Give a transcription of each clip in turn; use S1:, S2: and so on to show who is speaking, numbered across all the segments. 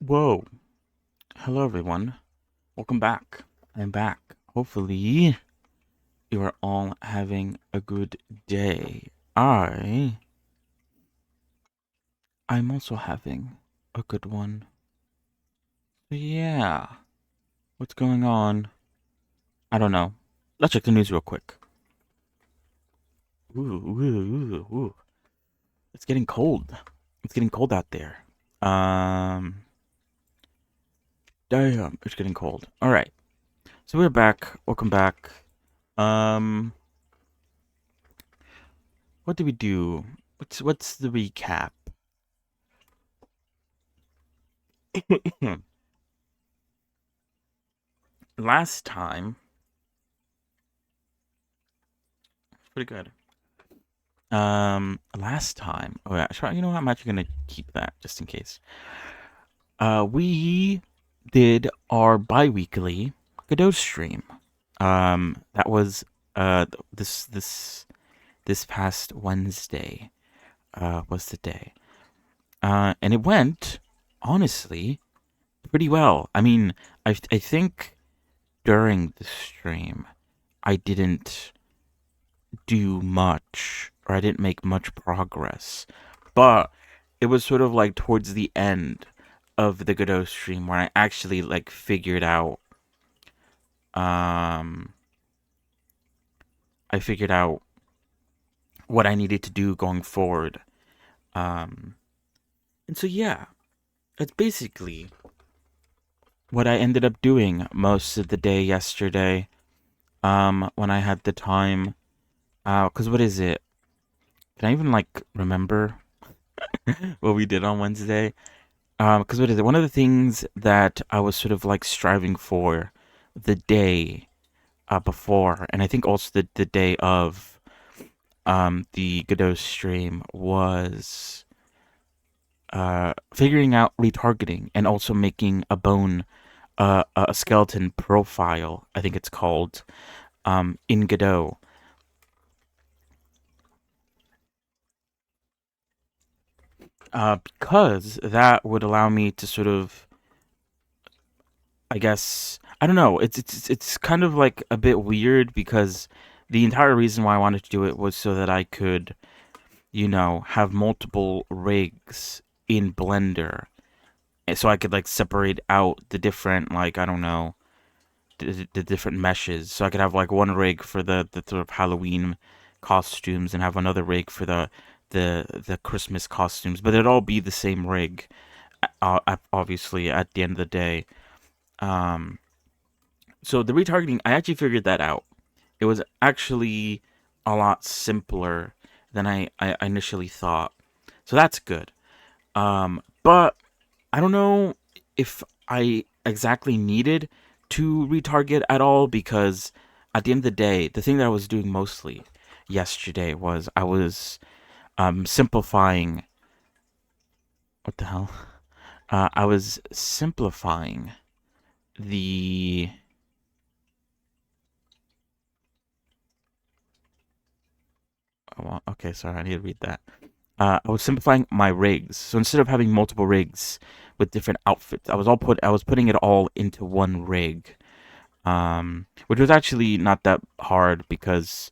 S1: Whoa. Hello, everyone. Welcome back. I'm back. Hopefully, you are all having a good day. I'm also having a good one. So yeah. What's going on? I don't know. Let's check the news real quick. Ooh. It's getting cold. It's getting cold out there. Um, Damn, it's getting cold. All right. So we're back. Welcome back. Um, what did we do? What's the recap? Last time, pretty good. Last time, oh yeah, you know what? I'm actually gonna keep that just in case. We did our bi-weekly Godot stream. That was uh this past Wednesday was the day. And it went honestly pretty well. I mean, I think during the stream I didn't do much or I didn't make much progress. But it was sort of like towards the end of the Godot stream where I actually like um figured out what I needed to do going forward. Um and so yeah, that's basically what I ended up doing most of the day yesterday. When I had the time. Cause what is it? Can I even like remember what we did on Wednesday? Because what is it? One of the things that I was sort of like striving for the day before, and I think also the day of the Godot stream was figuring out retargeting and also making a skeleton profile. I think it's called in Godot. Because that would allow me to sort of, I guess, I don't know. It's kind of like a bit weird because the entire reason why I wanted to do it was so that I could, have multiple rigs in Blender, and so I could like separate out the different, like, I don't know, the different meshes. So I could have like one rig for the sort of Halloween costumes and have another rig for the Christmas costumes, but it'd all be the same rig. Obviously, at the end of the day. Um, so the retargeting, I actually figured that out. It was actually a lot simpler than I initially thought. So that's good. But I don't know if I exactly needed to retarget at all because at the end of the day, the thing that I was doing mostly yesterday was I was simplifying. What the hell? I was simplifying the. Oh, well, okay, sorry, I need to read that. I was simplifying my rigs. So instead of having multiple rigs with different outfits, I was putting it all into one rig. Which was actually not that hard because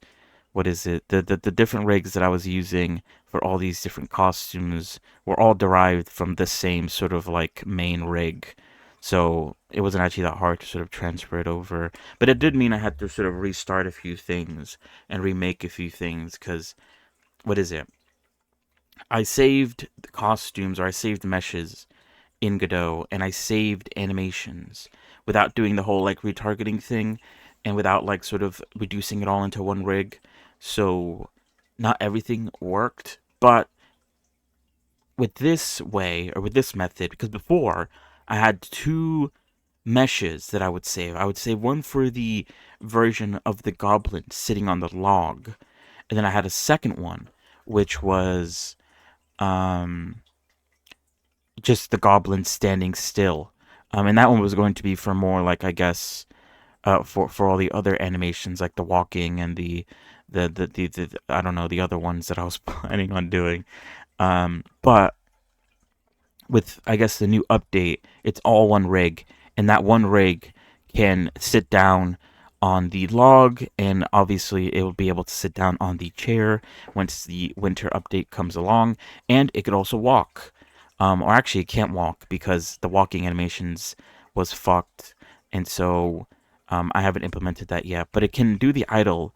S1: what is it? The different rigs that I was using for all these different costumes were all derived from the same sort of like main rig. So it wasn't actually that hard to sort of transfer it over. But it did mean I had to sort of restart a few things and remake a few things because what is it? I saved the costumes or I saved meshes in Godot and I saved animations without doing the whole like retargeting thing and without like sort of reducing it all into one rig. So not everything worked, but with this way or with this method, because before I had two meshes that I would save. I would save one for the version of the goblin sitting on the log, and then I had a second one, which was um just the goblin standing still. And that one was going to be for more like I guess for all the other animations like the walking and the I don't know the other ones that I was planning on doing. But with I guess the new update, it's all one rig, and that one rig can sit down on the log, and obviously it will be able to sit down on the chair once the winter update comes along, and it could also walk. Or actually, it can't walk because the walking animations was fucked, and so I haven't implemented that yet. But it can do the idle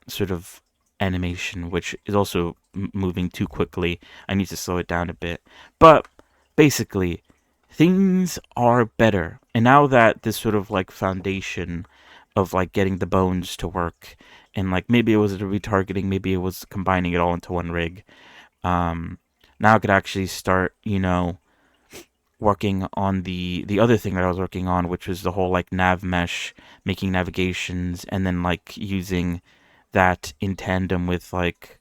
S1: sort of animation, which is also moving too quickly. I need to slow it down a bit. But basically, things are better. And now that this sort of like foundation of like getting the bones to work, and like maybe it was a retargeting, maybe it was combining it all into one rig. Um, Now I could actually start, working on the other thing that I was working on, which was the whole like nav mesh, making navigations, and then like using that in tandem with like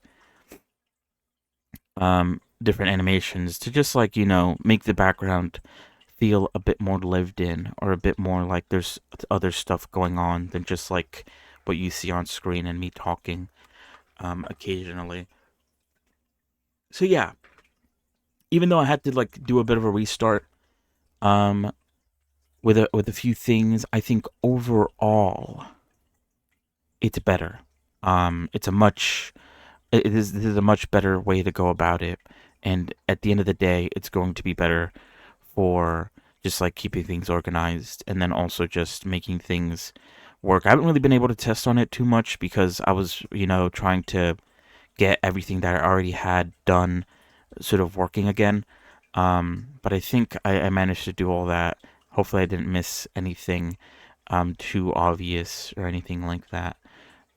S1: different animations to just like make the background feel a bit more lived in, or a bit more like there's other stuff going on than just like what you see on screen and me talking occasionally. So yeah, even though I had to like do a bit of a restart um with a few things, I think overall it's better. It's a much it is This is a much better way to go about it, and at the end of the day, it's going to be better for just like keeping things organized, and then also just making things work. I haven't really been able to test on it too much because I was, trying to get everything that I already had done sort of working again. But I think I managed to do all that. Hopefully, I didn't miss anything too obvious or anything like that.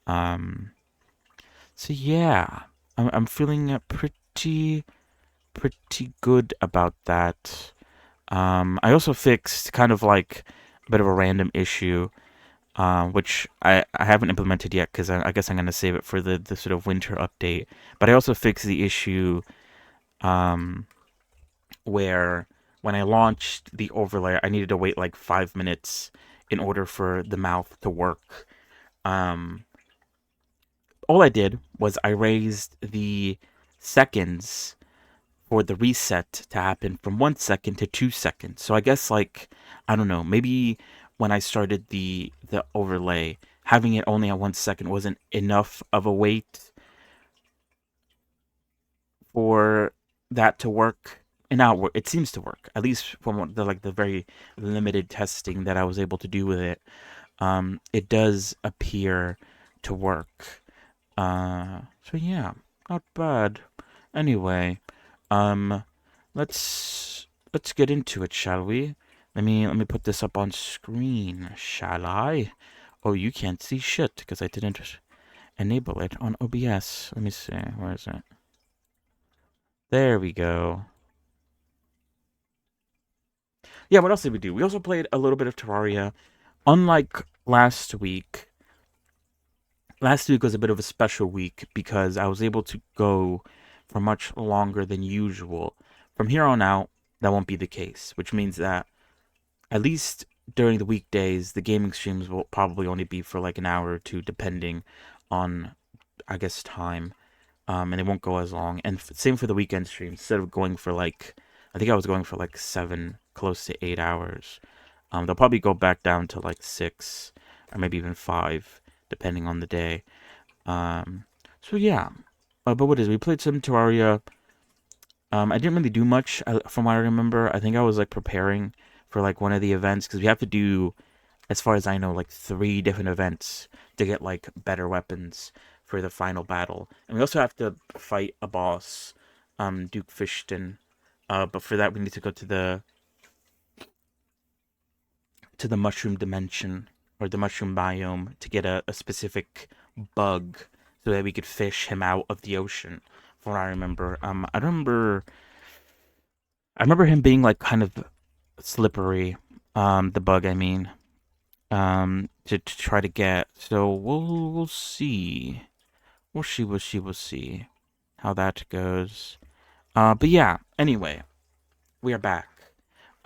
S1: Um, so yeah, I'm feeling pretty good about that. I also fixed kind of like a bit of a random issue, which I haven't implemented yet because I guess I'm gonna save it for the sort of winter update. But I also fixed the issue um, where when I launched the overlay, I needed to wait like 5 minutes in order for the mouth to work. Um, all I did was I raised the seconds for the reset to happen from 1 second to 2 seconds. So I guess like I don't know, maybe when I started the overlay, having it only at 1 second wasn't enough of a wait for that to work. And now it seems to work, at least from the like the very limited testing that I was able to do with it. It does appear to work. So yeah, not bad. Anyway, um, let's get into it, shall we? Let me put this up on screen, shall I? Oh, you can't see shit because I didn't enable it on OBS. Let me see. Where is it? There we go. Yeah, what else did we do? We also played a little bit of Terraria. Unlike last week was a bit of a special week because I was able to go for much longer than usual. From here on out, that won't be the case, which means that at least during the weekdays, the gaming streams will probably only be for like an hour or two, depending on, I guess, time. And they won't go as long. And same for the weekend streams. Instead of going for like, I think I was going for like 7, close to 8 hours. They'll probably go back down to like 6 or maybe even 5, depending on the day. Um, so yeah. But what is it? We played some Terraria. I didn't really do much from what I remember. I think I was like preparing for like one of the events because we have to do, as far as I know, like 3 different events to get like better weapons for the final battle, and we also have to fight a boss, Duke Fishton. But for that, we need to go to the mushroom dimension or the mushroom biome to get a specific bug so that we could fish him out of the ocean. From what I remember, I remember him being like kind of slippery. The bug, I mean, to try to get. So we'll see. We'll see how that goes. But yeah. Anyway, we are back.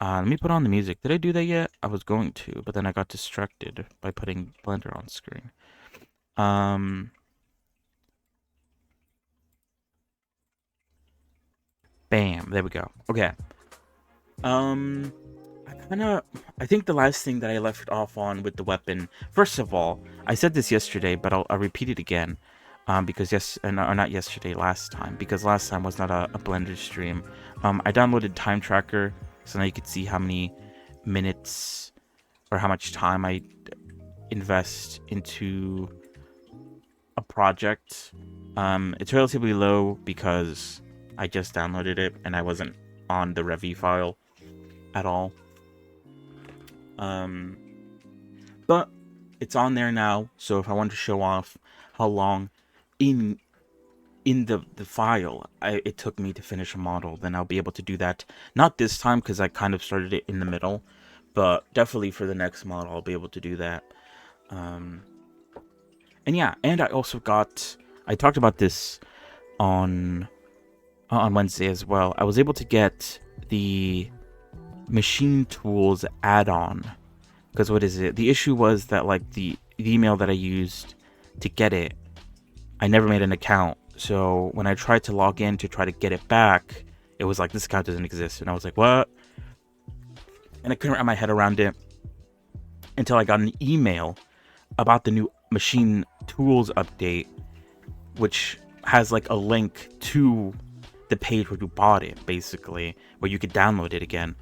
S1: Let me put on the music. Did I do that yet? I was going to, but then I got distracted by putting Blender on screen. Um, Bam. There we go. Okay. Um, I think the last thing that I left off on with the weapon. First of all, I said this yesterday, but I'll repeat it again. Because or not yesterday, last time. Because last time was not a Blender stream. I downloaded Time Tracker, so now you could see how many minutes or how much time I invest into a project. It's relatively low because I just downloaded it and I wasn't on the Revy file at all. But it's on there now, so if I want to show off how long in the file it took me to finish a model, then I'll be able to do that. Not this time because I kind of started it in the middle, but definitely for the next model I'll be able to do that. And yeah, and I also I talked about this on Wednesday as well. I was able to get the machine tools add-on, because what is it? The issue was that like the email that I used to get it, I never made an account. So when I tried to log in to try to get it back, it was like, this account doesn't exist. And I was like, what? And I couldn't wrap my head around it until I got an email about the new machine tools update, which has like a link to the page where you bought it, basically, where you could download it again.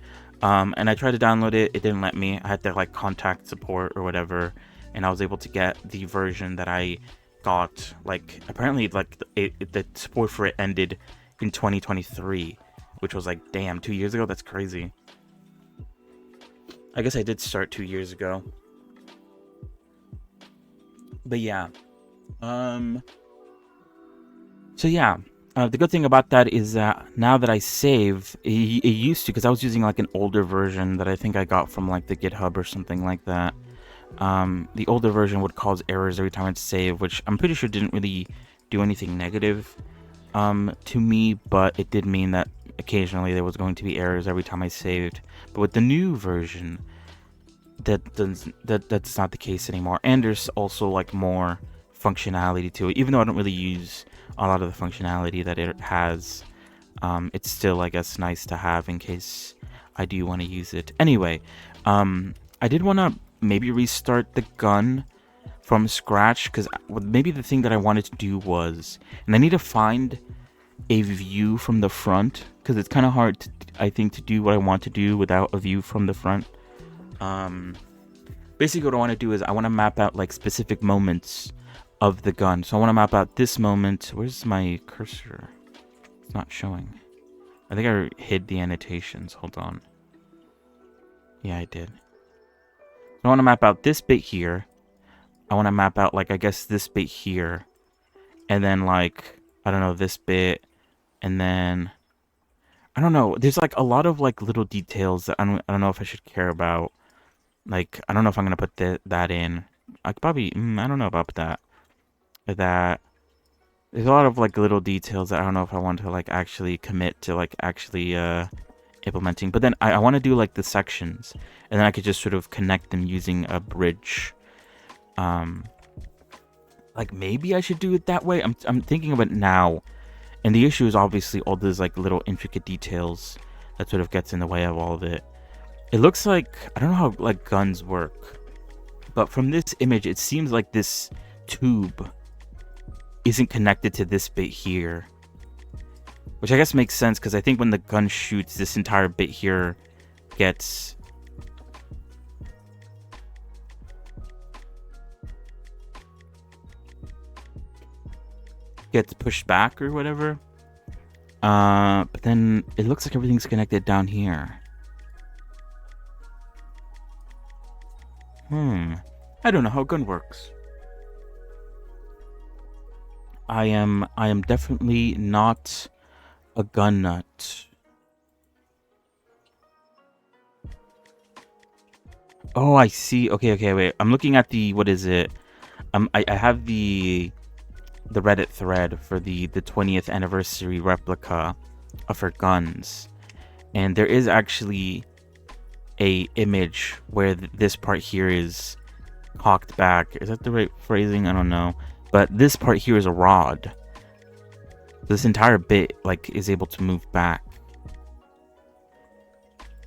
S1: And I tried to download it, it didn't let me. I had to like contact support or whatever, and I was able to get the version that I got. Like, apparently like the support for it ended in 2023, which was like, damn, 2 years ago. That's crazy. I guess I did start 2 years ago. But yeah. So yeah, the good thing about that is that now that I save, it used to, because I was using like an older version that I think I got from like the GitHub or something like that. The older version would cause errors every time I'd save, which I'm pretty sure didn't really do anything negative to me, but it did mean that occasionally there was going to be errors every time I saved. But with the new version, that's not the case anymore, and there's also like more functionality to it. Even though I don't really use a lot of the functionality that it has, it's still, I guess, nice to have in case I do want to use it. Anyway, I did want to maybe restart the gun from scratch, because maybe the thing that I wanted to do was, and I need to find a view from the front, because it's kind of hard to, I think, to do what I want to do without a view from the front. Basically what I want to do is I want to map out like specific moments of the gun. So I want to map out this moment. Where's my cursor? It's not showing. I think I hid the annotations. Hold on. Yeah, I did. So I want to map out this bit here. I want to map out, like, I guess this bit here. And then, like, I don't know, this bit. And then, I don't know. There's, like, a lot of, like, little details that I don't know if I should care about. Like, I don't know if I'm going to put that in. I could probably, I don't know about that. That. There's a lot of, like, little details that I don't know if I want to, like, actually commit to, like, actually, implementing. But then I want to do, like, the sections. And then I could just sort of connect them using a bridge. Like, maybe I should do it that way. I'm thinking of it now. And the issue is obviously all those, like, little intricate details that sort of gets in the way of all of it. It looks like, I don't know how, like, guns work. But from this image, it seems like this tube isn't connected to this bit here. Which I guess makes sense, because I think when the gun shoots, this entire bit here gets pushed back or whatever. But then it looks like everything's connected down here. I don't know how a gun works. I am definitely not a gun nut. Oh, I see. Okay, wait. I'm looking at the, what is it? I have the Reddit thread for the 20th anniversary replica of her guns. And there is actually a image where this part here is cocked back. Is that the right phrasing? I don't know. But this part here is a rod. This entire bit, like, is able to move back.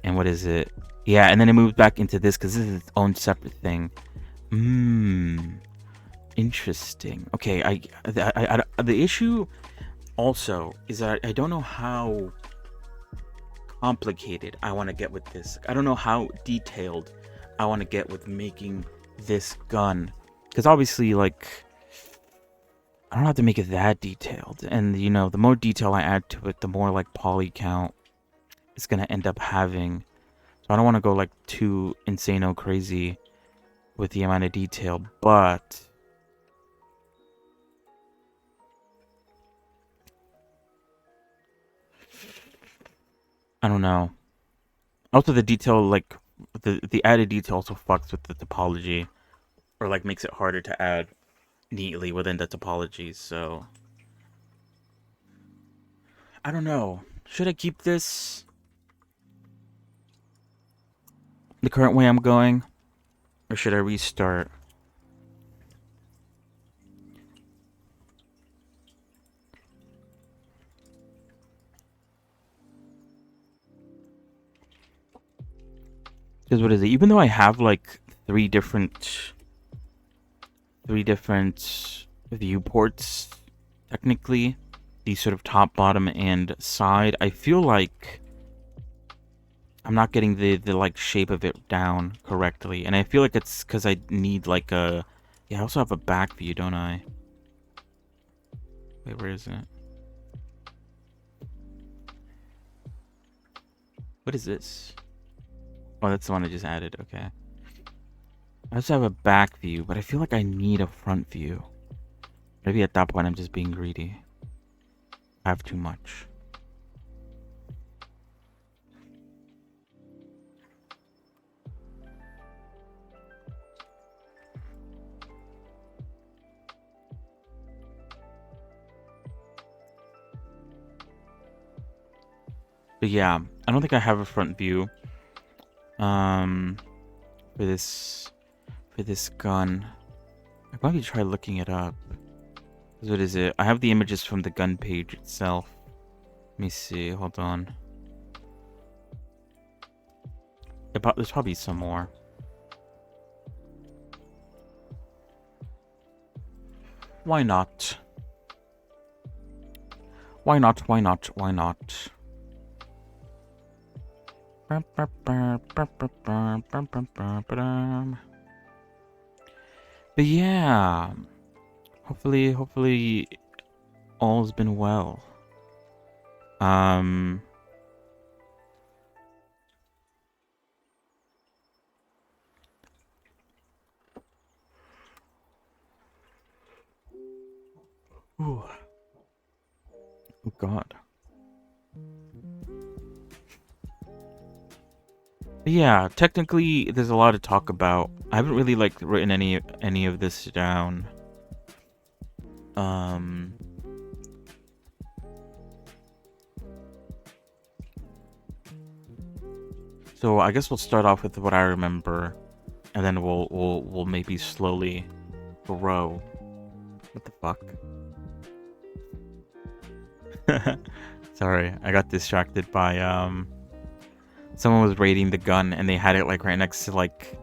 S1: And what is it? Yeah, and then it moves back into this because this is its own separate thing. Interesting. Okay, the issue also is that I don't know how complicated I want to get with this. I don't know how detailed I want to get with making this gun. Because obviously, like, I don't have to make it that detailed. And, you know, the more detail I add to it, the more, like, poly count it's going to end up having. So I don't want to go, like, too insano crazy with the amount of detail. But I don't know. Also, the detail, like, the added detail also fucks with the topology. Or, like, makes it harder to add neatly within the topology, so I don't know. Should I keep this the current way I'm going? Or should I restart? Because what is it? Even though I have like three different viewports, technically, the sort of top, bottom, and side, I feel like I'm not getting the like shape of it down correctly, and I feel like it's because I need like a. Yeah, I also have a back view, don't I? Wait, where is it? What is this? Oh, that's the one I just added. Okay. I also have a back view, but I feel like I need a front view. Maybe at that point I'm just being greedy. I have too much. But yeah, I don't think I have a front view. For this gun. I probably try looking it up. What is it? I have the images from the gun page itself. Let me see. Hold on. There's probably some more. Why not? Why not? Why not? Why not? But yeah, hopefully all's been well. Ooh. Oh God. But yeah, technically, there's a lot to talk about. I haven't really like written any of this down. So I guess we'll start off with what I remember, and then we'll maybe slowly grow. What the fuck? Sorry, I got distracted by someone was raiding the gun and they had it like right next to like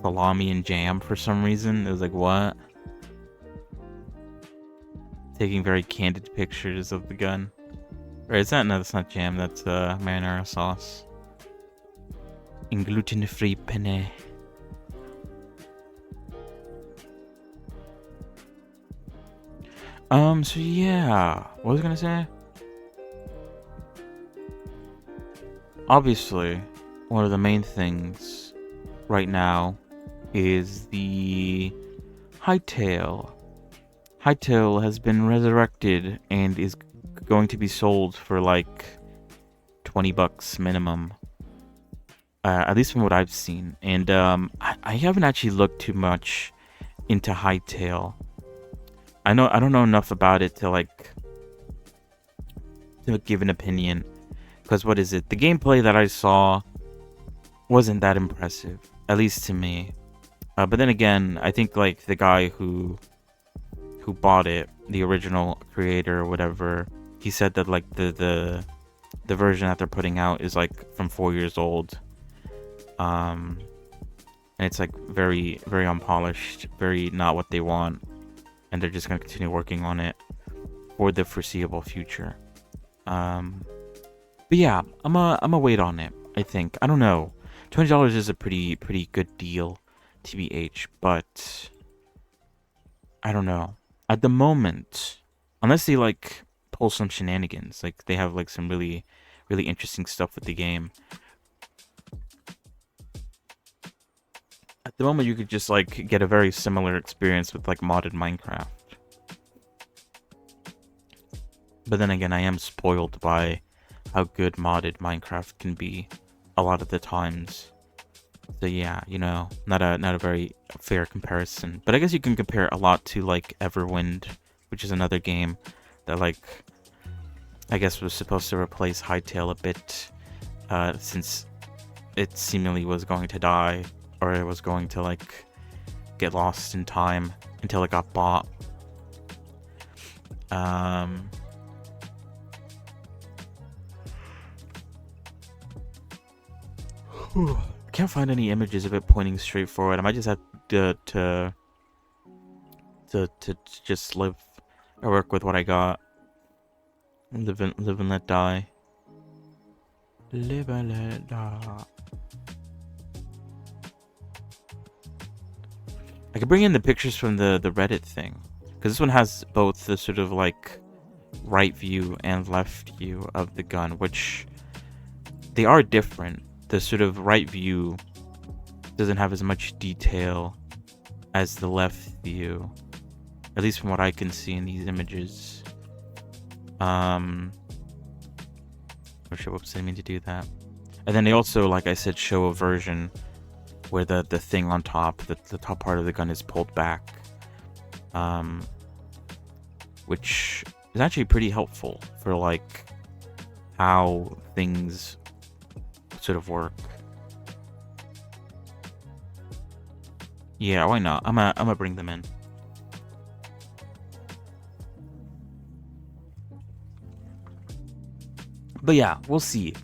S1: salami and jam for some reason. It was like, what? Taking very candid pictures of the gun. Or is that? No, that's not jam. That's marinara sauce. In gluten-free penne. So yeah. What was I gonna say? Obviously, one of the main things right now is the Hightail. Hightail has been resurrected and is going to be sold for like $20 minimum. At least from what I've seen. And I haven't actually looked too much into Hightail. I don't know enough about it to like to give an opinion. Because what is it? The gameplay that I saw wasn't that impressive, at least to me. But then again, I think like the guy who bought it, the original creator or whatever, he said that like the the version that they're putting out is like from 4 years old. And it's like very, very unpolished, very not what they want, and they're just gonna continue working on it for the foreseeable future. But yeah, I'm a wait on it. I think, I don't know, $20 is a pretty good deal, tbh. But I don't know at the moment, unless they like pull some shenanigans, like they have like some really interesting stuff with the game. At the moment, you could just like get a very similar experience with like modded Minecraft. But then again, I am spoiled by how good modded Minecraft can be a lot of the times. So yeah, not a very fair comparison. But I guess you can compare a lot to like Everwind, which is another game that like I guess was supposed to replace Hytale a bit, since it seemingly was going to die, or it was going to like get lost in time until it got bought. I can't find any images of it pointing straight forward. I might just have to just live or work with what I got. Live and let die. Live and let die. I could bring in the pictures from the Reddit thing, because this one has both the sort of like right view and left view of the gun, which they are different. The sort of right view doesn't have as much detail as the left view, at least from what I can see in these images. Oh shit, whoops, I didn't mean to do that. And then they also, like I said, show a version where the thing on top, the top part of the gun is pulled back, which is actually pretty helpful for like how things sort of work. Yeah, why not? I'm gonna bring them in. But yeah, we'll see.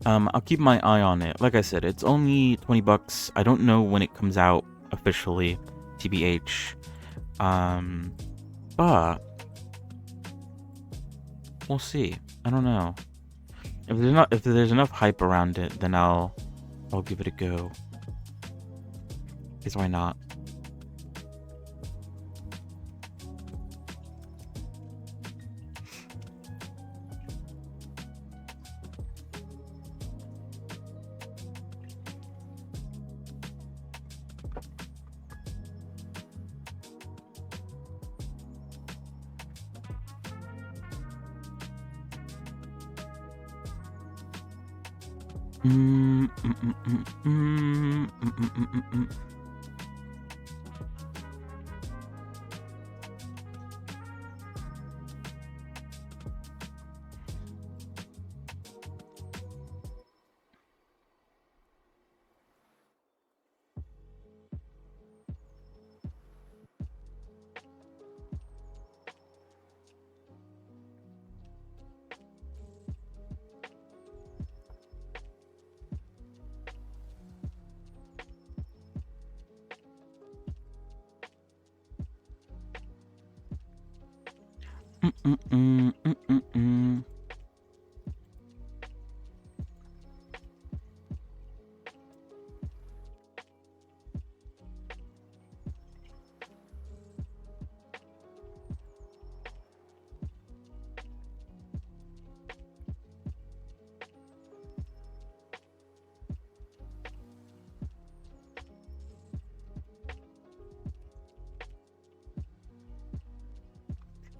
S1: I'll keep my eye on it. Like I said, it's only $20. I don't know when it comes out officially, tbh. But we'll see. I don't know. If there's enough hype around it, then I'll give it a go. Because why not?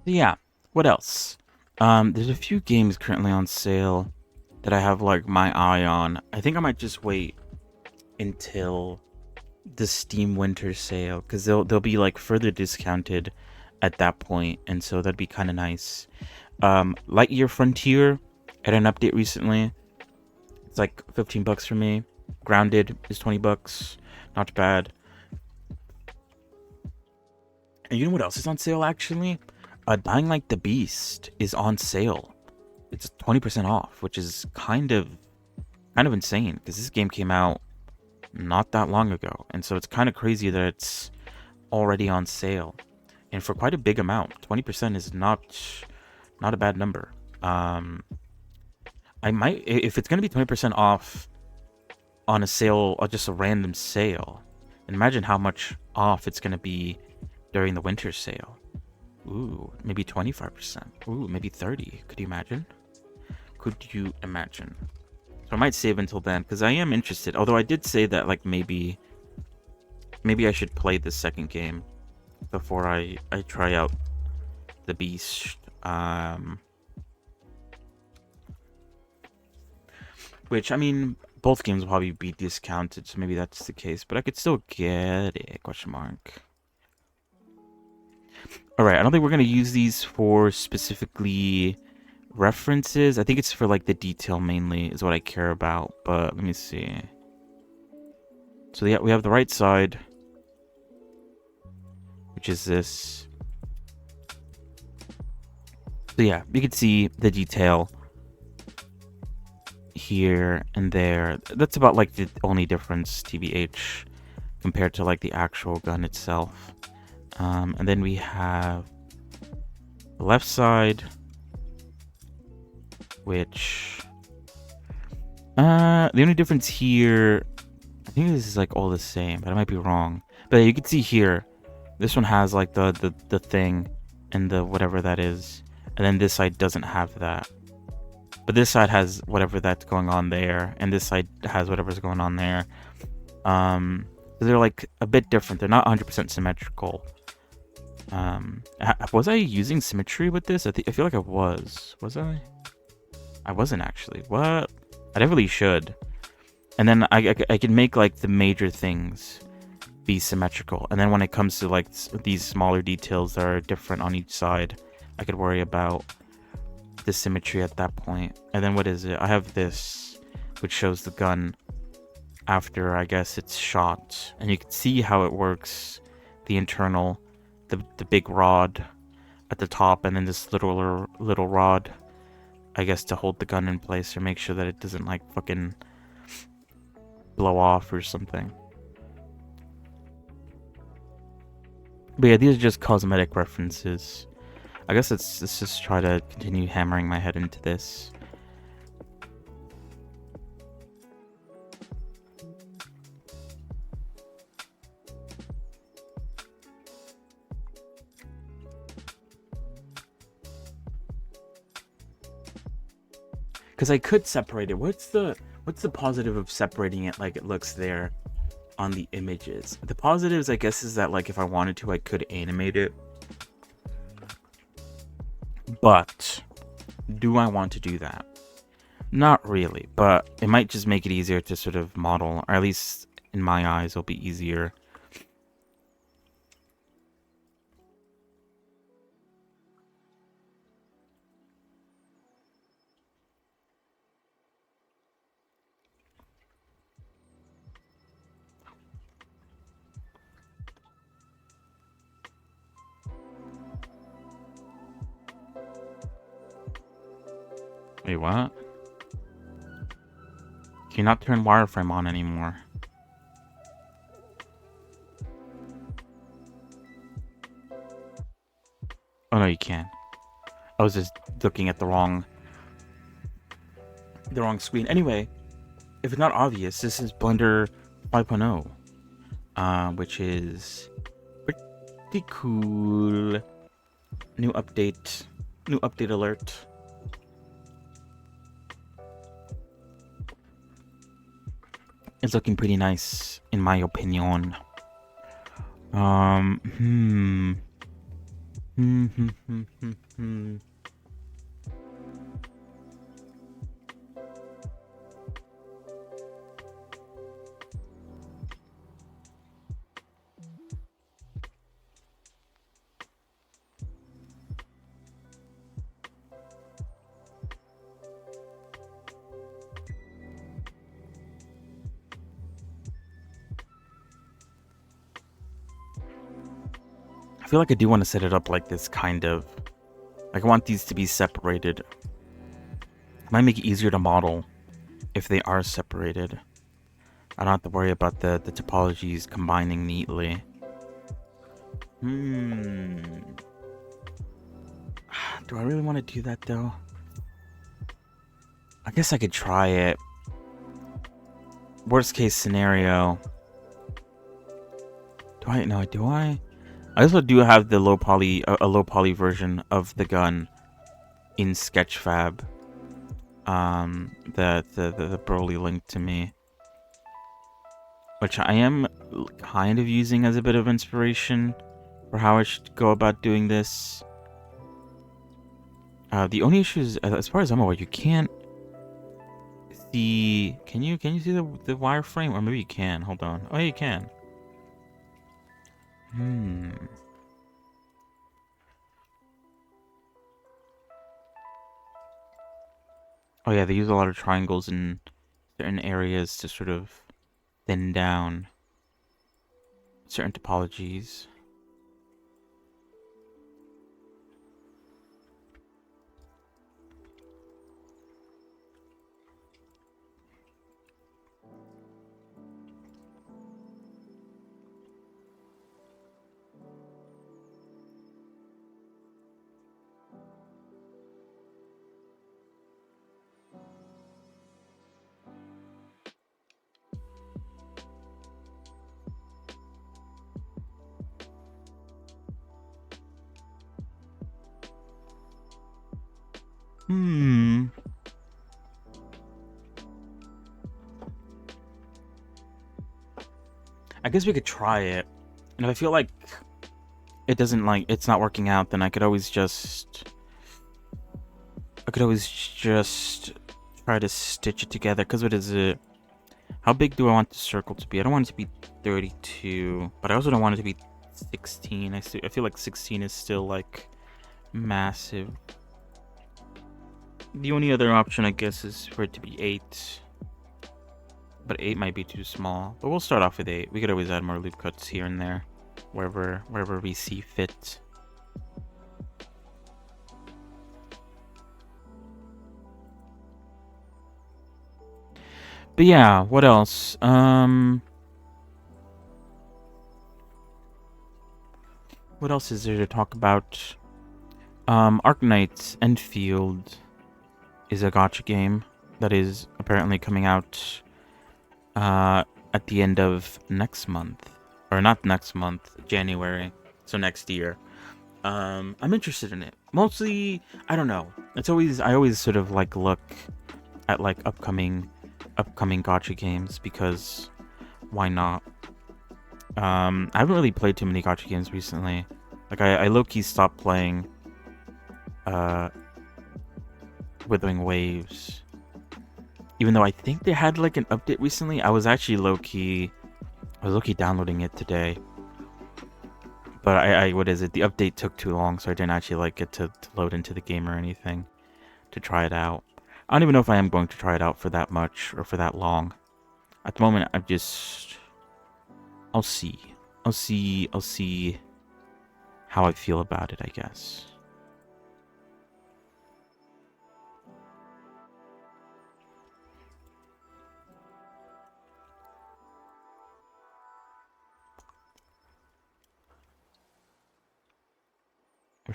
S1: Yeah, what else? There's a few games currently on sale that I have like my eye on. I think I might just wait until the Steam Winter Sale, because they'll be like further discounted at that point, and so that'd be kind of nice. Lightyear Frontier had an update recently. It's like $15 for me. Grounded is $20. Not bad. And you know what else is on sale actually? Dying Like the Beast is on sale. it's 20% off, which is kind of insane because this game came out not that long ago, and so it's kind of crazy that it's already on sale, and for quite a big amount. 20% is not a bad number. I might, if it's gonna be 20% off on a sale, or just a random sale. Imagine how much off it's gonna be during the winter sale. Ooh, maybe 25%. Ooh, maybe 30. Could you imagine? Could you imagine? So I might save until then because I am interested. Although I did say that like maybe I should play the second game before I try out the Beast. Which I mean, both games will probably be discounted, so maybe that's the case. But I could still get it? Question mark. All right, I don't think we're gonna use these for specifically references. I think it's for like the detail mainly is what I care about. But let me see. So yeah, we have the right side, which is this. So yeah, you can see the detail here and there. That's about like the only difference, TBH, compared to like the actual gun itself. And then we have the left side, which the only difference here, I think this is like all the same, but I might be wrong. But you can see here, this one has like the thing and the whatever that is, and then this side doesn't have that. But this side has whatever that's going on there, and this side has whatever's going on there. They're like a bit different. They're not 100% symmetrical. Was I using symmetry with this? I feel like I was. Was I? I wasn't actually. What? I definitely should. And then I can make like the major things be symmetrical. And then when it comes to like these smaller details that are different on each side, I could worry about the symmetry at that point. And then what is it? I have this, which shows the gun after, I guess, it's shot. And you can see how it works. The internal, the big rod at the top, and then this little rod, I guess, to hold the gun in place or make sure that it doesn't like fucking blow off or something. But yeah, these are just cosmetic references. I guess let's just try to continue hammering my head into this. Because I could separate it. What's the positive of separating it like it looks there on the images? The positives, I guess, is that like if I wanted to, I could animate it. But do I want to do that? Not really, but it might just make it easier to sort of model, or at least in my eyes, it'll be easier. Wait, what? Can you not turn wireframe on anymore? Oh no, you can. I was just looking at the wrong screen. Anyway, if it's not obvious, this is Blender 5.0, which is pretty cool. New update alert. It's looking pretty nice, in my opinion. I feel like I do want to set it up like this, kind of. Like, I want these to be separated. It might make it easier to model if they are separated. I don't have to worry about the topologies combining neatly. Do I really want to do that though? I guess I could try it. Worst case scenario. Do I? I also do have the low poly, a low poly version of the gun in Sketchfab. The Broly linked to me, which I am kind of using as a bit of inspiration for how I should go about doing this. The only issue is, as far as I'm aware, you can't see. Can you see the wireframe? Or maybe you can. Hold on. Oh, yeah, you can. Oh yeah, they use a lot of triangles in certain areas to sort of thin down certain topologies. I guess we could try it. And if I feel like it's not working out, then I could always just try to stitch it together. Because what is it? How big do I want the circle to be? I don't want it to be 32, but I also don't want it to be 16. I feel like 16 is still like massive. The only other option, I guess, is for it to be 8. But 8 might be too small. But we'll start off with 8. We could always add more loop cuts here and there, wherever we see fit. But yeah, what else? What else is there to talk about? Arknights Enfield is a gacha game that is apparently coming out at the end of next month. Or not next month, January. So next year. I'm interested in it. Mostly, I don't know. I always sort of like look at like upcoming gacha games because why not? I haven't really played too many gacha games recently. Like I low-key stopped playing Withering Waves. Even though I think they had like an update recently, I was low-key downloading it today. But I what is it? The update took too long, so I didn't actually like get to load into the game or anything to try it out. I don't even know if I am going to try it out for that much or for that long. At the moment, I'll see. I'll see how I feel about it, I guess.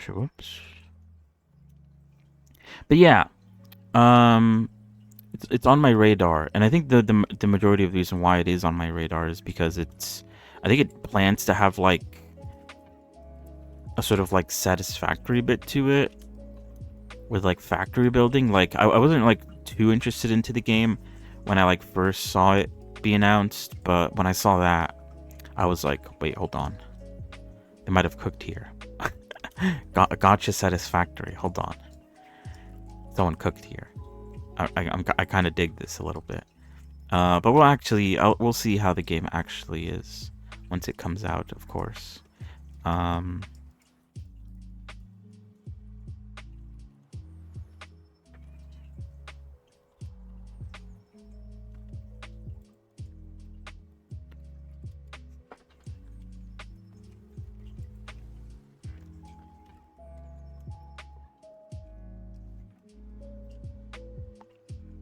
S1: Whoops. But yeah, it's on my radar, and I think the majority of the reason why it is on my radar is because I think it plans to have like a sort of like satisfactory bit to it with like factory building. Like I wasn't like too interested into the game when I like first saw it be announced, but when I saw that, I was like, wait, hold on, they might have cooked here. Gotcha satisfactory. Hold on, someone cooked here. I kind of dig this a little bit. But we'll see how the game actually is once it comes out, of course.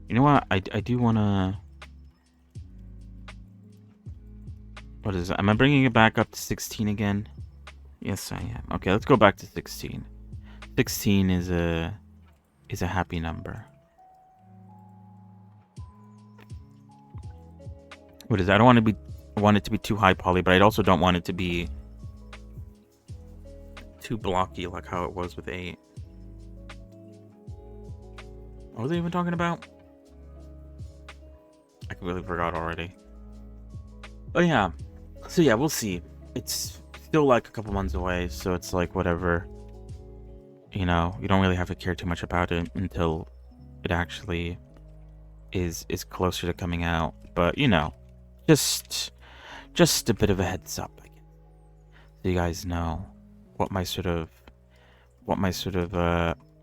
S1: You know what? I do wanna. What is it? Am I bringing it back up to 16 again? Yes, I am. Okay, let's go back to 16. 16 is a happy number. What is it? I don't want it to be too high poly, but I also don't want it to be too blocky like how it was with 8. What was I even talking about? I completely forgot already. Oh yeah. So yeah, we'll see. It's still like a couple months away, so it's like whatever. You know, you don't really have to care too much about it until it actually is closer to coming out. But you know, just a bit of a heads up, I guess, so you guys know what my sort of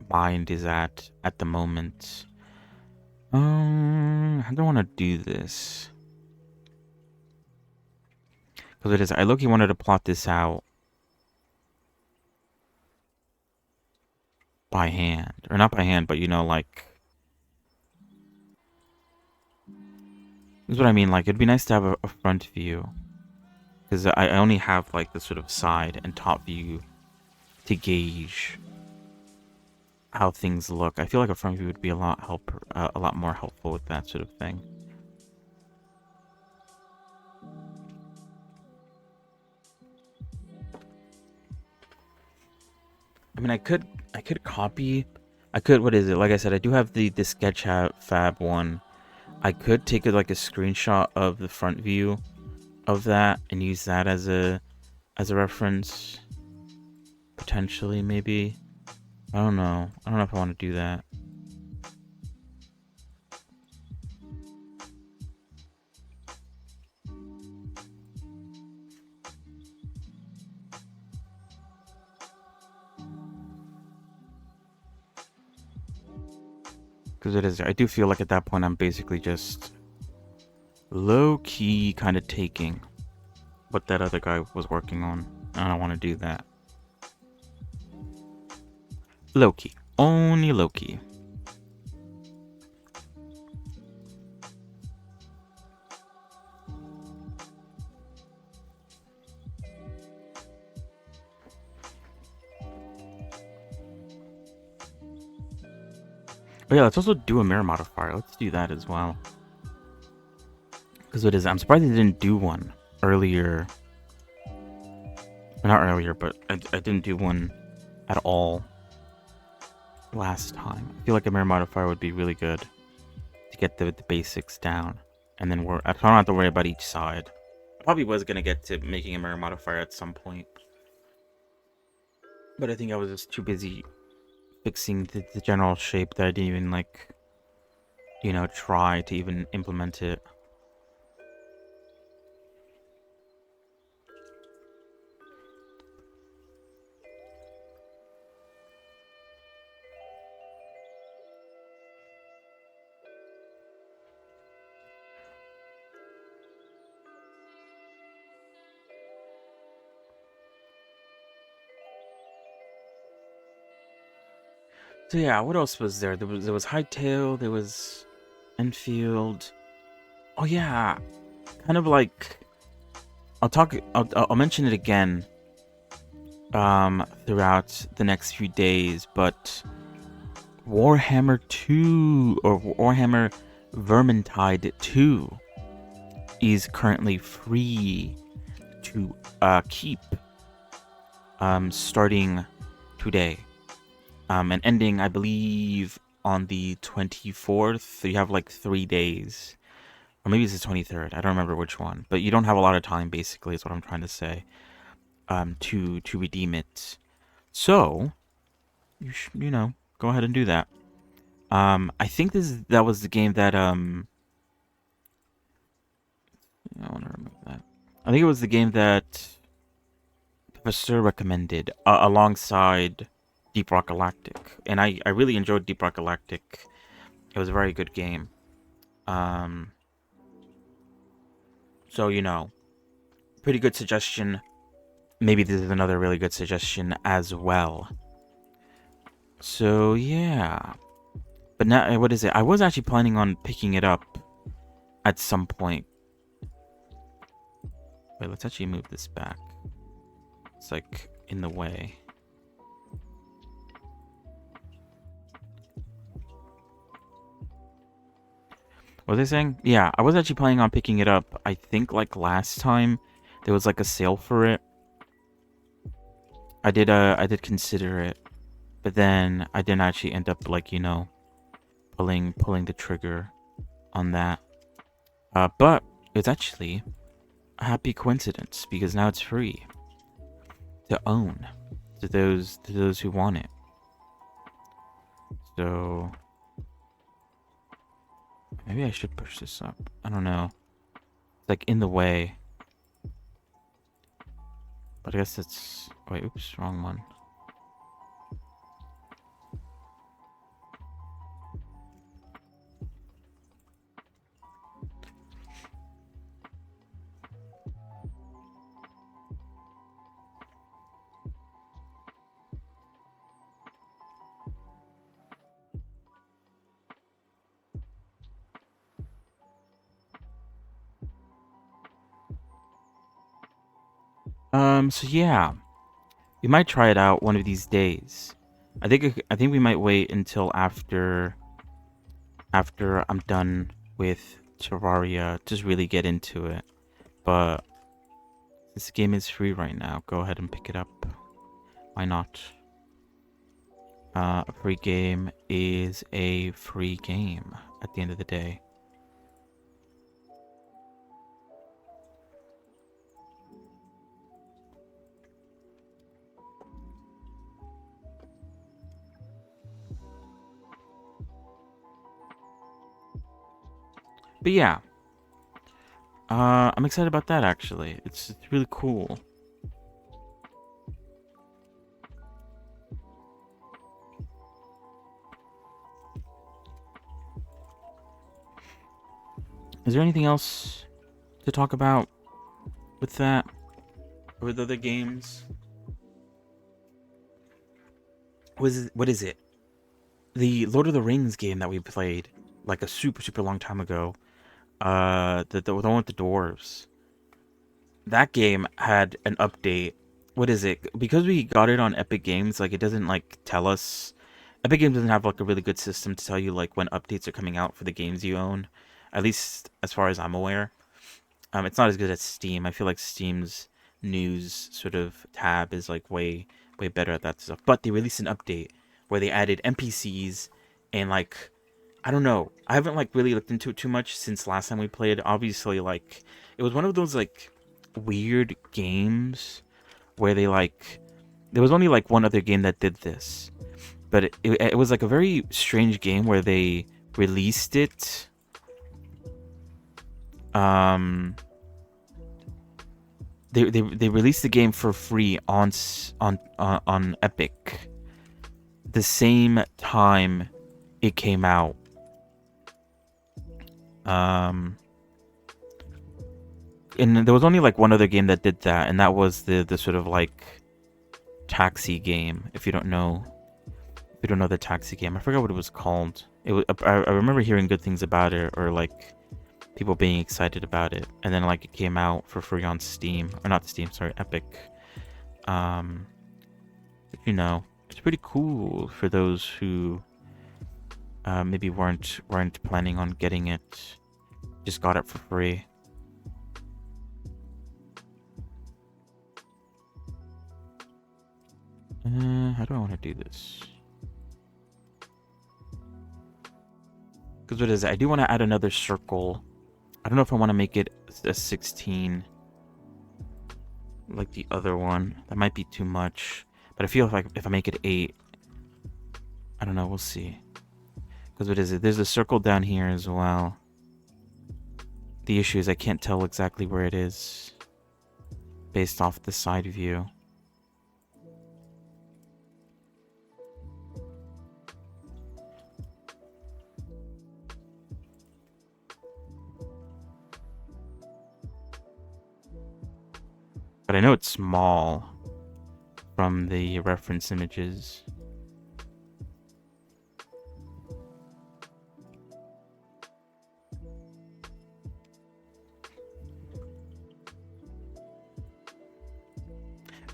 S1: mind is at the moment. I don't want to do this because it is. I look. You wanted to plot this out by hand, or not by hand, but you know, like this is what I mean. Like it'd be nice to have a front view because I only have like the sort of side and top view to gauge how things look. I feel like a front view would be a lot more helpful with that sort of thing. I mean, I could copy. I could. What is it? Like I said, I do have the sketch fab one. I could take like a screenshot of the front view of that and use that as a reference. Potentially, maybe. I don't know. I don't know if I want to do that. Because it is. I do feel like at that point I'm basically just low key kind of taking what that other guy was working on. I don't want to do that. Low key. Only low key. But yeah, let's also do a mirror modifier. Let's do that as well. Because it is. I'm surprised they didn't do one earlier. Not earlier, but I didn't do one at all last time. I feel like a mirror modifier would be really good to get the basics down. And then I don't have to worry about each side. I probably was going to get to making a mirror modifier at some point. But I think I was just too busy fixing the general shape that I didn't even, like, you know, try to even implement it. So yeah, what else was there? There was Hightail, there was Enfield. Oh yeah, kind of like I'll mention it again throughout the next few days, but Warhammer 2 or Warhammer Vermintide 2 is currently free to keep starting today. And ending, I believe, on the 24th. You have like 3 days. Or maybe it's the 23rd. I don't remember which one. But you don't have a lot of time, basically, is what I'm trying to say. To redeem it. So, you know, go ahead and do that. I think that was the game that, I want to remember that. I think it was the game that Professor recommended alongside Deep Rock Galactic. And I really enjoyed Deep Rock Galactic. It was a very good game. So, you know, pretty good suggestion. Maybe this is another really good suggestion as well. So, yeah. But now, what is it? I was actually planning on picking it up at some point. Wait, let's actually move this back. It's like in the way. What was I saying? Yeah, I was actually planning on picking it up. I think like last time there was like a sale for it. I did consider it, but then I didn't actually end up like, pulling the trigger on that. But it's actually a happy coincidence because now it's free to own to those who want it. So maybe I should push this up. I don't know. It's like in the way. But I guess it's wait, oops, wrong one. So yeah, we might try it out one of these days. I think we might wait until after I'm done with Terraria, just really get into it. But this game is free right now. Go ahead and pick it up. Why not? A free game is a free game at the end of the day. But yeah, I'm excited about that actually. It's really cool. Is there anything else to talk about with that? Or with other games? What is it? The Lord of the Rings game that we played like a super long time ago. The one with the dwarves. That game had an update. What is it? Because we got it on Epic Games, like it doesn't like tell us. Epic Games doesn't have like a really good system to tell you like when updates are coming out for the games you own. At least as far as I'm aware. It's not as good as Steam. I feel like Steam's news sort of tab is like way better at that stuff. But they released an update where they added NPCs and like I don't know. I haven't like really looked into it too much since last time we played. Obviously, like it was one of those like weird games where they like there was only like one other game that did this, but it was like a very strange game where they released it. Um, they released the game for free on Epic the same time it came out. Um, and there was only like one other game that did that, and that was the sort of like taxi game. If you don't know the taxi game, I forgot what it was called. I remember hearing good things about it, or like people being excited about it, and then like it came out for free on Steam, or not Steam, sorry, Epic. Um, it's pretty cool for those who maybe weren't planning on getting it, just got it for free. How do I want to do this? Because what is it? I do want to add another circle. I don't know if I want to make it a 16 like the other one. That might be too much. But I feel if I make it 8, I don't know. We'll see. Because what is it? There's a circle down here as well. The issue is I can't tell exactly where it is based off the side view. But I know it's small from the reference images.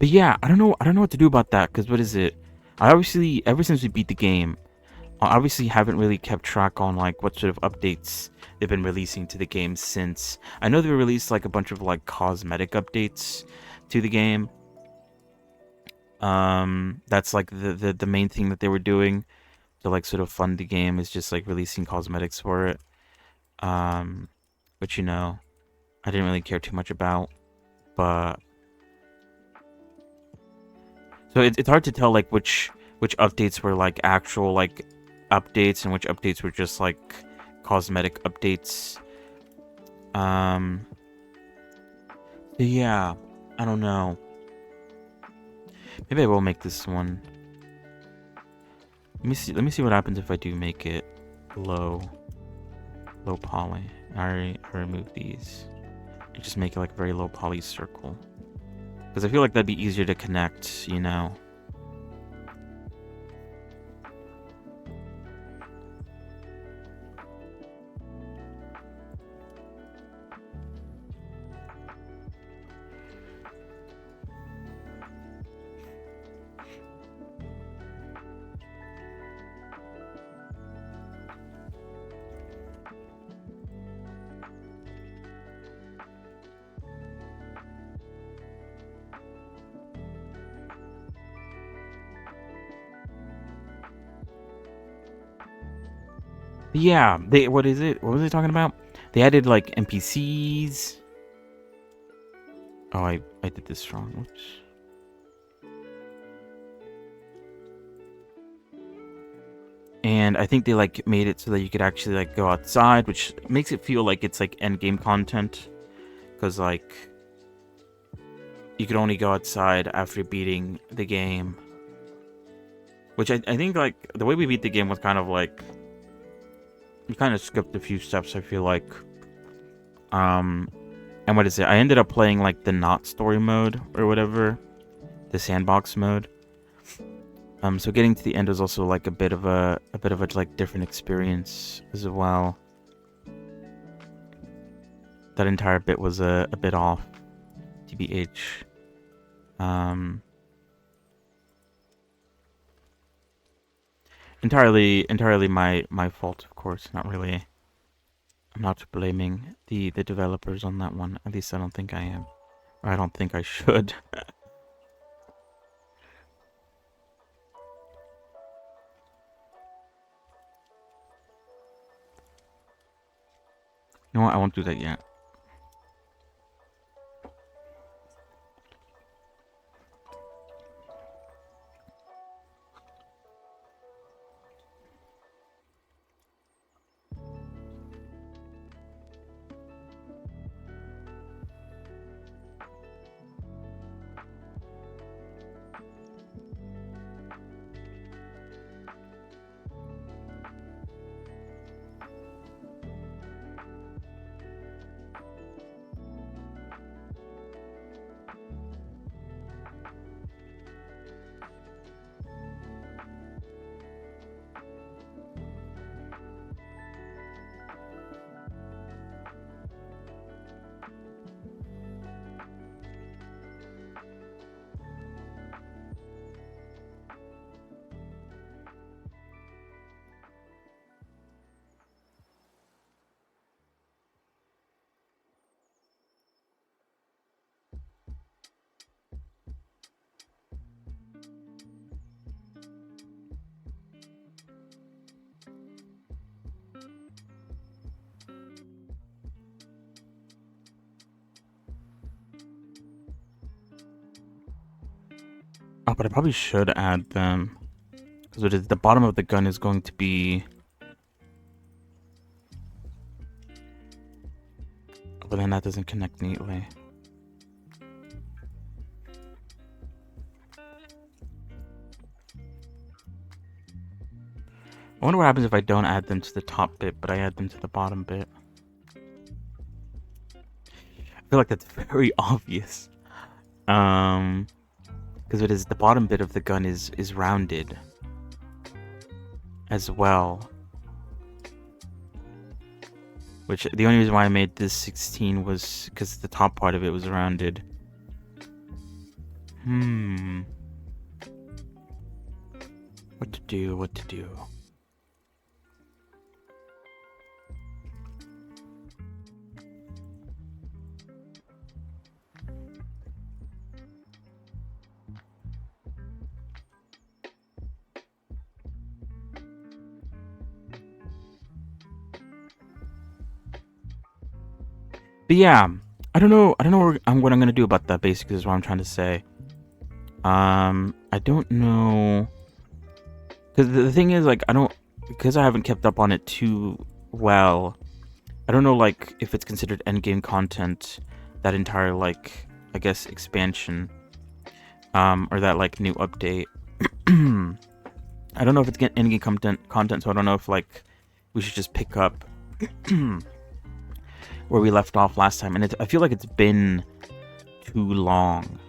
S1: But yeah, I don't know what to do about that, because what is it? I obviously, ever since we beat the game, I obviously haven't really kept track on like what sort of updates they've been releasing to the game since. I know they released like a bunch of like cosmetic updates to the game. That's like the main thing that they were doing to like sort of fund the game, is just like releasing cosmetics for it. Um, which I didn't really care too much about, but so it's hard to tell like which updates were like actual like updates and which updates were just like cosmetic updates. Um, yeah, I don't know. Maybe I will make this one. Let me see. Let me see what happens if I do make it low, low poly. I remove these. I just make it like a very low poly circle, because I feel like that'd be easier to connect. But yeah, they what is it? What was I talking about? They added like NPCs. Oh, I did this wrong. Oops. And I think they like made it so that you could actually like go outside, which makes it feel like it's like end game content, because like you could only go outside after beating the game. Which I think like the way we beat the game was kind of like we kind of skipped a few steps, I feel like. Um and what is it? I ended up playing like the not story mode or whatever, the sandbox mode. So getting to the end was also like a bit of a like different experience as well. That entire bit was a bit off, tbh. Um, entirely my fault, of course. Not really. I'm not blaming the developers on that one. At least I don't think I am. Or I don't think I should. You know what? I won't do that yet. Oh, but I probably should add them. Because it is the bottom of the gun is going to be. But then that doesn't connect neatly. I wonder what happens if I don't add them to the top bit, but I add them to the bottom bit. I feel like that's very obvious. Because it is the bottom bit of the gun is rounded as well. Which the only reason why I made this 16 was because the top part of it was rounded. Hmm. What to do? What to do? But yeah, I don't know. I don't know what I'm gonna do about that. Basically, is what I'm trying to say. I don't know, because the thing is, like, I don't, because I haven't kept up on it too well. I don't know, like, if it's considered endgame content, that entire, like, I guess expansion, or that like new update. I don't know if it's endgame content, so I don't know if like we should just pick up where we left off last time. And I feel like it's been too long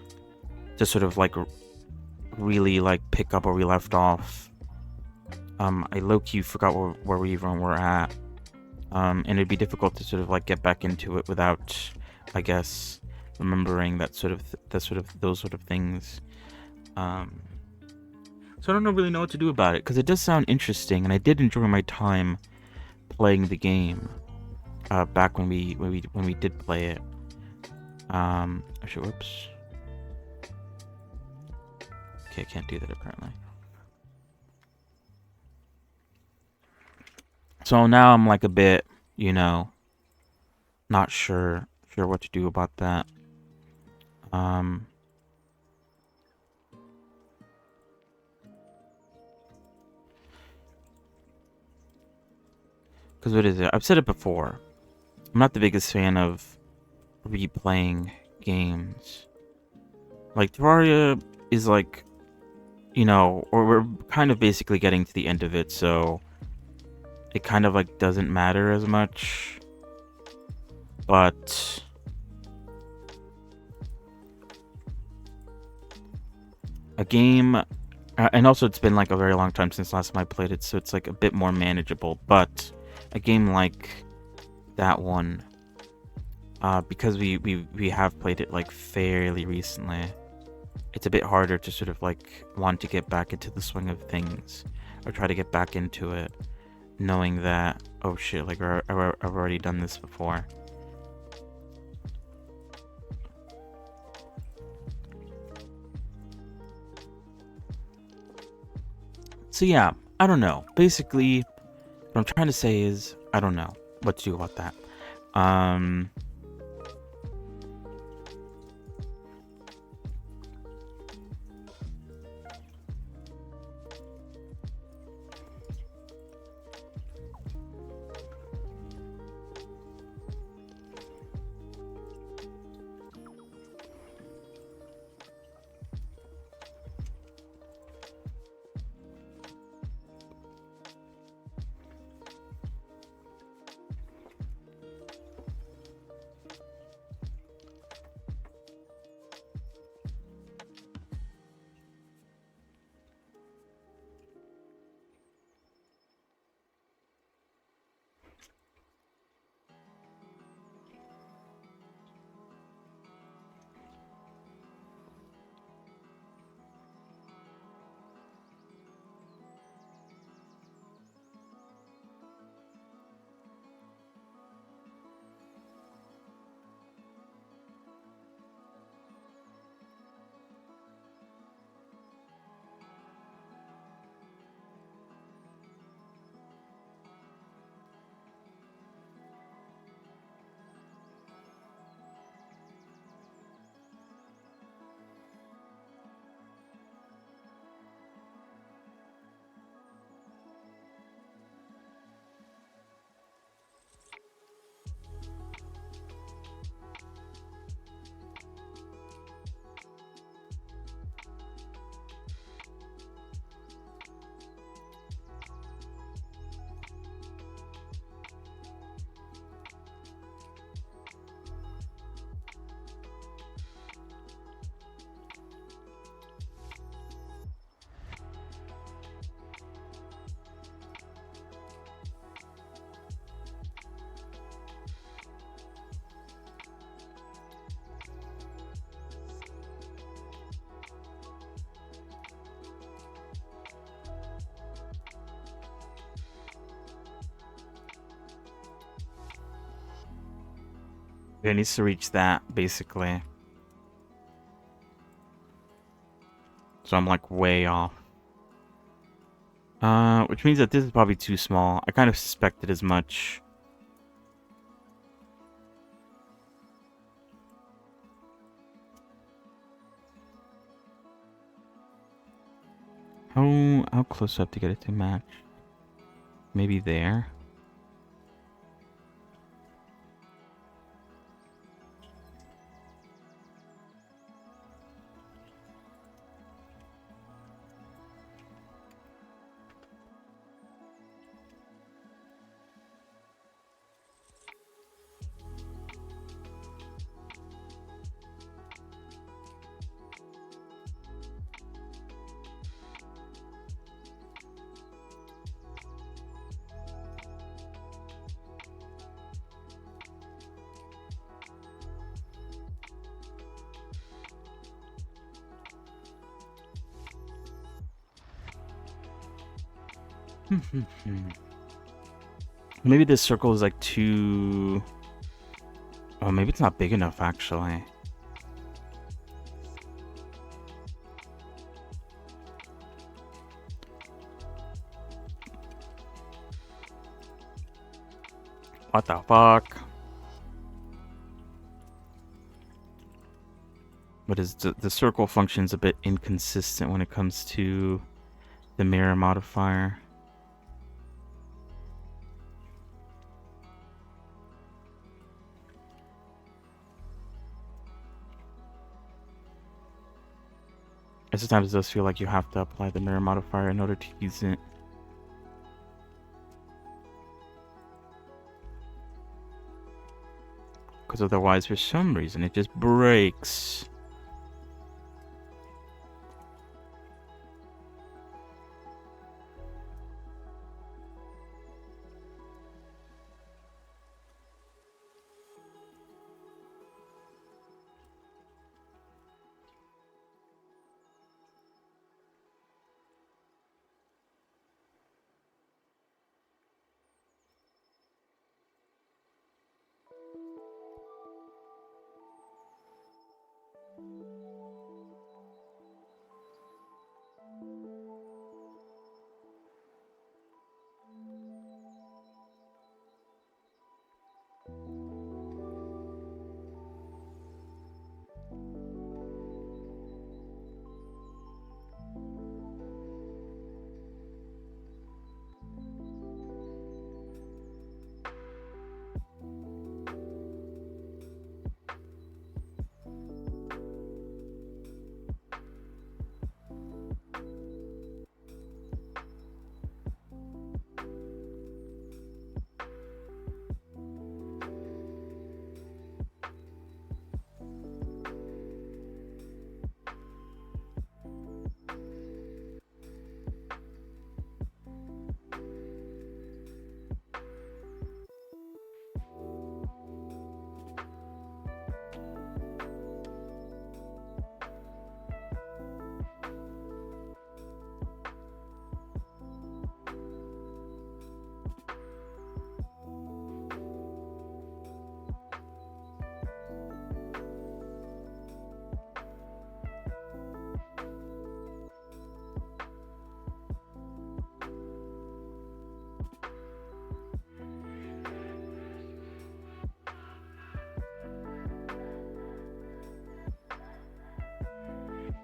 S1: to sort of like really like pick up where we left off. I low-key forgot where we even were at. And it'd be difficult to sort of like get back into it without, I guess, remembering that sort of those sort of things. So I don't really know what to do about it, because it does sound interesting, and I did enjoy my time playing the game. Back when we did play it. Actually, whoops. Okay, I can't do that apparently. So now I'm like a bit, not sure what to do about that. Because what is it? I've said it before. I'm not the biggest fan of replaying games. Like, Terraria is like, or we're kind of basically getting to the end of it, so it kind of like doesn't matter as much. But a game, and also it's been like a very long time since last time I played it, so it's like a bit more manageable. But a game like that one, because we have played it like fairly recently, it's a bit harder to sort of like want to get back into the swing of things, or try to get back into it, knowing that, oh shit, like I've already done this before. So yeah, I don't know. Basically, what I'm trying to say is, I don't know what to do about that. It needs to reach that, basically. So I'm like way off. Which means that this is probably too small. I kind of suspected as much. How close do I have to get it to match? Maybe there? Maybe this circle is like too... Oh, maybe it's not big enough, actually. What the fuck? But is the circle function's a bit inconsistent when it comes to the mirror modifier. Sometimes it does feel like you have to apply the mirror modifier in order to use it. Because otherwise, for some reason, it just breaks.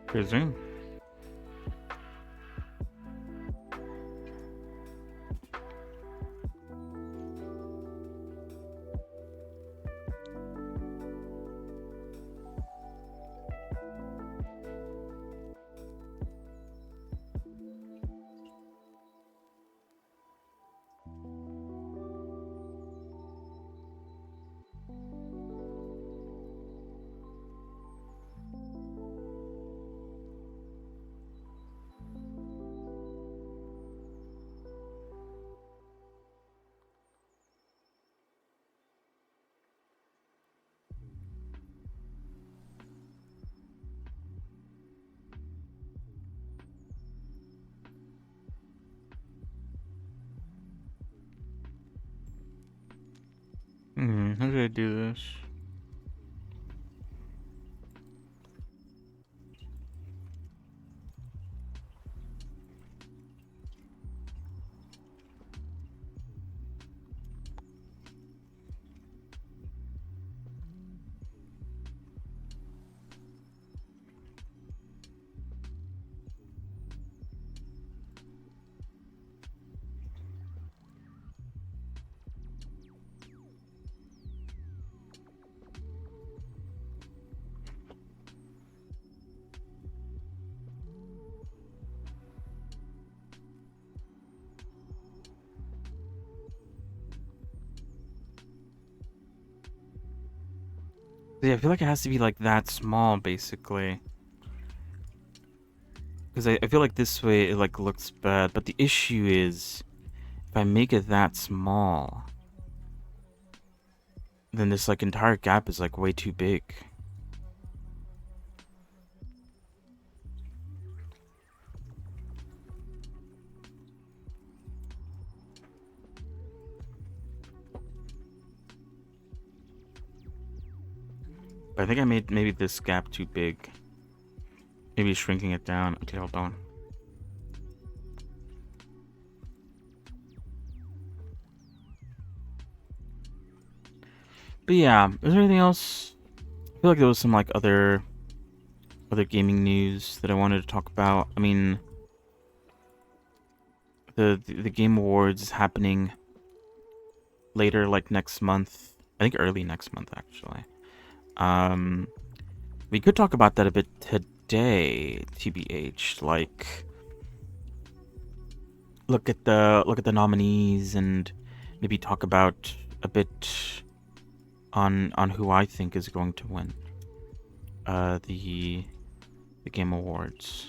S1: Presume. How should I do this? Yeah, I feel like it has to be like that small, basically. Because I feel like this way it like looks bad, but the issue is if I make it that small, then this like entire gap is like way too big. But I think I made maybe this gap too big. Maybe shrinking it down. Okay, hold on. But yeah, is there anything else? I feel like there was some like other gaming news that I wanted to talk about. I mean, the Game Awards is happening later, like next month. I think early next month, actually. Um, we could talk about that a bit today, TBH. Like, look at the nominees and maybe talk about a bit on who I think is going to win the Game Awards.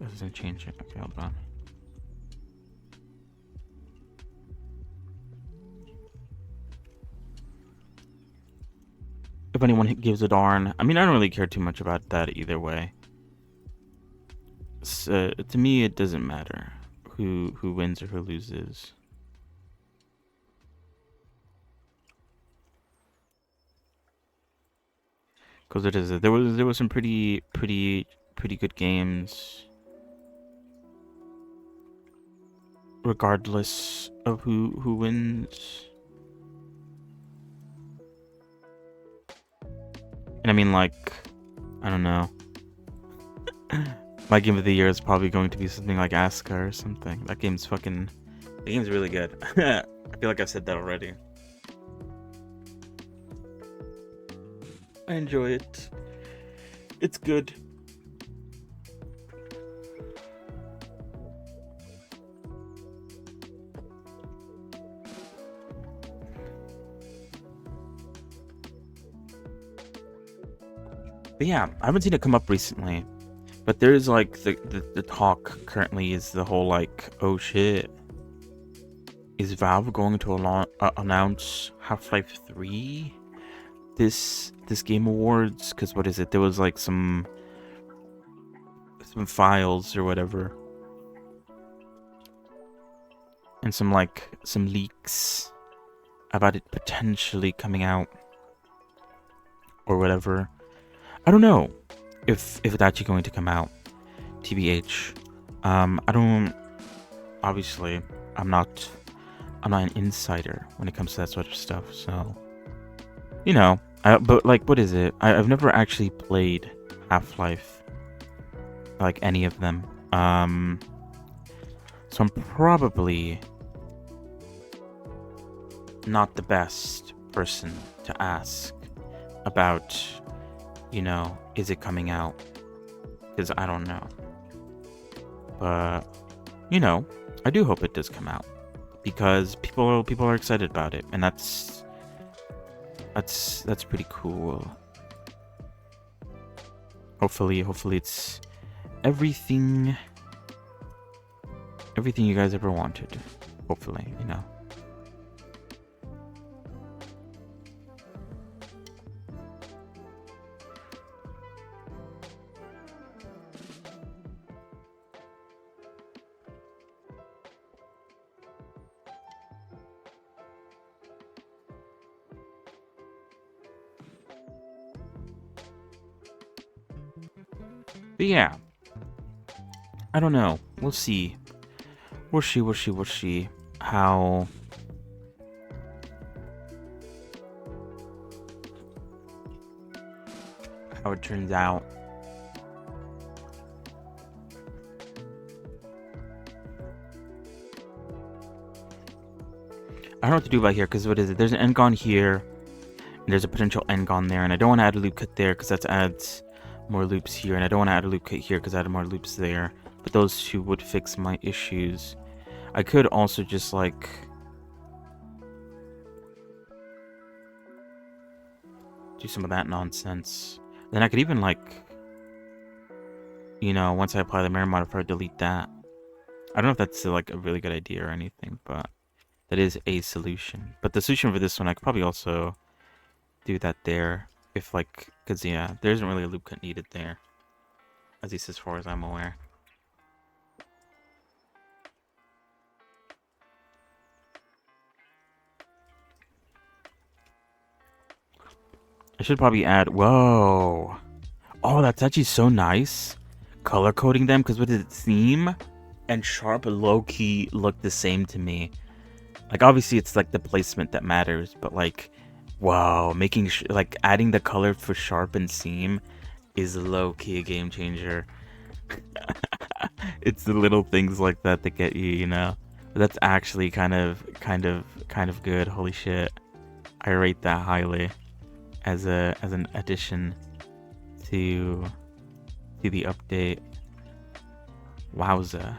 S1: This doesn't change it. Okay, hold on. If anyone gives a darn. I mean, I don't really care too much about that either way. So, to me, it doesn't matter who wins or who loses. Because it is there was some pretty good games, regardless of who wins. And I mean, like, I don't know. My game of the year is probably going to be something like Asuka or something. That game's fucking. The game's really good. I feel like I've said that already. I enjoy it. It's good. But yeah, I haven't seen it come up recently. But there's like the talk currently is the whole like, oh shit, is Valve going to announce Half-Life 3 this Game Awards? Because what is it? There was like some files or whatever, and some leaks about it potentially coming out or whatever. I don't know if it's actually going to come out. TBH. I don't. Obviously, I'm not an insider when it comes to that sort of stuff. So, you know. But like, what is it? I've never actually played Half-Life, like any of them. So I'm probably not the best person to ask about, you know, is it coming out? Because I don't know. But, you know, I do hope it does come out. Because people are excited about it. And that's pretty cool. Hopefully it's everything you guys ever wanted. Hopefully, you know. But yeah, I don't know. We'll see. We'll see how it turns out. I don't know what to do about here, because what is it? There's an N-Gon here, and there's a potential N-Gon there, and I don't want to add a loop cut there, because that adds more loops here, and I don't want to add a loop cut here, because I add more loops there. But those two would fix my issues. I could also just, like, Do some of that nonsense. Then I could even like, once I apply the mirror modifier, delete that. I don't know if that's like a really good idea or anything, but that is a solution. But the solution for this one, I could probably also do that there. If like, because yeah, there isn't really a loop cut needed there. At least as far as I'm aware. I should probably add, whoa. Oh, that's actually so nice. Color coding them, because with the theme and sharp low-key look the same to me. Like, obviously, it's like the placement that matters, but like, wow, like adding the color for sharp and seam is low-key a game changer. It's the little things like that that get you. But that's actually kind of good. Holy shit. I rate that highly as an addition to the update. Wowza.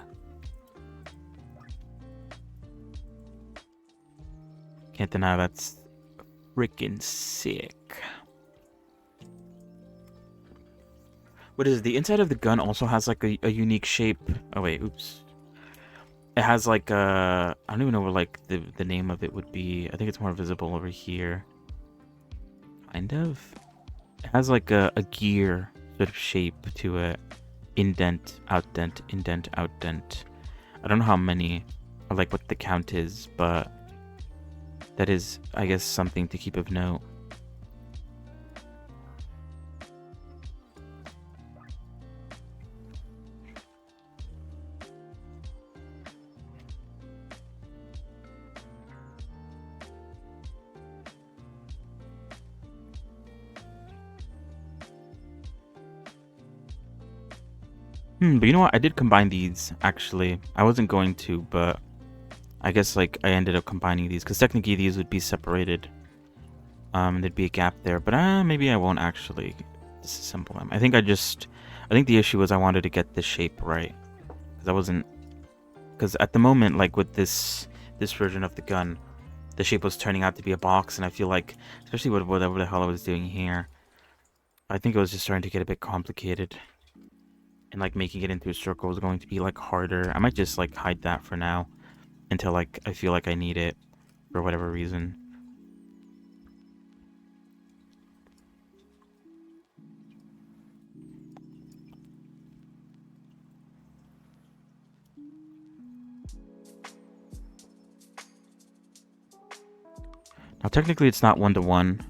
S1: Can't deny that's freaking sick. What is it? The inside of the gun also has like a unique shape. Oh wait, oops. It has like I don't even know what like the name of it would be. I think it's more visible over here. Kind of. It has like a gear sort of shape to it. Indent, outdent, indent, outdent. I don't know how many, or like what the count is, but that is, I guess, something to keep of note. But you know what? I did combine these, actually. I wasn't going to, but I guess, like, I ended up combining these, because technically these would be separated. There'd be a gap there, but maybe I won't actually disassemble them. I think the issue was I wanted to get the shape right. Because at the moment, like, with this version of the gun, the shape was turning out to be a box, and I feel like, especially with whatever the hell I was doing here, I think it was just starting to get a bit complicated. And like making it into a circle is going to be like harder. I might just like hide that for now until like I feel like I need it for whatever reason. Now technically it's not 1-to-1.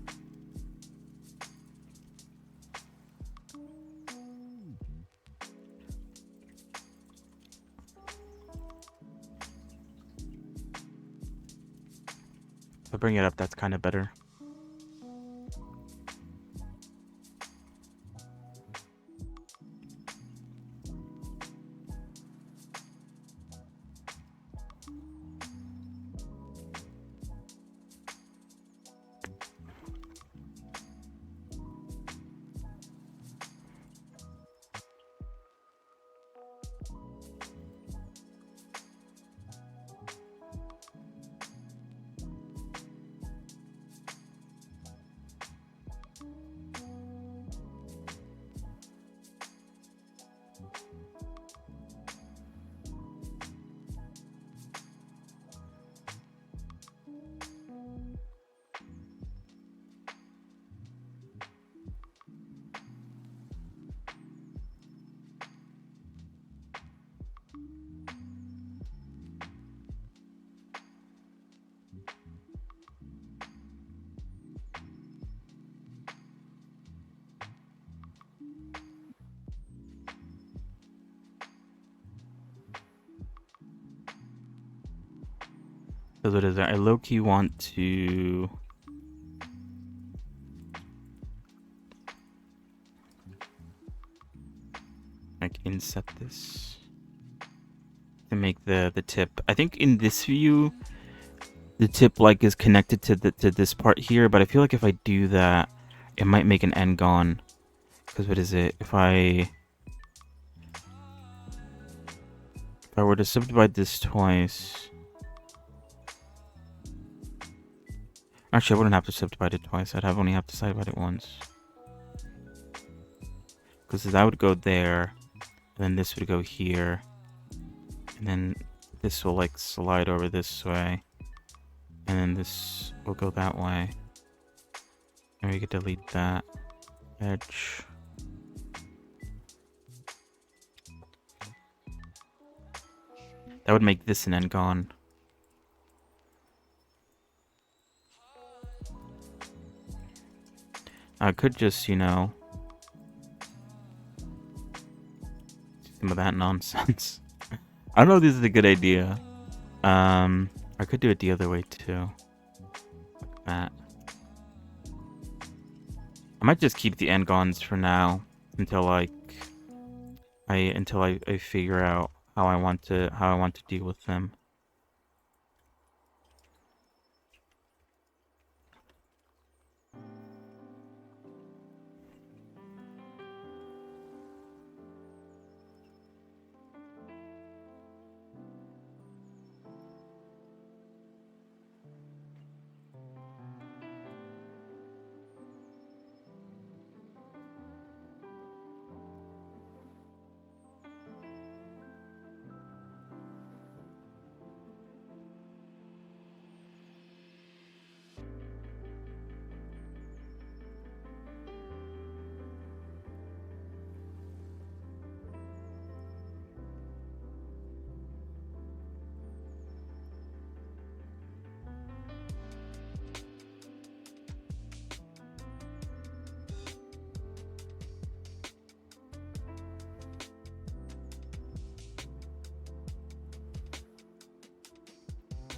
S1: If I bring it up, that's kind of better. Because what is that? I low-key want to like inset this to make the tip. I think in this view the tip like is connected to this part here, but I feel like if I do that it might make an end gone. Because what is it? If I were to subdivide this twice, Actually, I wouldn't have to subdivide it twice. I'd only have to subdivide it once. Because that would go there, and then this would go here, and then this will like slide over this way, and then this will go that way. And we could delete that edge. That would make this an end gone. I could just, you know, do some of that nonsense. I don't know if this is a good idea. I could do it the other way too. Like that. I might just keep the end gons for now until like I figure out how I want to deal with them.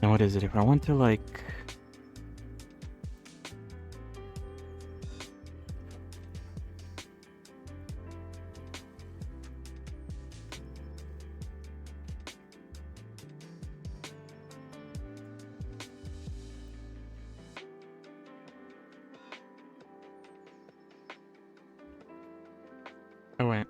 S1: Now what is it? If I want to like... Oh wait.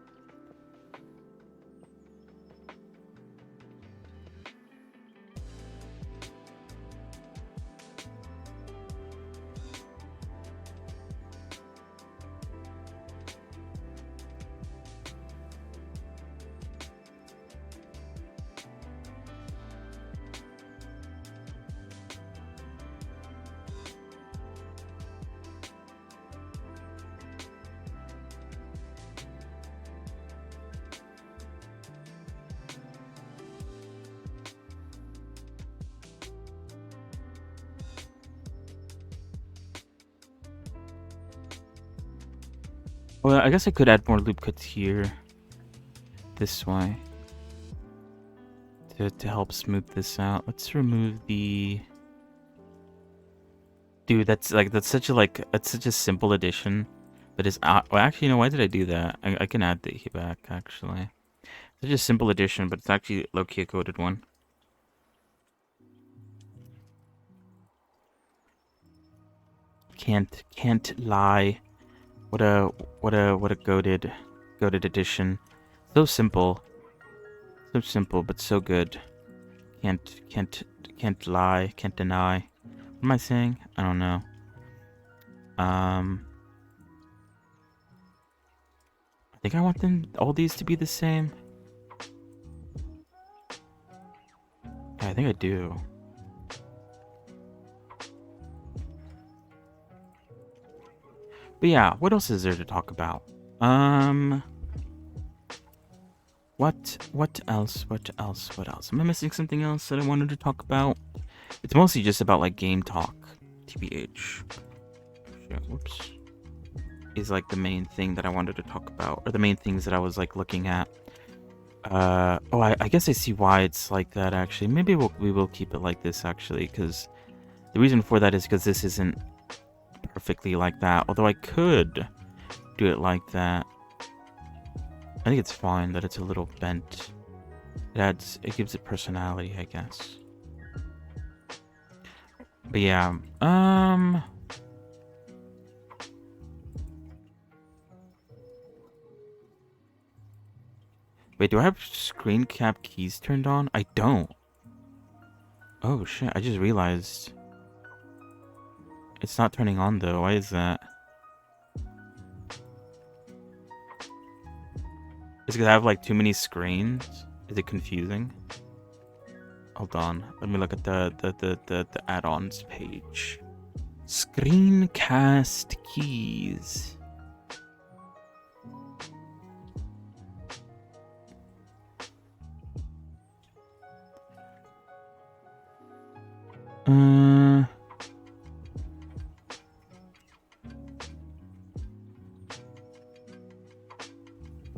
S1: Well, I guess I could add more loop cuts here. This way. To help smooth this out. Let's remove the... Dude, that's such a simple addition. But it's well, actually, you know, why did I do that? I can add the back actually. Such a simple addition, but it's actually low-key a coded one. Can't lie. What a goated addition. So simple. So simple, but so good. Can't lie, can't deny. What am I saying? I don't know. I think I want all these to be the same. Yeah, I think I do. But yeah, what else is there to talk about? What else? Am I missing something else that I wanted to talk about? It's mostly just about like game talk, TBH. Shit, whoops. Is like the main thing that I wanted to talk about, or the main things that I was like looking at. Oh, I guess I see why it's like that actually. Maybe we will keep it like this actually, because the reason for that is because this isn't perfectly like that. Although I could do it like that. I think it's fine that it's a little bent. It gives it personality, I guess. But yeah, wait, do I have screen cap keys turned on? I don't. Oh shit, I just realized. It's not turning on though. Why is that? Is it because I have like too many screens? Is it confusing? Hold on. Let me look at the add-ons page. Screencast keys.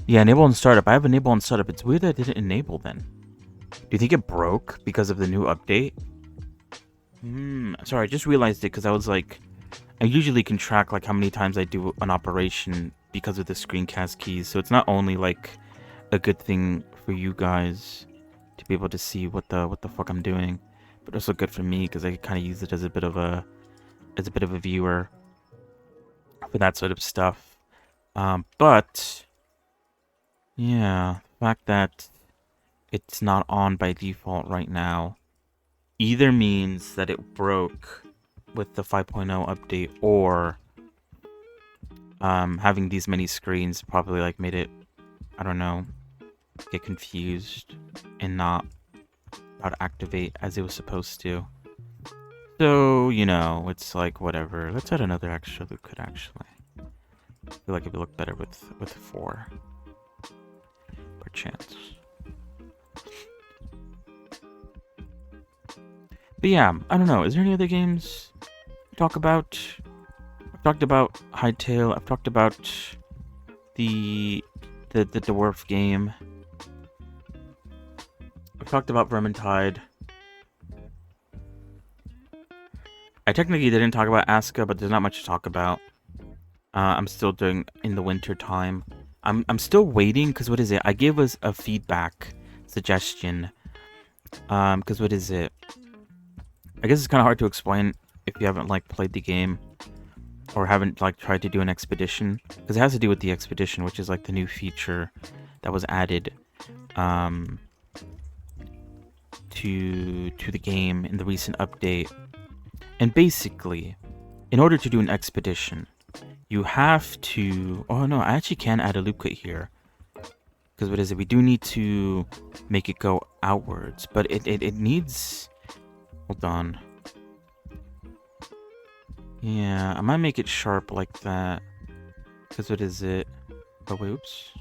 S1: Yeah, enable and startup. I have enable and startup. It's weird that I didn't enable then. Do you think it broke because of the new update? Sorry, I just realized it because I was like, I usually can track like how many times I do an operation because of the screencast keys. So it's not only like a good thing for you guys to be able to see what the fuck I'm doing, but also good for me because I kind of use it as a bit of a viewer for that sort of stuff. But yeah, the fact that it's not on by default right now either means that it broke with the 5.0 update, or having these many screens probably like made it, I don't know, get confused and not how to activate as it was supposed to. So, you know, it's like whatever. Let's add another extra that could actually. I feel like it would look better with 4. Perchance. But yeah, I don't know. Is there any other games to talk about? I've talked about Hytale. I've talked about the dwarf game. I've talked about Vermintide. I technically didn't talk about Aska, but there's not much to talk about. I'm still doing in the winter time. I'm still waiting because what is it? I gave us a feedback suggestion. Because what is it? I guess it's kind of hard to explain if you haven't like played the game or haven't like tried to do an expedition, because it has to do with the expedition, which is like the new feature that was added to the game in the recent update. And basically, in order to do an expedition, you have to... Oh no, I actually can add a loop cut here. Because what is it? We do need to make it go outwards, but it needs... Hold on. Yeah, I might make it sharp like that. Because what is it? Oh, wait, oops.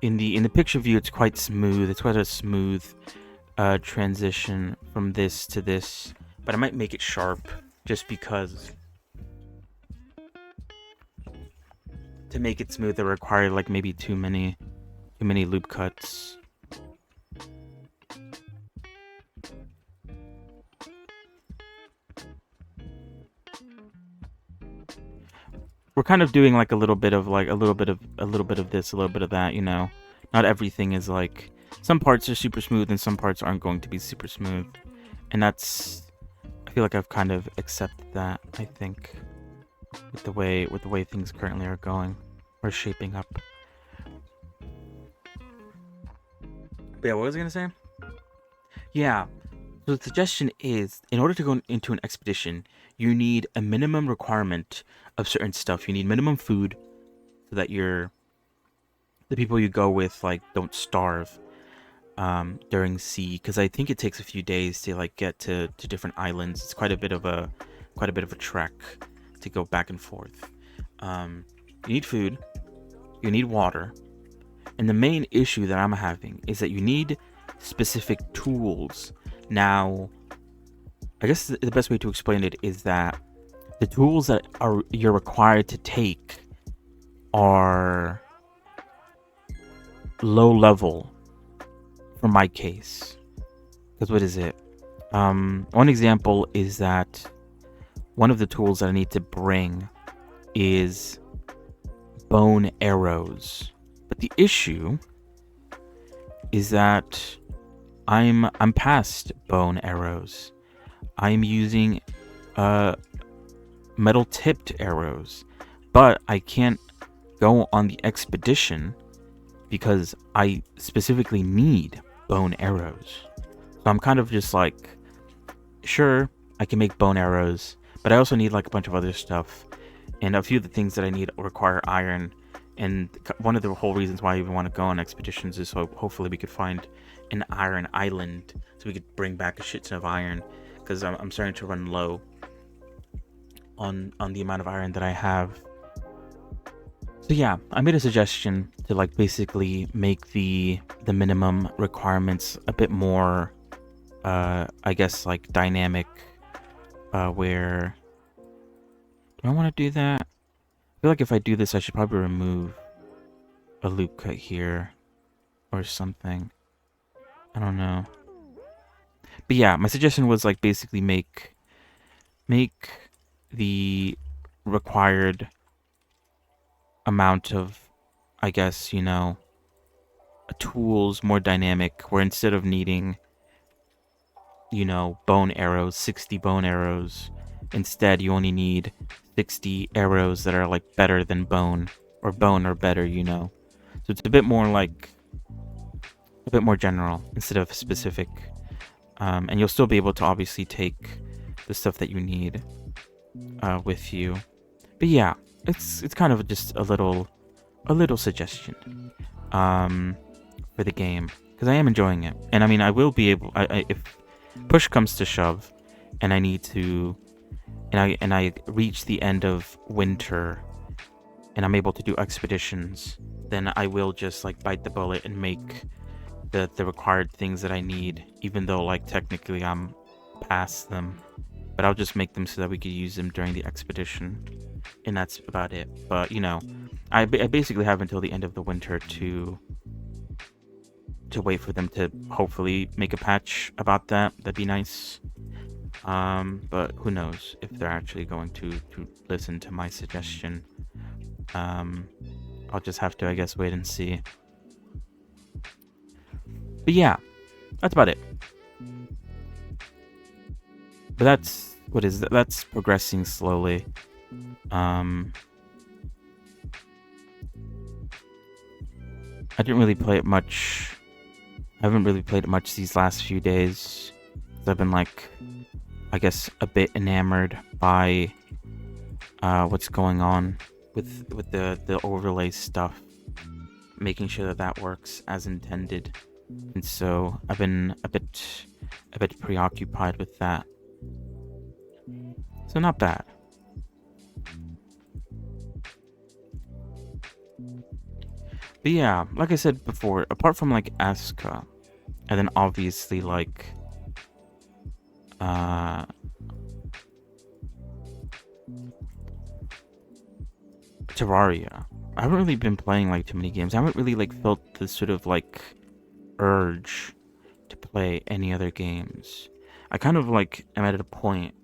S1: In the picture view, it's quite smooth. It's quite a smooth transition from this to this. But I might make it sharp just because... To make it smooth, it required like maybe too many loop cuts. We're kind of doing like a little bit of this, a little bit of that, you know. Not everything is like, some parts are super smooth and some parts aren't going to be super smooth. And that's, I feel like I've kind of accepted that, I think, with the way things currently are going or shaping up. But yeah, what was I gonna say? Yeah. So the suggestion is, in order to go into an expedition, you need a minimum requirement of certain stuff. You need minimum food so that the people you go with like don't starve during sea, because I think it takes a few days to like get to different islands. It's quite a bit of a trek to go back and forth. You need food, you need water, and the main issue that I'm having is that you need specific tools. Now, I guess the best way to explain it is that the tools that you're required to take are low level for my case. Because what is it? One example is that one of the tools that I need to bring is bone arrows. But the issue is that I'm past bone arrows. I'm using metal tipped arrows, but I can't go on the expedition because I specifically need bone arrows. So I'm kind of just like, sure, I can make bone arrows, but I also need like a bunch of other stuff. And a few of the things that I need require iron. And one of the whole reasons why I even want to go on expeditions is so hopefully we could find an iron island so we could bring back a shit ton of iron, because I'm starting to run low on the amount of iron that I have. So yeah, I made a suggestion to like basically make the minimum requirements a bit more I guess like dynamic, where do I want to do that? I feel like if I do this I should probably remove a loop cut here or something. I don't know. But yeah, my suggestion was like basically make the required amount of, I guess, tools more dynamic, where instead of needing, bone arrows, 60 bone arrows, instead you only need 60 arrows that are like better than bone, or bone or better, So it's a bit more like, a bit more general instead of specific. And you'll still be able to obviously take the stuff that you need with you. But yeah, it's kind of just a little suggestion for the game, because I am enjoying it. And I mean, I will be able, if push comes to shove and I need to, and I reach the end of winter and I'm able to do expeditions, then I will just like bite the bullet and make the required things that I need, even though like technically I'm past them. But I'll just make them so that we could use them during the expedition, and that's about it. But I basically have until the end of the winter to wait for them to hopefully make a patch about that. That'd be nice. But who knows if they're actually going to listen to my suggestion. I'll just have to, I guess, wait and see. But yeah, that's about it. But that's progressing slowly. I didn't really play it much. I haven't really played it much these last few days. I've been like, I guess, a bit enamored by what's going on with the overlay stuff, making sure that that works as intended. And so I've been a bit preoccupied with that. So not bad. But yeah, like I said before, apart from like Asuka, and then obviously like Terraria, I haven't really been playing like too many games. I haven't really like felt the sort of like urge to play any other games. I kind of like am at a point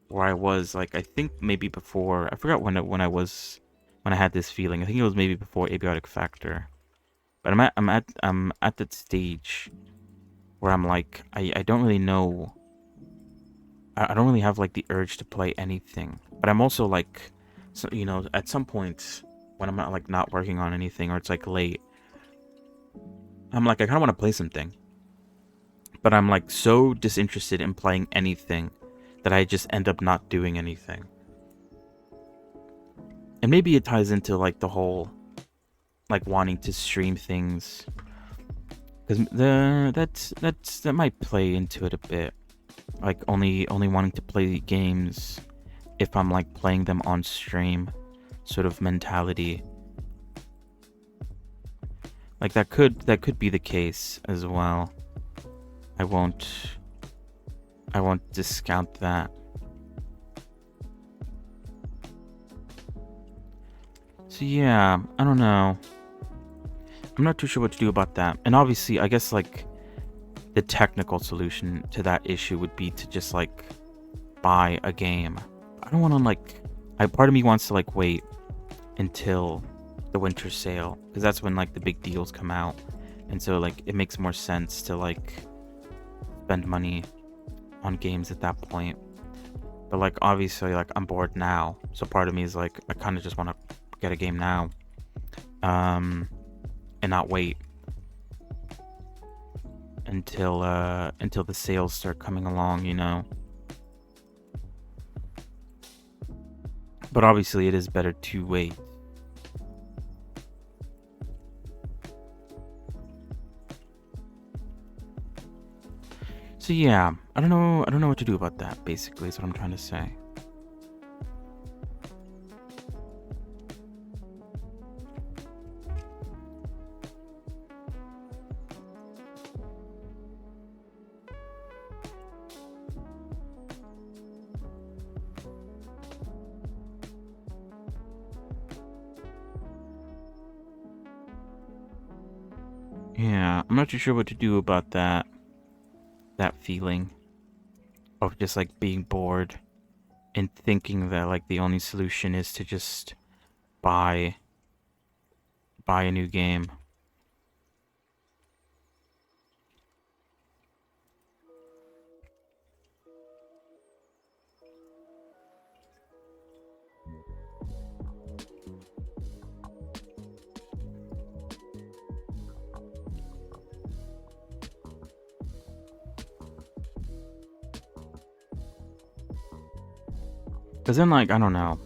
S1: where I was like, I think maybe before, I forgot when I had this feeling. I think it was maybe before Abiotic Factor. But I'm at that stage where I'm like, I don't really know. I don't really have like the urge to play anything. But I'm also like, so, at some point when I'm not like not working on anything, or it's like late, I'm like, I kind of want to play something. But I'm like so disinterested in playing anything that I just end up not doing anything. And maybe it ties into like the whole like wanting to stream things, because that might play into it a bit, like only wanting to play games if I'm like playing them on stream sort of mentality. Like that could be the case as well. I won't discount that. So yeah, I don't know. I'm not too sure what to do about that. And obviously, I guess like the technical solution to that issue would be to just like buy a game. I don't want to like, part of me wants to like wait until the winter sale, because that's when like the big deals come out, and so like it makes more sense to like spend money on games at that point. But like obviously like I'm bored now, so part of me is like, I kind of just want to get a game now, and not wait until the sales start coming along, But obviously it is better to wait. So yeah, I don't know what to do about that, basically, is what I'm trying to say. Yeah, I'm not too sure what to do about that feeling of just like being bored and thinking that like the only solution is to just buy a new game. Cause then like I don't know.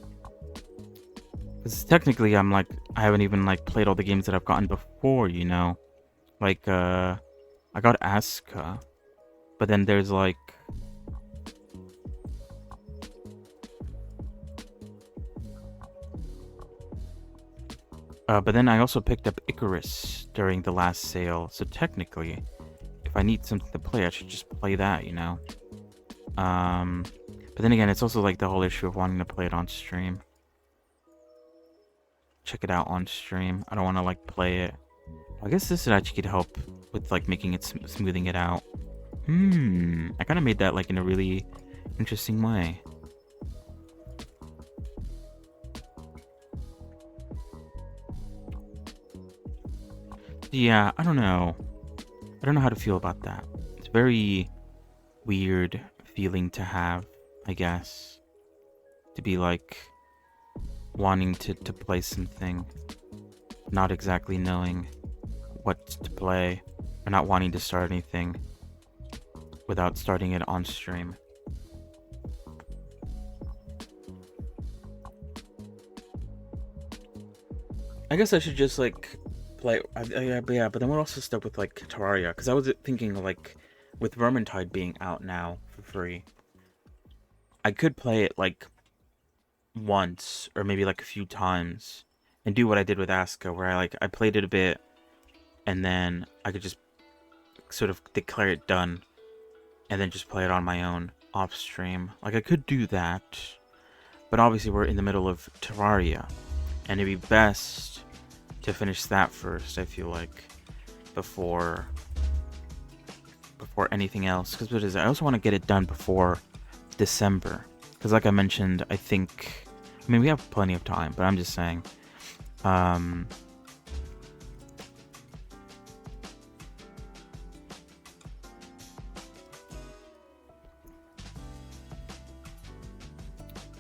S1: Cause technically I'm like I haven't even like played all the games that I've gotten before, you know. Like I got Asuka, but then there's like but then I also picked up Icarus during the last sale. So technically, if I need something to play, I should just play that, you know. But then again, it's also like the whole issue of wanting to play it on stream. Check it out on stream. I don't want to like play it. I guess this actually could help with like making it smoothing it out. I kind of made that like in a really interesting way. Yeah, I don't know. I don't know how to feel about that. It's a very weird feeling to have, I guess. To be like wanting to play something, not exactly knowing what to play, or not wanting to start anything without starting it on stream. I guess I should just like play. Yeah, but then we're also stuck with like Terraria, because I was thinking like with Vermintide being out now for free, I could play it like once or maybe like a few times and do what I did with Asuka, where I played it a bit and then I could just sort of declare it done and then just play it on my own off stream. Like I could do that, but obviously we're in the middle of Terraria and it'd be best to finish that first, I feel like, before anything else. Because what is it? I also want to get it done before December. Because like I mentioned, I mean, we have plenty of time, but I'm just saying.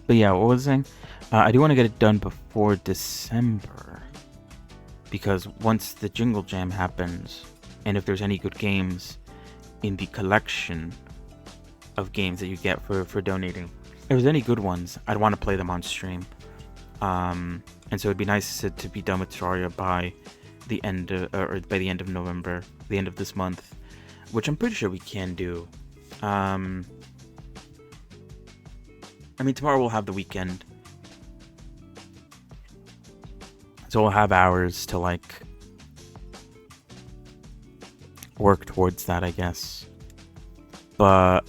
S1: But yeah, what was I saying? I do want to get it done before December. Because once the Jingle Jam happens, and if there's any good games in the collection of games that you get for donating, if there's any good ones, I'd want to play them on stream. And so it'd be nice to be done with Terraria by the end of, or by the end of November, the end of this month, which I'm pretty sure we can do. I mean, tomorrow we'll have the weekend, so we'll have hours to like work towards that, I guess. But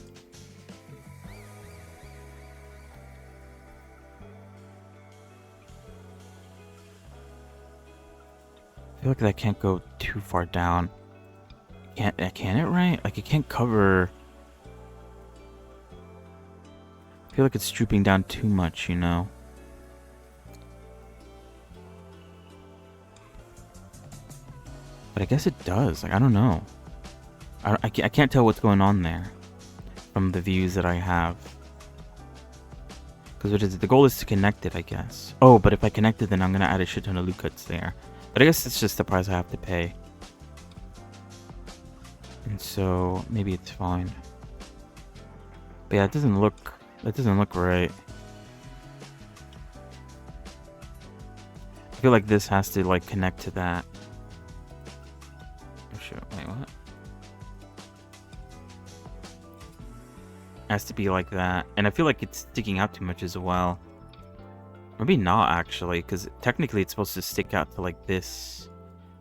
S1: I feel like that can't go too far down. Can it, right? Like it can't cover. I feel like it's drooping down too much, you know. But I guess it does. Like I don't know. I can't tell what's going on there from the views that I have. Because the goal is to connect it, I guess. Oh, but if I connect it, then I'm gonna add a shit ton of loot cuts there. But I guess it's just the price I have to pay. And so maybe it's fine. But yeah, that doesn't look right. I feel like this has to like connect to that. Oh shit, wait, what? It has to be like that. And I feel like it's sticking out too much as well. Maybe not actually, because technically it's supposed to stick out to like this,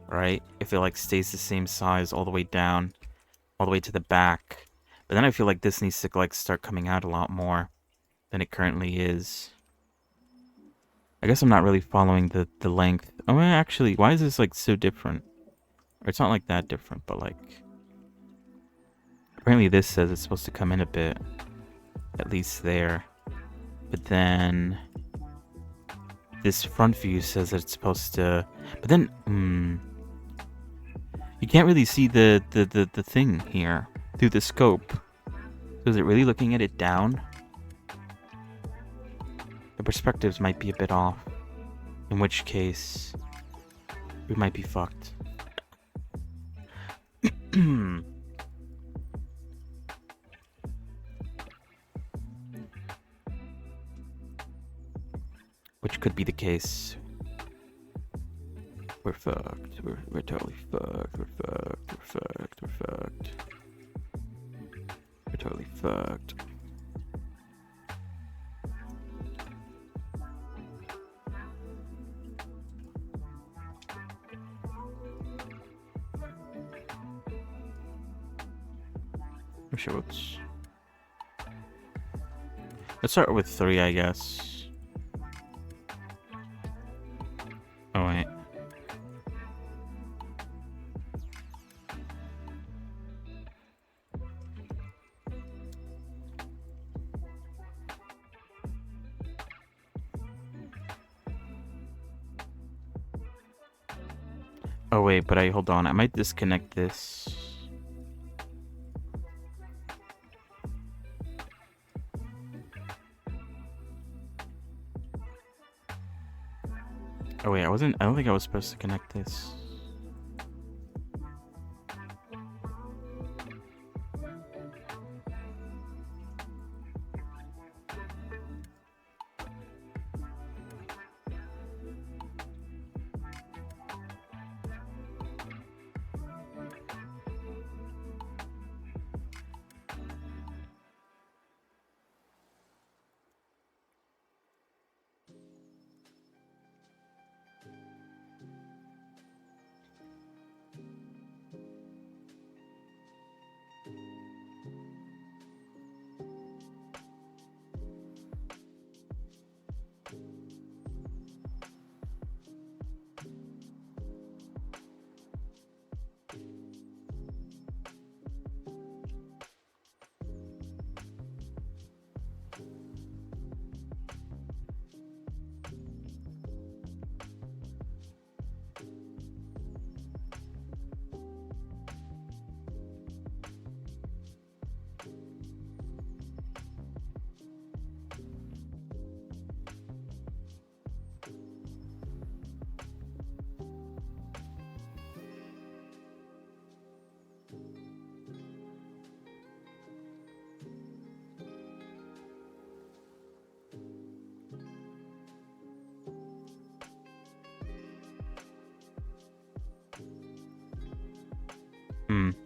S1: right? If it like stays the same size all the way down, all the way to the back. But then I feel like this needs to like start coming out a lot more than it currently is. I guess I'm not really following the length. Oh, actually, why is this like so different? Or it's not like that different, but like apparently this says it's supposed to come in a bit, at least there. But then this front view says that it's supposed to. But then, you can't really see the thing here through the scope. So is it really looking at it down? The perspectives might be a bit off. In which case, we might be fucked. Which could be the case. We're fucked. We're totally fucked. We're fucked. We're fucked. We're fucked. We're totally fucked. Oh shit, whoops. Let's start with 3, I guess. Oh wait. Oh wait, but hold on. I might disconnect this. Oh wait, I don't think I was supposed to connect this.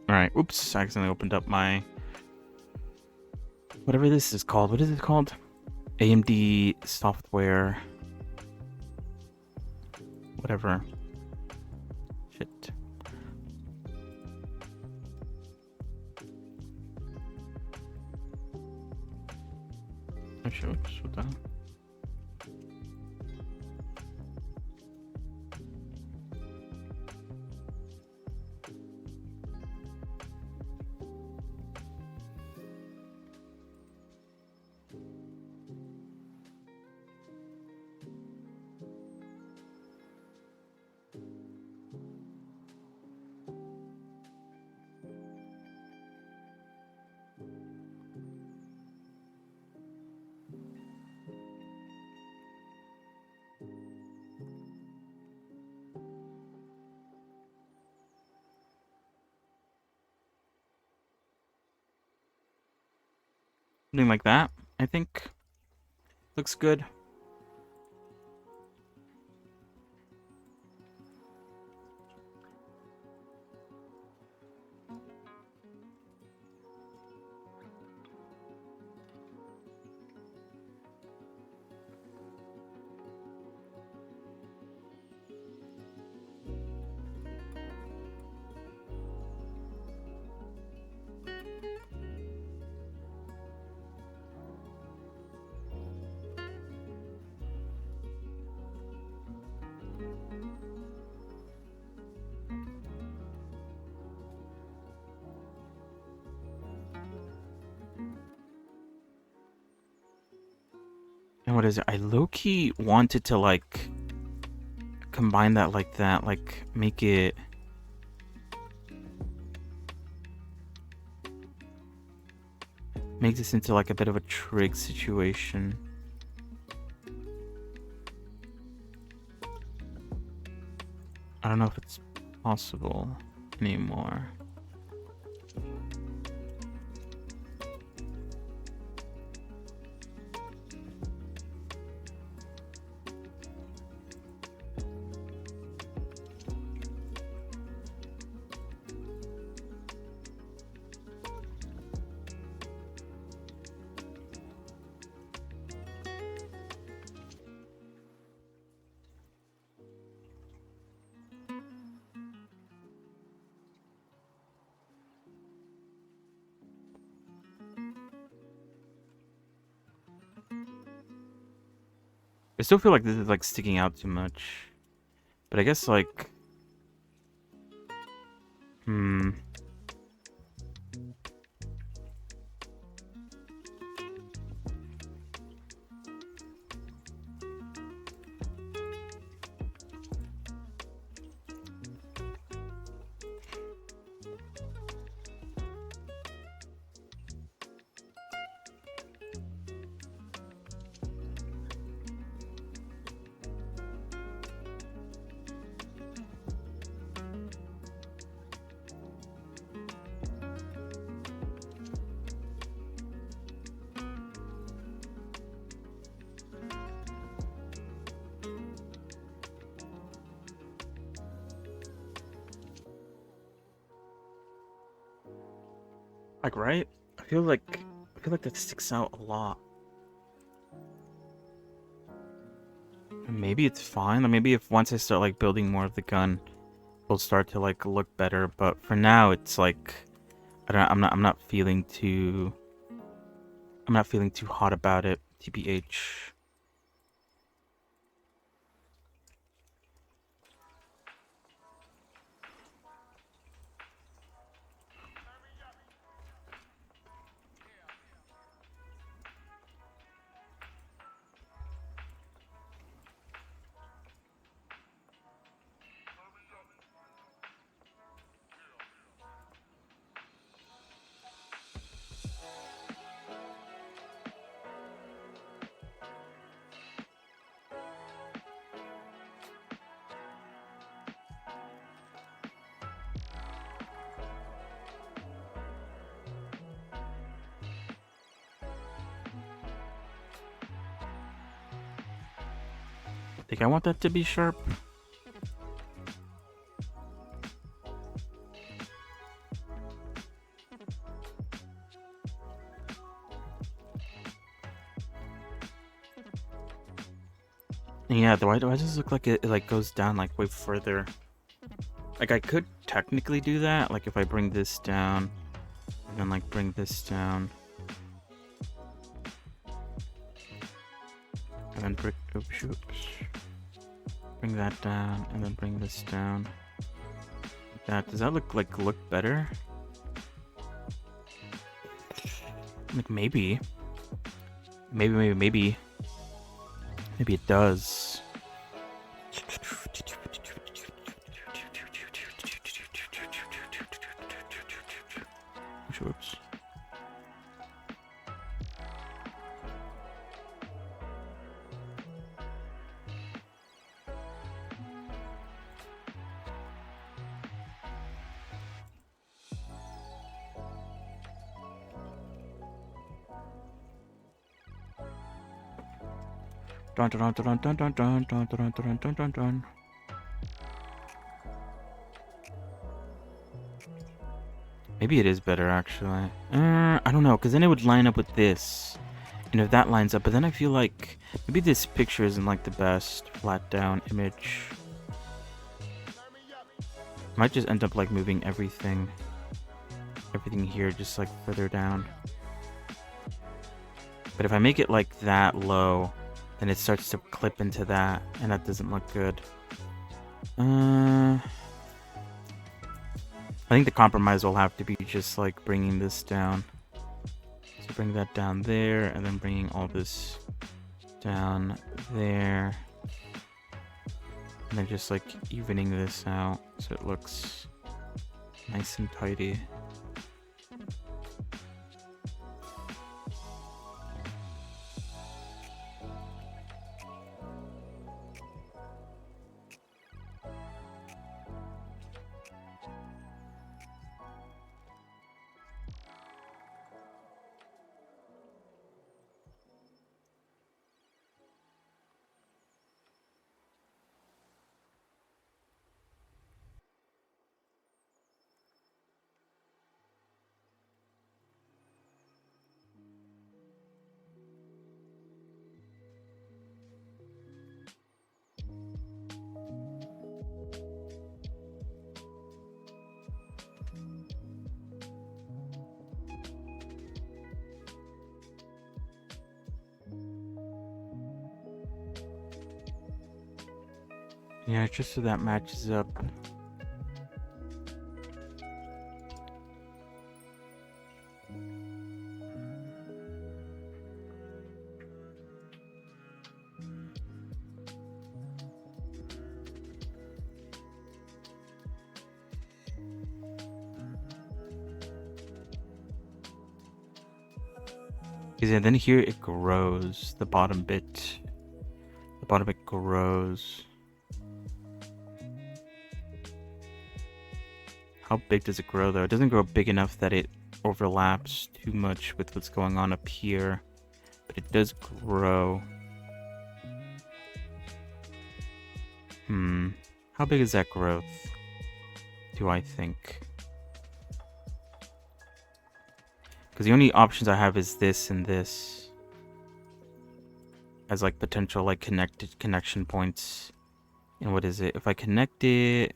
S1: Alright, oops, I accidentally opened up my... whatever this is called. What is it called? AMD software... whatever. Shit. Oh shit, oops, what the hell? Something like that, I think. Looks good. what is it? I low-key wanted to like combine that like that, like make it make this into like a bit of a trig situation. I don't know if it's possible anymore. I still feel like this is like sticking out too much. But I guess like right? I feel like that sticks out a lot. Maybe it's fine. Or maybe if once I start like building more of the gun, it'll start to like look better. But for now, it's like I'm not feeling too hot about it. TBH. I think I want that to be sharp. Yeah, why do I just look like it like goes down like way further? Like I could technically do that, like if I bring this down and then like bring this down. And then bring that down and then bring this down. Like that. Does that look better? Like maybe it does. Whoops. Dun dun dun dun dun dun dun dun dun dun dun dun. Maybe it is better actually. I don't know, because then it would line up with this. And if that lines up, but then I feel like maybe this picture isn't like the best flat down image. Might just end up like moving everything here just like further down. But if I make it like that low, then it starts to clip into that, and that doesn't look good. I think the compromise will have to be just like bringing this down. So bring that down there, and then bringing all this down there. And then just like evening this out so it looks nice and tidy. Yeah, just so that matches up. And then here it grows, the bottom bit. The bottom bit grows. How big does it grow though? It doesn't grow big enough that it overlaps too much with what's going on up here. But it does grow. How big is that growth? Do I think? Because the only options I have is this and this. As like potential like connection points. And what is it? If I connect it...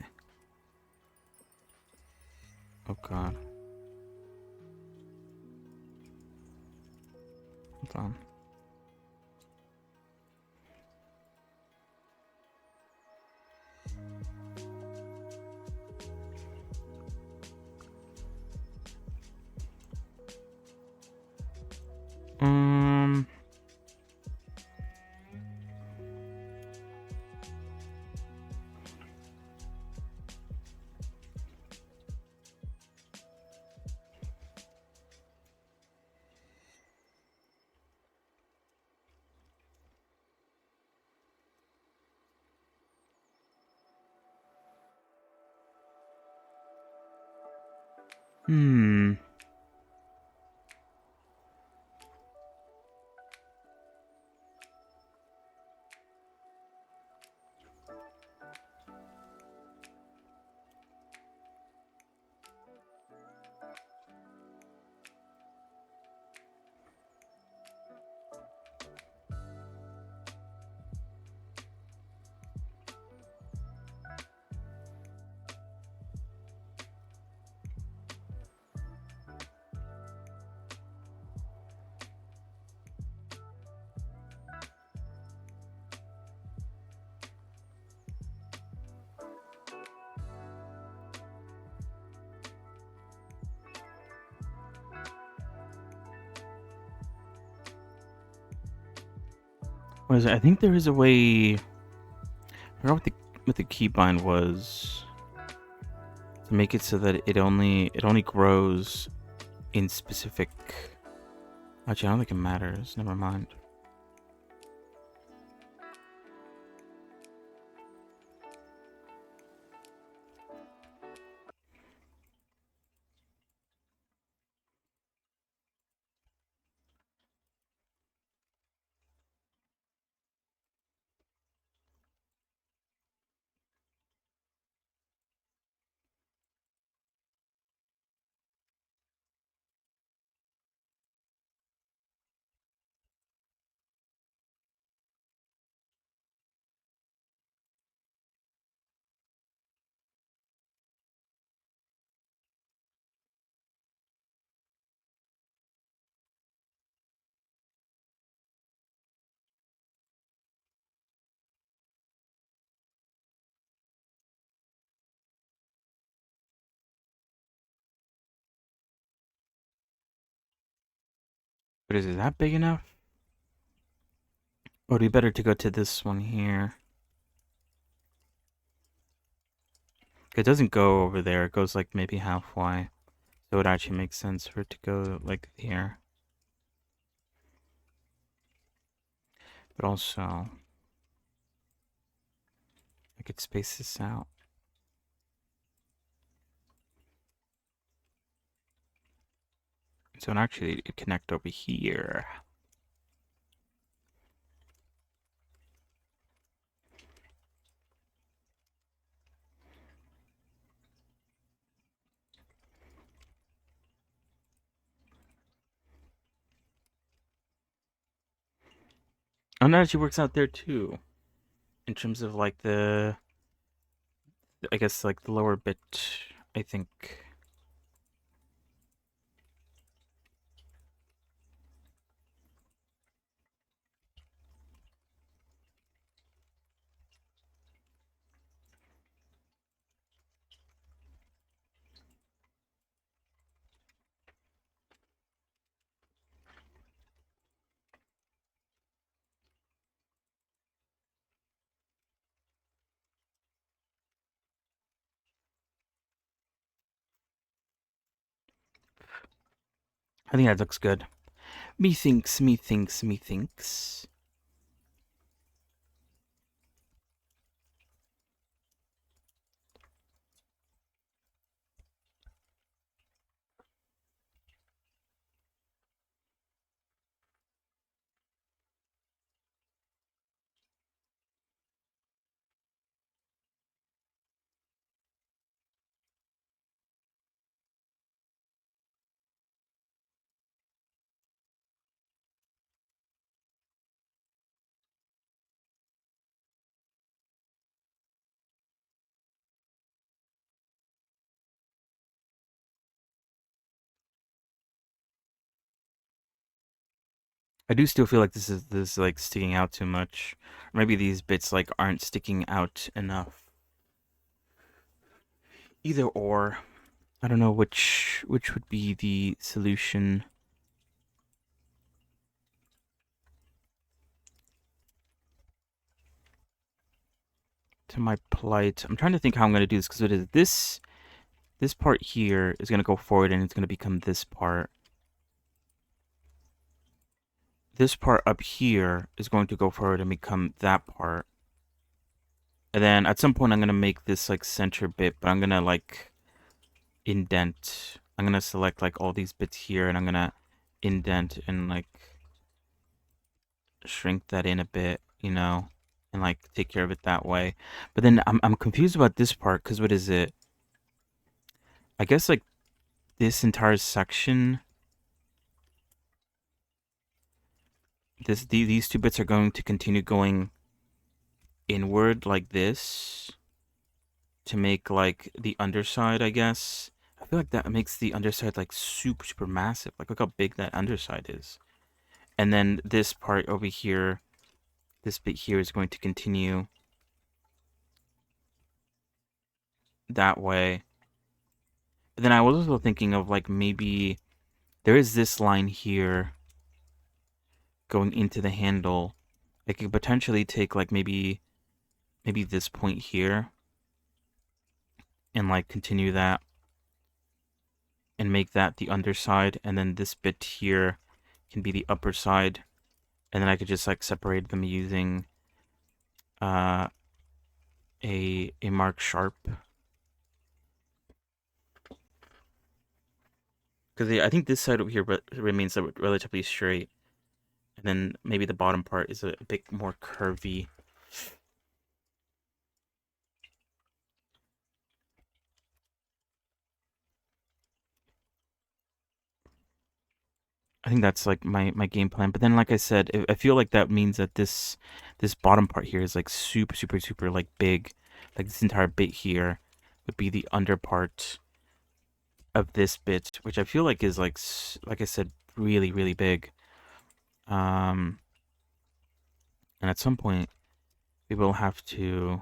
S1: Oh god. Hold on. What is it? I think there is a way... I forgot what the keybind was. To make it so that it only grows in specific... Actually, I don't think it matters. Never mind. But is that big enough? Or would it be better to go to this one here? It doesn't go over there. It goes like maybe halfway. So it actually makes sense for it to go like here. But also, I could space this out. So it actually it connect over here. Oh, no, she works out there too. In terms of like I guess like the lower bit, I think. I think that looks good. Methinks, methinks, methinks. I do still feel like this is like sticking out too much. Or maybe these bits like aren't sticking out enough. Either or. I don't know which would be the solution. To my plight. I'm trying to think how I'm going to do this because it is this part here is going to go forward and it's going to become this part. This part up here is going to go forward and become that part. And then at some point I'm going to make this like center bit, but I'm going to like indent. I'm going to select like all these bits here and I'm going to indent and like shrink that in a bit, you know, and like take care of it that way. But then I'm confused about this part because what is it? I guess like this entire section, these two bits are going to continue going inward like this to make like the underside, I guess. I feel like that makes the underside like super super massive. Like look how big that underside is. And then this part over here, this bit here is going to continue that way. But then I was also thinking of like maybe there is this line here going into the handle. I could potentially take like maybe this point here and like continue that and make that the underside, and then this bit here can be the upper side, and then I could just like separate them using uh a mark sharp, because I think this side over here remains relatively straight, and then maybe the bottom part is a bit more curvy. I think that's like my game plan. But then, like I said, I feel like that means that this bottom part here is like super super super like big. Like this entire bit here would be the under part of this bit, which I feel like is like I said, really really big. Um, and at some point we will have to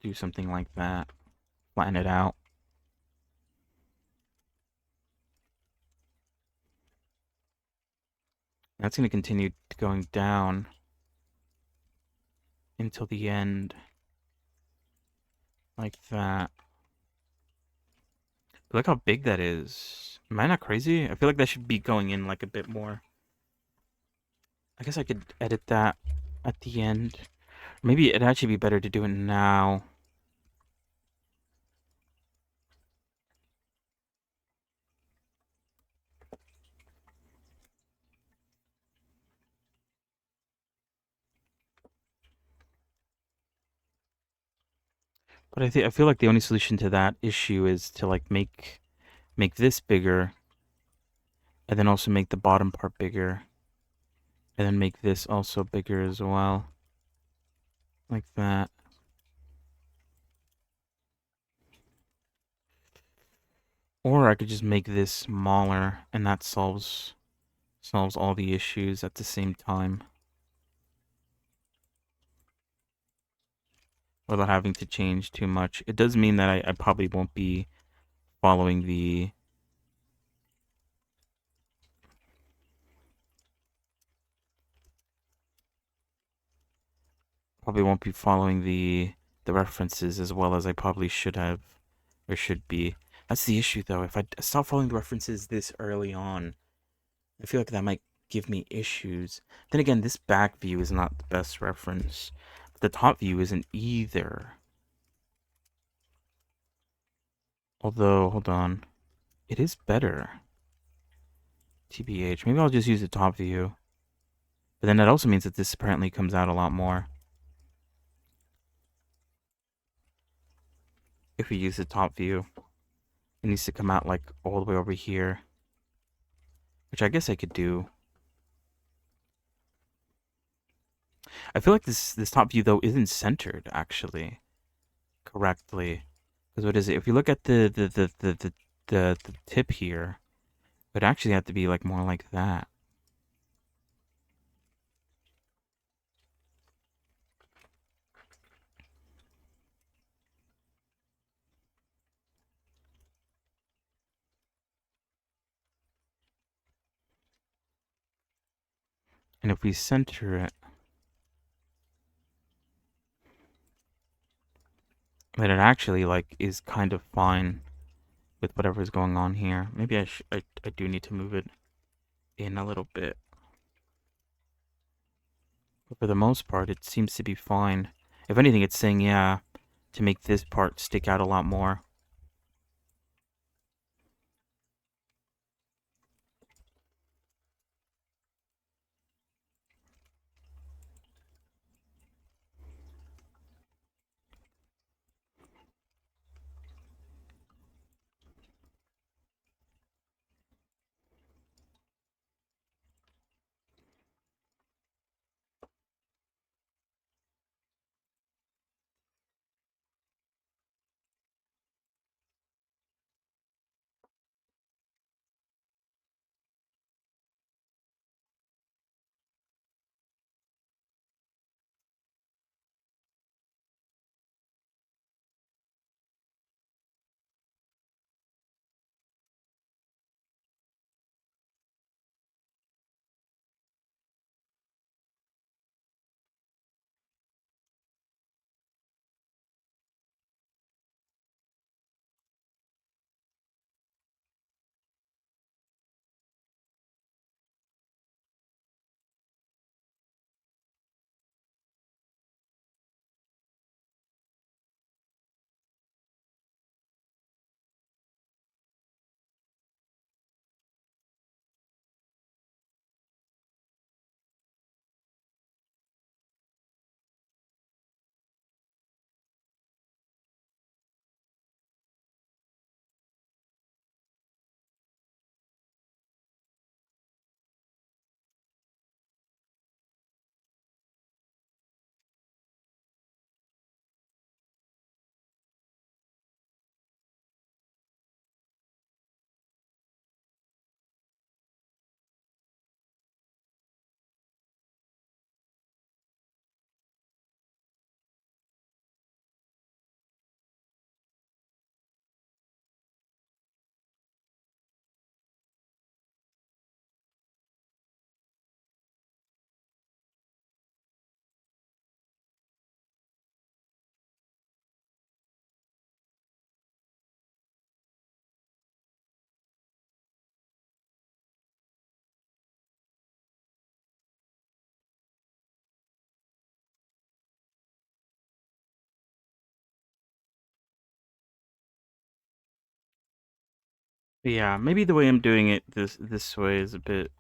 S1: do something like that, flatten it out. That's going to continue going down until the end, like that. But look how big that is. Am I not crazy? I feel like that should be going in like a bit more. I guess I could edit that at the end. Maybe it'd actually be better to do it now. But I feel like the only solution to that issue is to like make this bigger, and then also make the bottom part bigger, and then make this also bigger as well, like that. Or I could just make this smaller, and that solves all the issues at the same time without having to change too much. It does mean that I probably won't be following the the references as well as I probably should have or should be. That's the issue though. If I stop following the references this early on, I feel like that might give me issues. Then again, this back view is not the best reference. But the top view isn't either. Although, hold on. It is better. TBH. Maybe I'll just use the top view. But then that also means that this apparently comes out a lot more. If we use the top view. It needs to come out like all the way over here. Which I guess I could do. I feel like this top view though isn't centered actually correctly. Because what is it? If you look at the tip here, it would actually have to be like more like that. And if we center it, then it actually like is kind of fine with whatever's going on here. Maybe I do need to move it in a little bit. But for the most part, it seems to be fine. If anything, it's saying, yeah, to make this part stick out a lot more. Yeah, maybe the way I'm doing it this way is a bit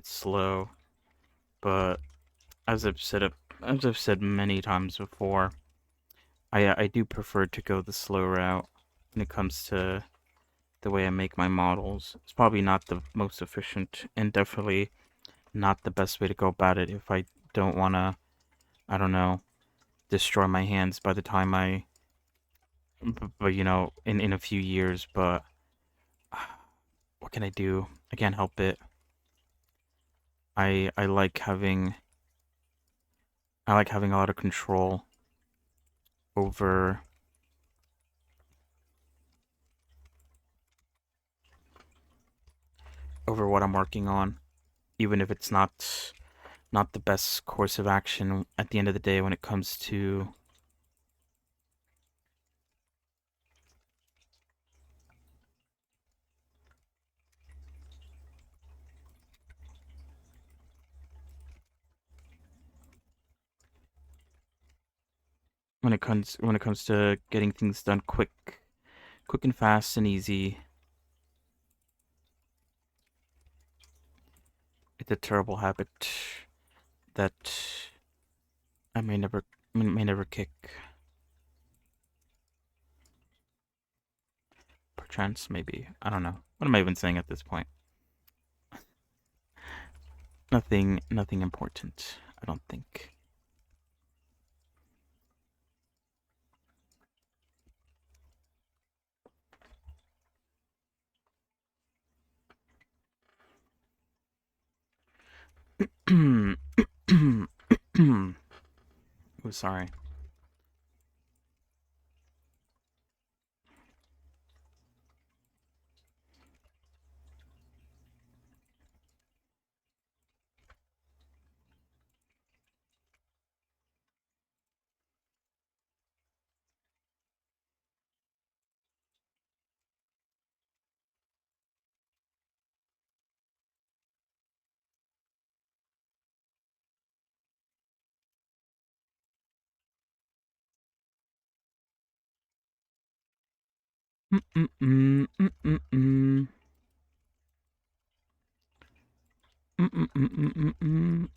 S1: slow, but as as I've said many times before, I do prefer to go the slow route when it comes to the way I make my models. It's probably not the most efficient and definitely not the best way to go about it if I don't want to, I don't know, destroy my hands by the time but you know, in a few years. But what can I do? I can't help it. I I like having a lot of control over what I'm working on, even if it's not the best course of action at the end of the day when it comes to getting things done quick and fast and easy. It's a terrible habit that I may never kick. Perchance, maybe. I don't know. What am I even saying at this point? Nothing important. I don't think. Oh, sorry. Mm-mm-mm, mm-mm-mm, mm-mm-mm-mm-mm.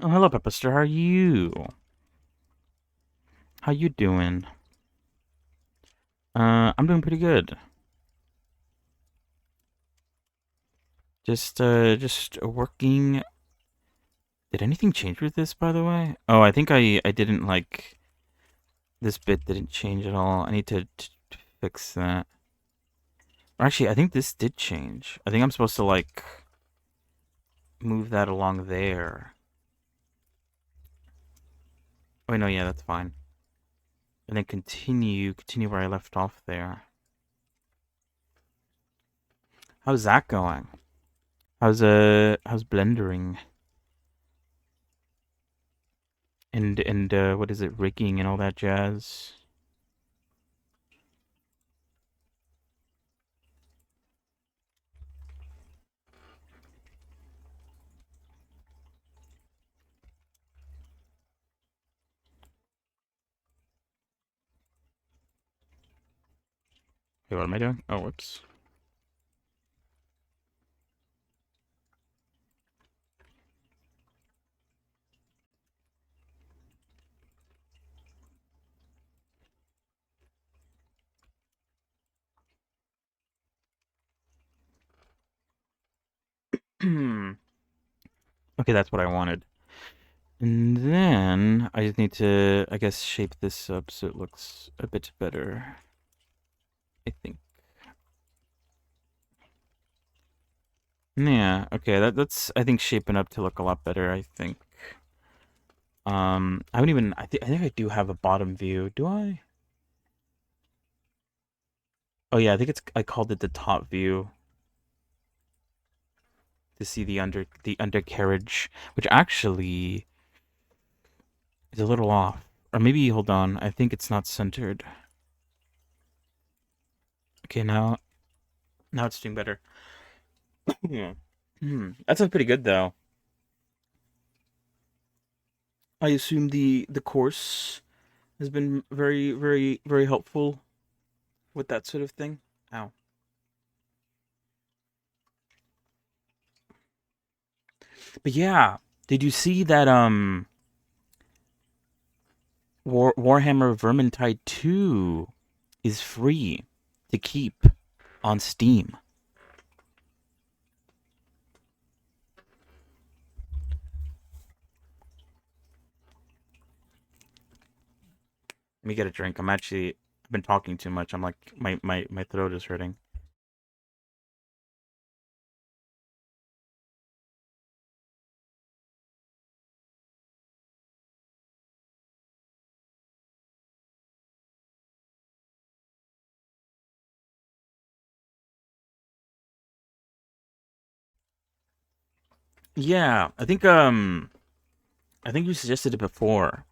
S1: Oh, hello, Pepper. How are you? How you doing? I'm doing pretty good. Just working. Did anything change with this, by the way? Oh, I think I didn't like this bit didn't change at all. I need to fix that. Or actually, I think this did change. I think I'm supposed to like move that along there. Oh, wait, no, yeah, that's fine. And then continue where I left off there. How's that going? How's blendering and what is it, rigging and all that jazz? Hey, what am I doing? Oh, whoops. Okay, that's what I wanted. And then I just need to, I guess, shape this up so it looks a bit better. I think. Yeah, okay, that's I think shaping up to look a lot better, I think. I haven't even I think I do have a bottom view. Do I? Oh yeah, I think it's I called it the top view to see the undercarriage, which actually is a little off. Or maybe hold on, I think it's not centered. Okay, now it's doing better. Yeah. That sounds pretty good though. I assume the course has been very helpful with that sort of thing. Ow. But yeah, did you see that Warhammer Vermintide 2 is free to keep on Steam? Let me get a drink. I've been talking too much. I'm like my throat is hurting. Yeah, I think you suggested it before,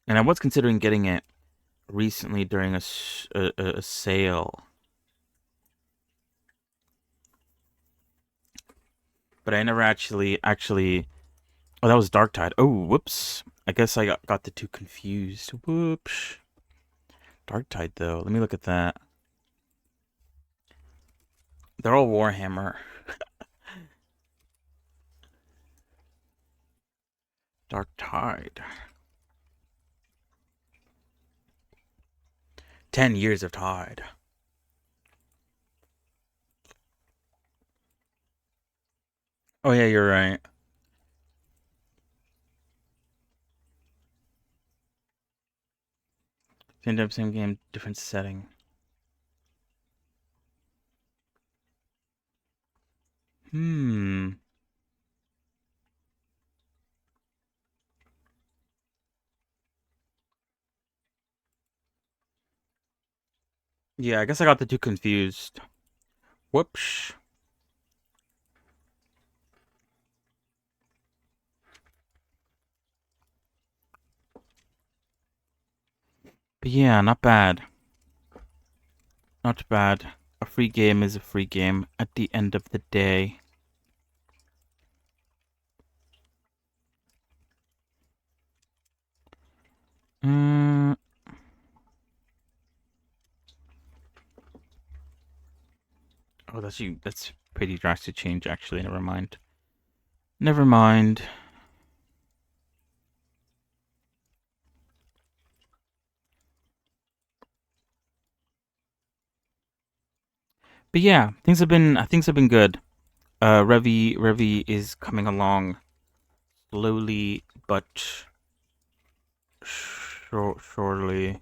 S1: and I was considering getting it recently during a sale, but I never actually. Oh, that was Dark Tide. Oh, whoops. I guess I got the two confused. Whoops. Dark Tide though. Let me look at that. They're all Warhammer. Dark Tide. 10 years of Tide. Oh yeah, you're right. Same game, different setting. Hmm. Yeah, I guess I got the two confused. Whoops. But yeah, not bad. Not bad. A free game is a free game at the end of the day. Mm, oh, that's pretty drastic change actually. Never mind. Never mind. But yeah, things have been good. Revy is coming along slowly but surely.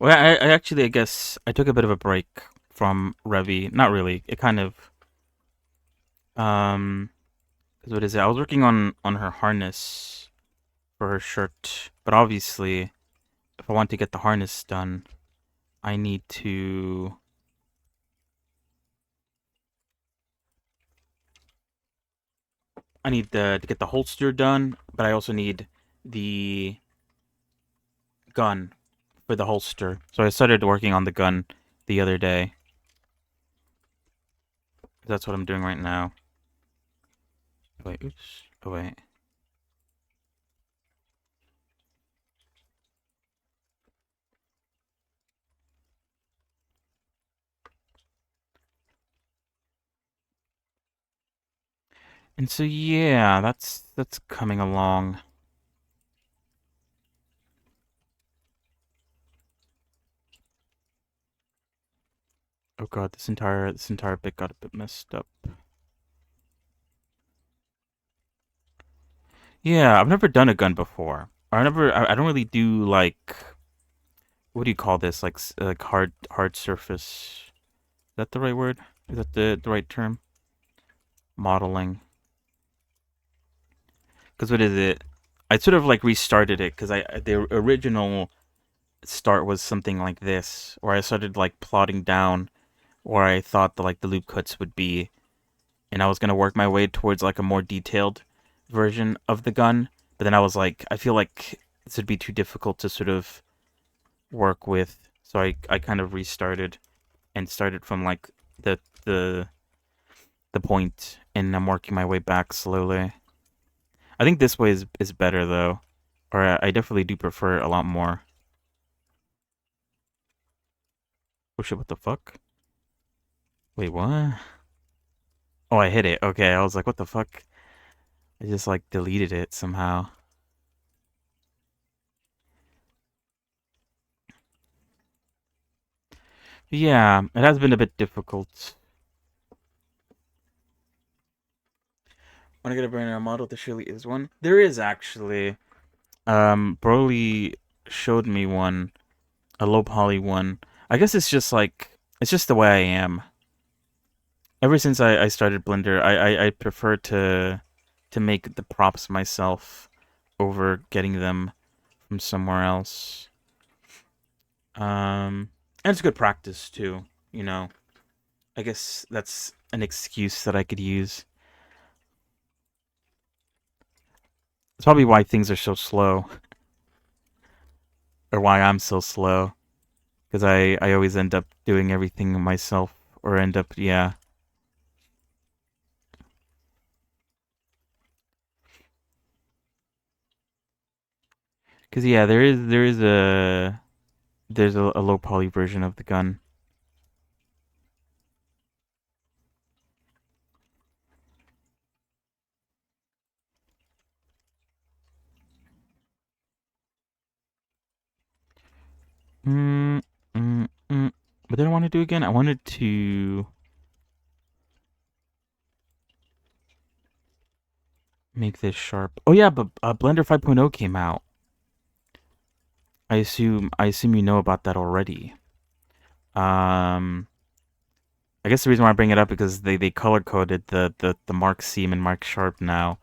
S1: Well, I actually I guess I took a bit of a break from Revy. Not really. It kind of um 'cause what is it? I was working on her harness for her shirt, but obviously if I want to get the harness done, I need to to get the holster done, but I also need the gun for the holster. So I started working on the gun the other day. That's what I'm doing right now. Wait, oops. Oh wait. And so yeah, that's coming along. Oh god, this entire bit got a bit messed up. Yeah, I've never done a gun before. I don't really do like what do you call this? Like like hard surface. Is that the right word? Is that the right term? Modeling. Because what is it? I sort of like restarted it because I the original start was something like this, where I started like plotting down where I thought the loop cuts would be, and I was gonna work my way towards like a more detailed version of the gun. But then I was like, I feel like this would be too difficult to sort of work with, so I kind of restarted and started from like the the the point, and I'm working my way back slowly. I think this way is better though, or I definitely do prefer it a lot more. Oh shit, what the fuck? Wait, what? Oh, I hit it. Okay, I was like, what the fuck? I just like deleted it somehow. Yeah, it has been a bit difficult. Want to get a brand new model? There surely is one. There is actually. Broly showed me one, a low poly one. I guess it's just like it's just the way I am. Ever since I started Blender, I prefer to make the props myself over getting them from somewhere else. And it's good practice too, you know. I guess that's an excuse that I could use. It's probably why things are so slow, or why I'm so slow, because I always end up doing everything myself, or end up yeah. Because yeah, there is a low poly version of the gun. Mm, mm. What did I want to do again? I wanted to make this sharp. Oh yeah, but Blender 5.0 came out. I assume you know about that already. Um, I guess the reason why I bring it up because they color coded the Mark Seam and Mark Sharp now,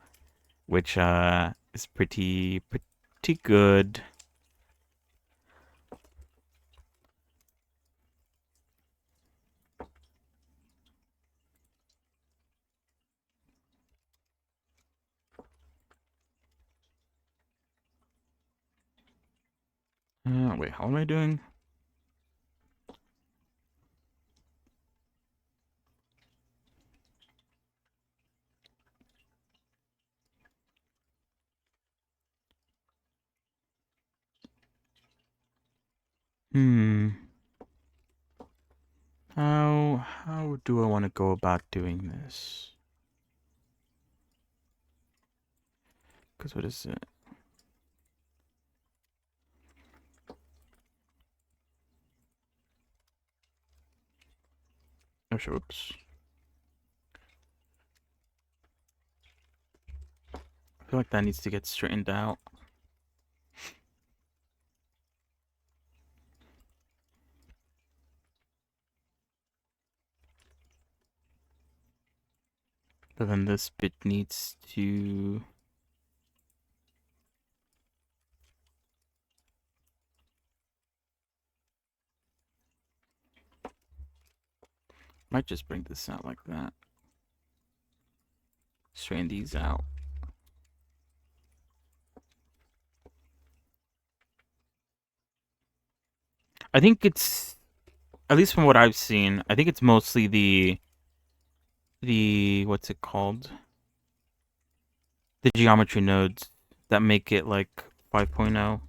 S1: which is pretty good. Wait, how am I doing? Hmm. How do I want to go about doing this? Because what is it? Oh, sure, oops. I feel like that needs to get straightened out. But then this bit needs to... Might just bring this out like that. Straighten these out. I think it's, at least from what I've seen, I think it's mostly the what's it called? The geometry nodes that make it like 5.0.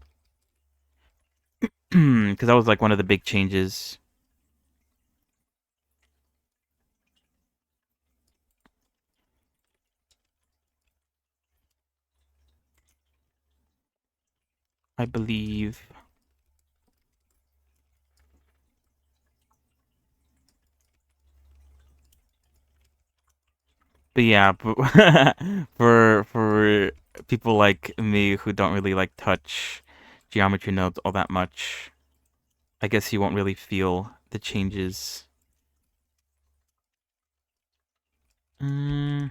S1: Because that was like one of the big changes. I believe. But yeah, for people like me who don't really like touch geometry nodes all that much, I guess you won't really feel the changes. Mm,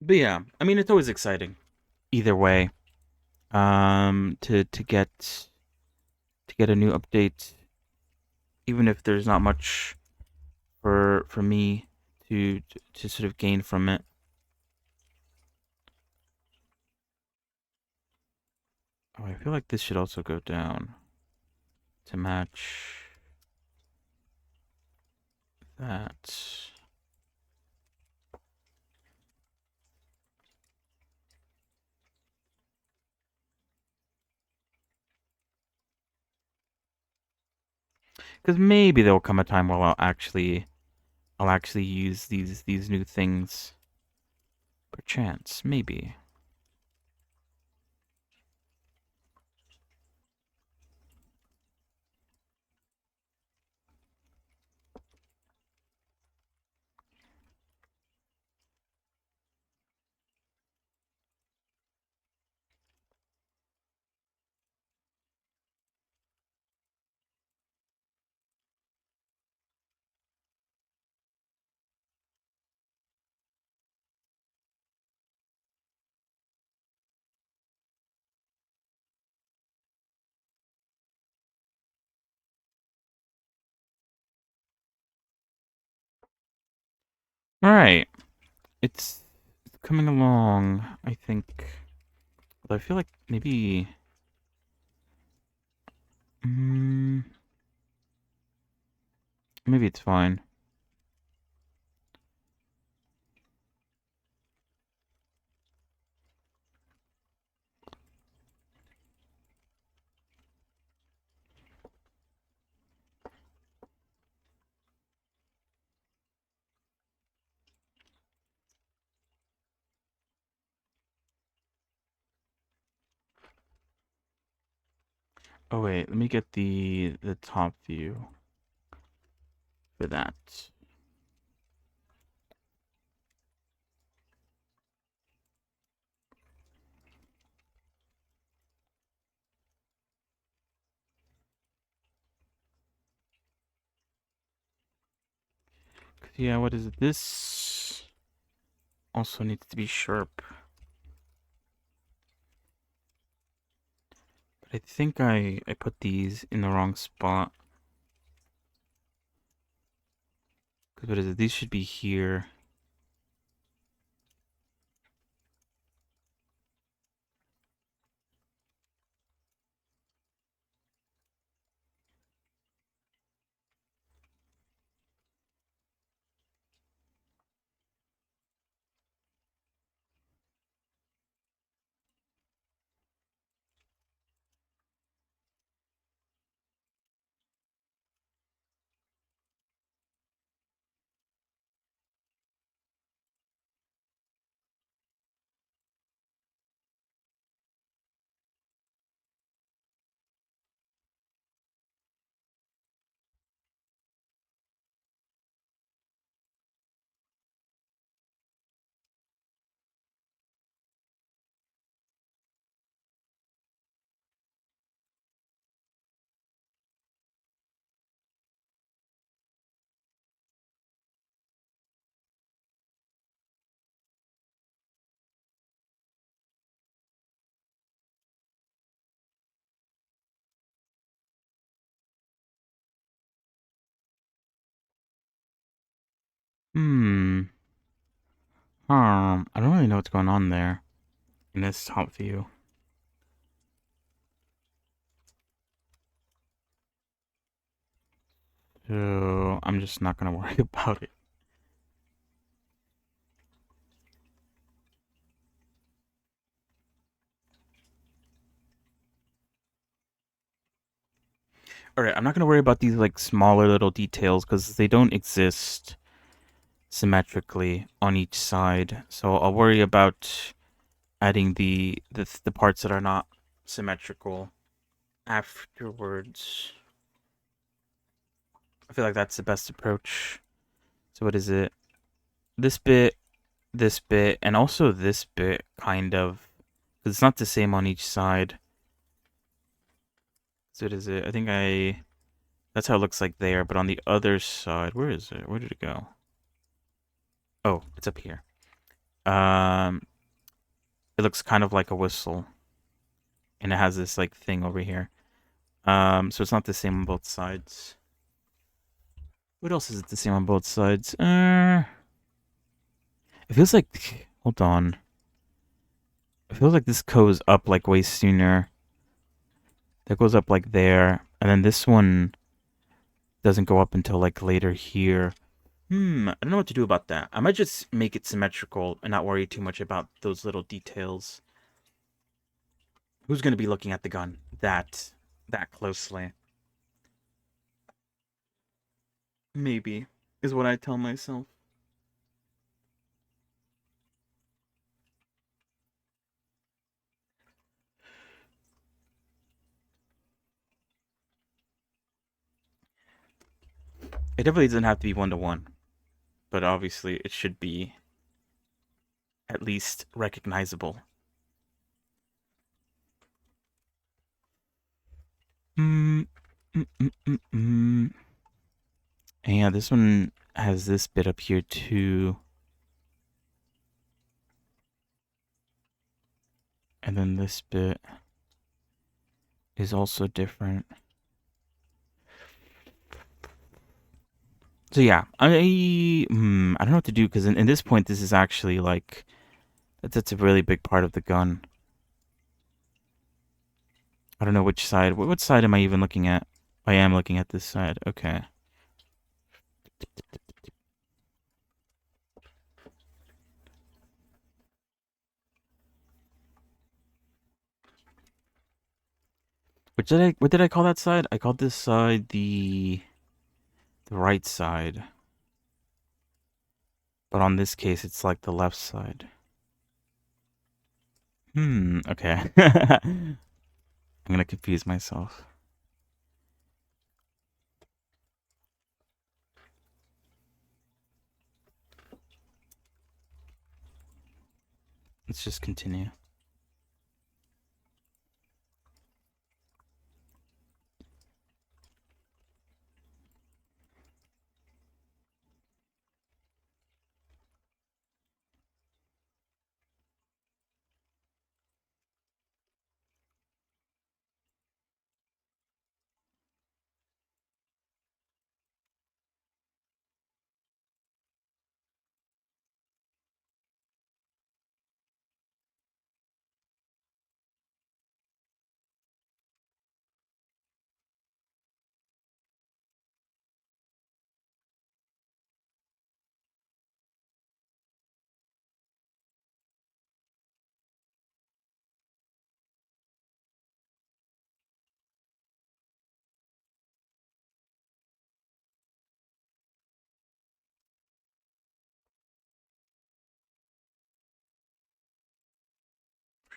S1: but yeah, I mean it's always exciting. Either way, to get a new update, even if there's not much for me to sort of gain from it. Oh, I feel like this should also go down to match that. Because maybe there'll come a time where I'll actually use these new things. Perchance, maybe. All right, it's coming along. I think. Although I feel like maybe. Mm, maybe it's fine. Oh wait, let me get the top view for that. Yeah, what is it? This also needs to be sharp. But I think I put these in the wrong spot. Because what is it? These should be here. Hmm. I don't really know what's going on there in this top view. So I'm just not gonna worry about it. All right, I'm not gonna worry about these like smaller little details because they don't exist symmetrically on each side. So I'll worry about adding the parts that are not symmetrical afterwards. I feel like that's the best approach. So what is it? This bit, and also this bit, kind of. Because it's not the same on each side. So what is it? I think I. That's how it looks like there, but on the other side, where is it? Where did it go? Oh, it's up here. Um, it looks kind of like a whistle, and it has this like thing over here. So it's not the same on both sides. What else is it the same on both sides? It feels like. Hold on. It feels like this goes up like way sooner. That goes up like there, and then this one doesn't go up until like later here. I don't know what to do about that. I might just make it symmetrical and not worry too much about those little details. Who's gonna be looking at the gun that closely? Maybe is what I tell myself. It definitely doesn't have to be 1-to-1, but obviously it should be at least recognizable. Mm, mm, mm, mm, mm. And yeah, this one has this bit up here too. And then this bit is also different. So yeah, I don't know what to do because in this point, this is actually like that's a really big part of the gun. I don't know which side. What side am I even looking at? I am looking at this side. Okay. What did I call that side? I called this side the right side. But on this case, it's like the left side. Okay. I'm gonna confuse myself. Let's just continue.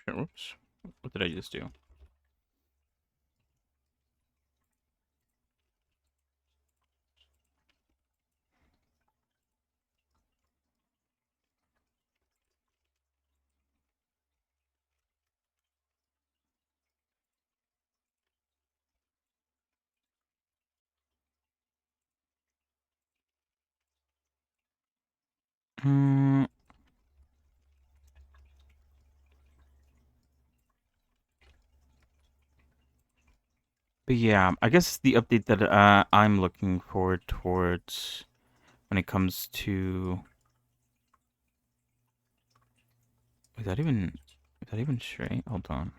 S1: Oops. What did I just do? Mm, but yeah, I guess the update that I'm looking forward towards when it comes to is that even straight? Hold on.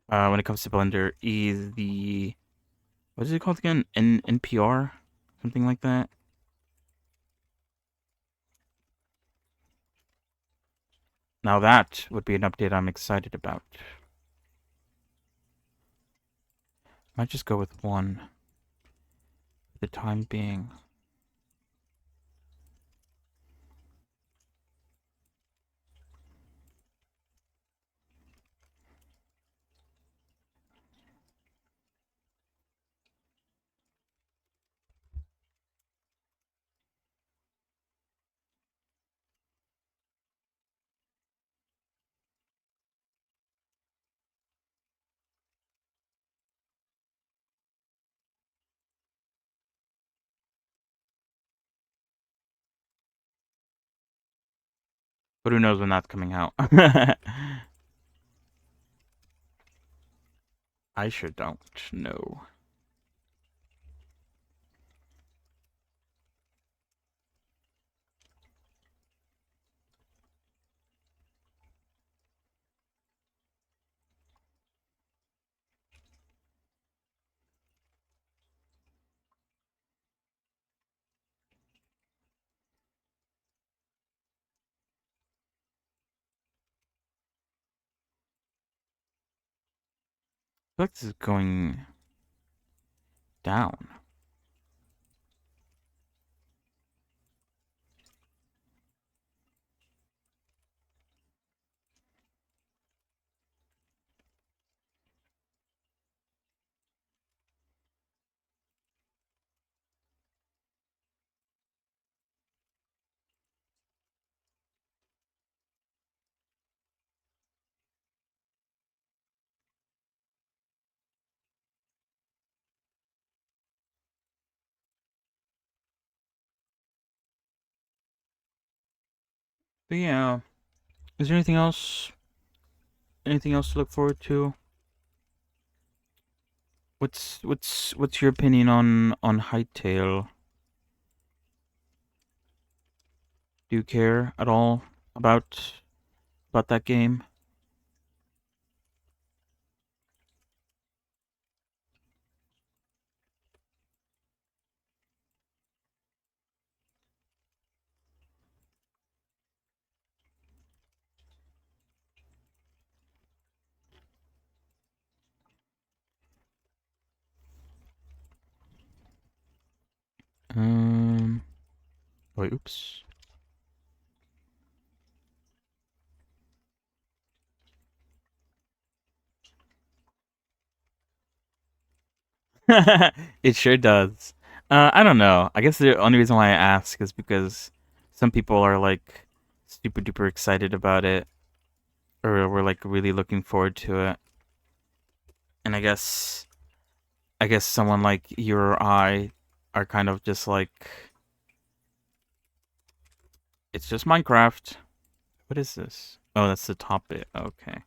S1: When it comes to Blender, is the what is it called again? NPR, something like that. Now that would be an update I'm excited about. Might just go with one for the time being. But who knows when that's coming out? I sure don't know. feel like this is going down. But yeah, is there anything else? Anything else to look forward to? What's your opinion on Hytale? Do you care at all about that game? Um. Wait. Oops. It sure does. I don't know. I guess the only reason why I ask is because some people are like super duper excited about it, or we're like really looking forward to it. And I guess someone like you or I are kind of just like, it's just Minecraft. What is this? Oh, that's the top bit. Okay. I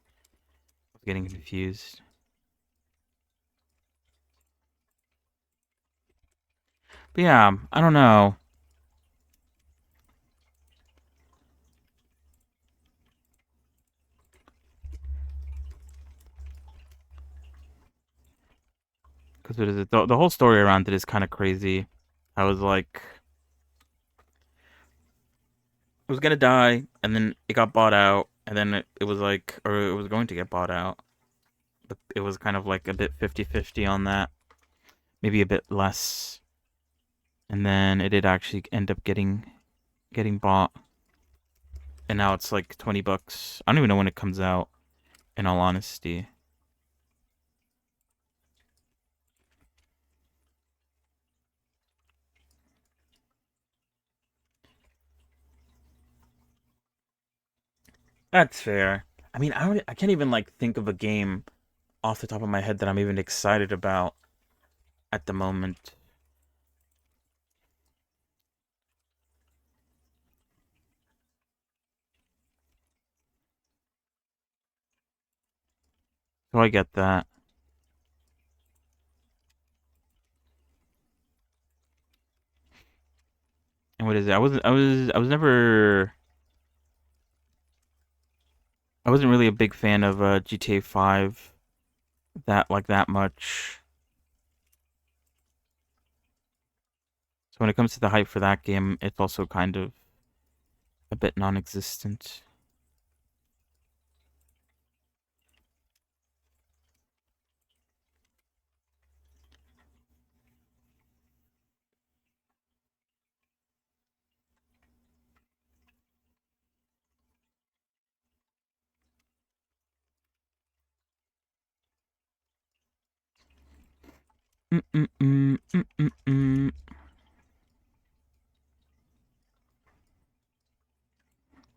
S1: was getting confused. But yeah, I don't know. Because what is it? The whole story around it is kind of crazy. I was like, it was gonna die, and then it got bought out, and then it was like, or it was going to get bought out. But it was kind of like a bit 50-50 on that, maybe a bit less. And then it did actually end up getting bought, and now it's like $20. I don't even know when it comes out. In all honesty, that's fair. I mean, I can't even like think of a game off the top of my head that I'm even excited about at the moment. So I get that. And what is it? I wasn't really a big fan of GTA 5 that much. So when it comes to the hype for that game, it's also kind of a bit non-existent. Mm-mm-mm, mm-mm-mm.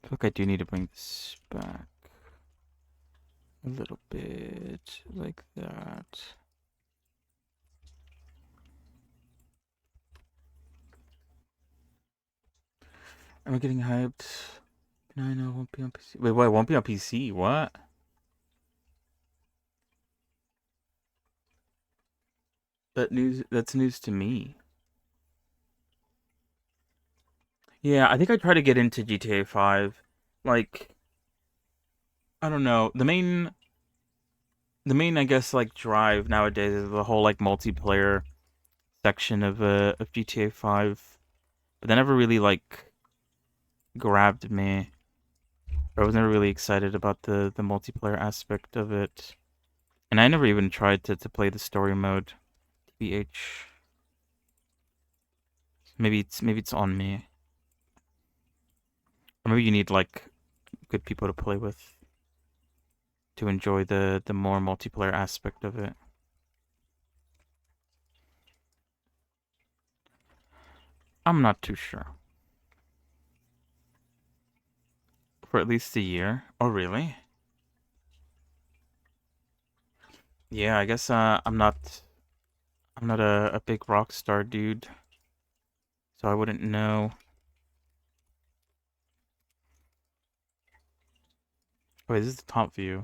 S1: I feel like I do need to bring this back a little bit like that. Am I getting hyped? No, I know it won't be on PC. Wait, what? It won't be on PC? What? That's news to me. Yeah, I think I try to get into GTA 5. Like, I don't know. The main I guess like drive nowadays is the whole like multiplayer section of GTA 5. But that never really like grabbed me. Or I was never really excited about the multiplayer aspect of it. And I never even tried to play the story mode. TBH. Maybe it's on me. Or maybe you need like good people to play with to enjoy the more multiplayer aspect of it. I'm not too sure. For at least a year. Oh really? Yeah, I guess I'm not a big Rockstar dude, so I wouldn't know. Wait, this is the top view.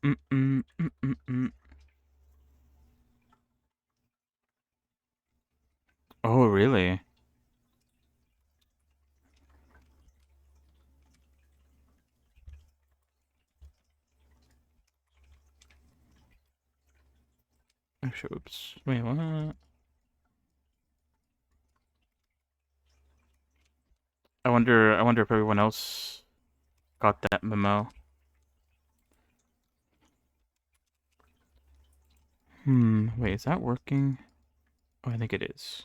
S1: Mm-mm-mm-mm-mm. Oh really? Oops. Wait, what? I wonder if everyone else got that memo. Wait, is that working? Oh, I think it is.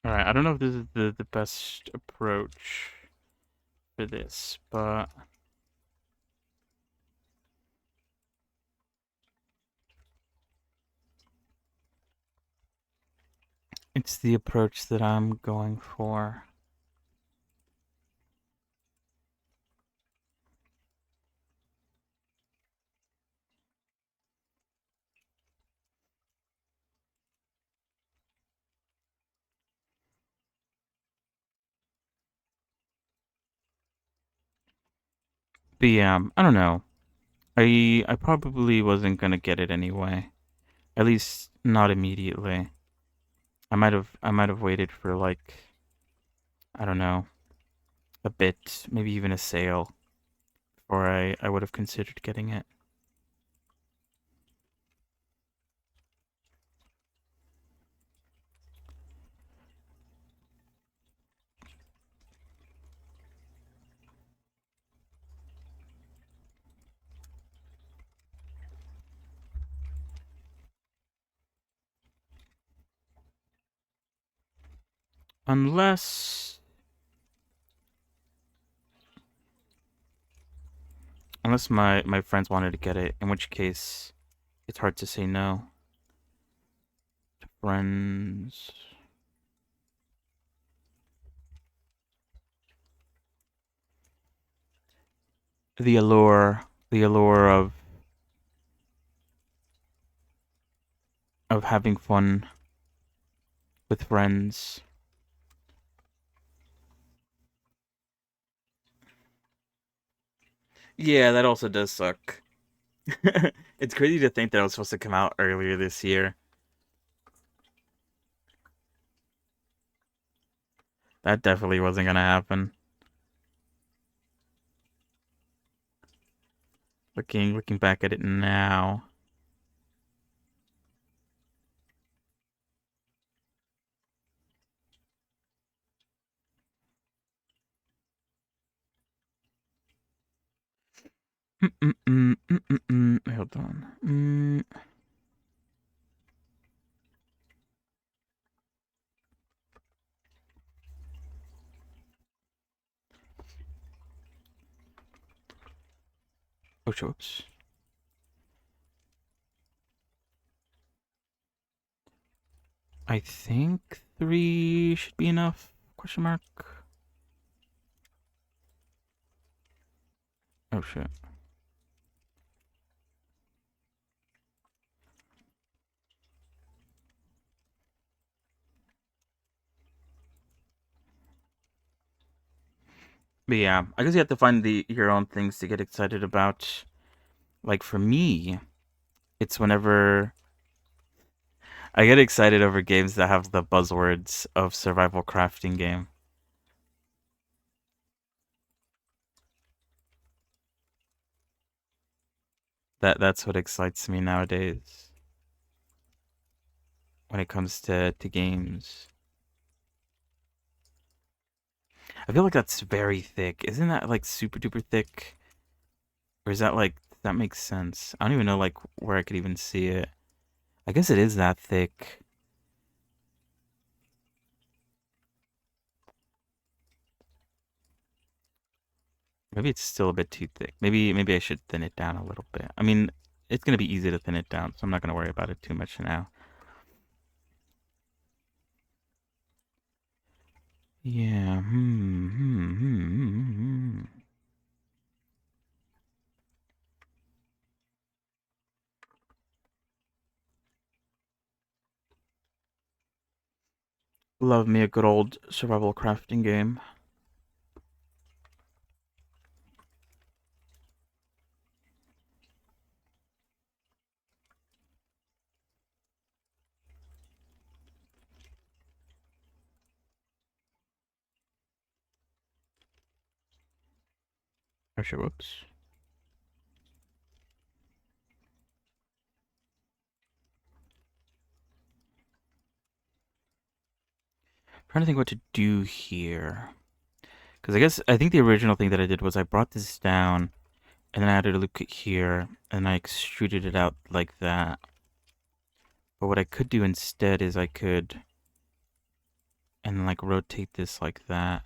S1: Alright, I don't know if this is the best approach for this, but it's the approach that I'm going for. But yeah, I don't know. I probably wasn't gonna get it anyway. At least not immediately. I might have waited for like I don't know, a bit, maybe even a sale, before I would have considered getting it. Unless my friends wanted to get it, in which case it's hard to say no to friends. The allure, the allure of having fun with friends. Yeah, that also does suck. It's crazy to think that it was supposed to come out earlier this year. That definitely wasn't gonna happen. Looking back at it now. Hold on. Oh, whoops. I think 3 should be enough. Question mark. Oh shit. But yeah, I guess you have to find the your own things to get excited about. Like for me, it's whenever I get excited over games that have the buzzwords of survival crafting game. That's what excites me nowadays when it comes to games. I feel like that's very thick. Isn't that like super duper thick? Or is that like that makes sense? I don't even know like where I could even see it. I guess it is that thick. Maybe it's still a bit too thick. Maybe I should thin it down a little bit. I mean, it's gonna be easy to thin it down, so I'm not gonna worry about it too much now. Yeah. Love me a good old survival crafting game. Oh shit, whoops. Trying to think what to do here. Because I think the original thing that I did was I brought this down and then I added a loop kit here and I extruded it out like that. But what I could do instead is I could and like rotate this like that.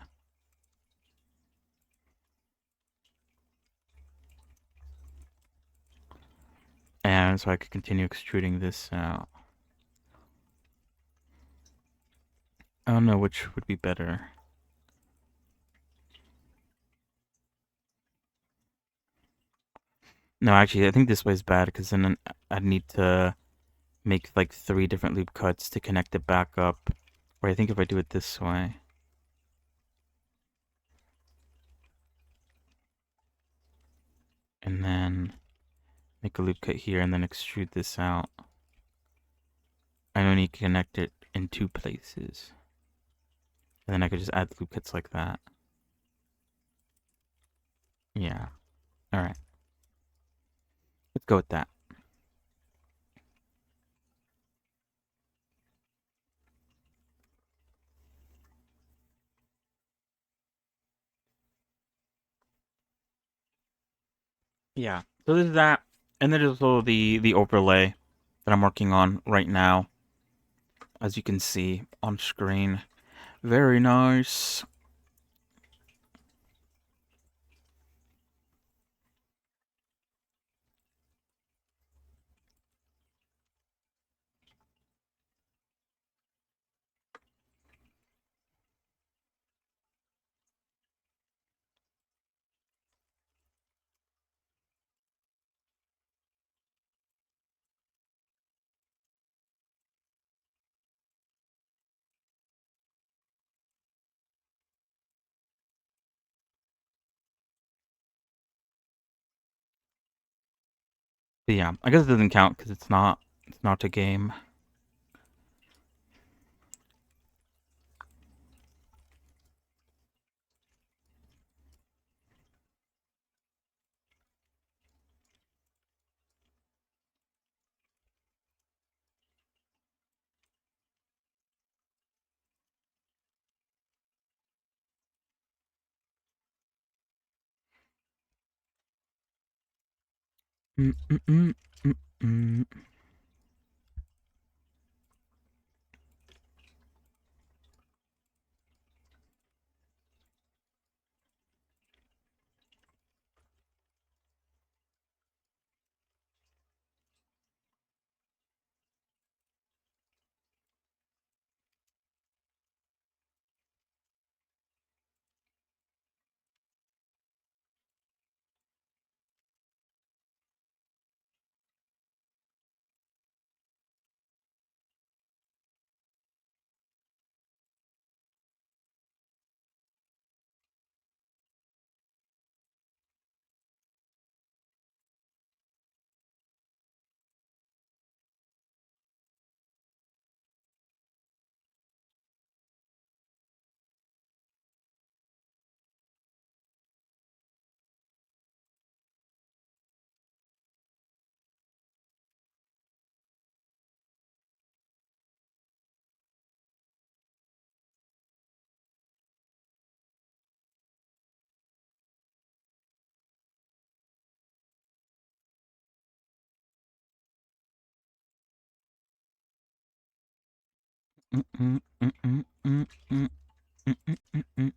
S1: And so I could continue extruding this out. I don't know which would be better. No, actually, I think this way is bad because then I'd need to make like 3 different loop cuts to connect it back up. Or I think if I do it this way, and then make a loop cut here and then extrude this out, I only connect it in 2 places. And then I could just add loop cuts like that. Yeah. All right. Let's go with that. Yeah. So there's that, and then there's also the overlay that I'm working on right now, as you can see on screen. Very nice. But yeah, I guess it doesn't count because it's not a game. Mm, mm, mm, mm, mm. Mm, mm, mm, mm, mm, mm, mm, mm, mm, mm.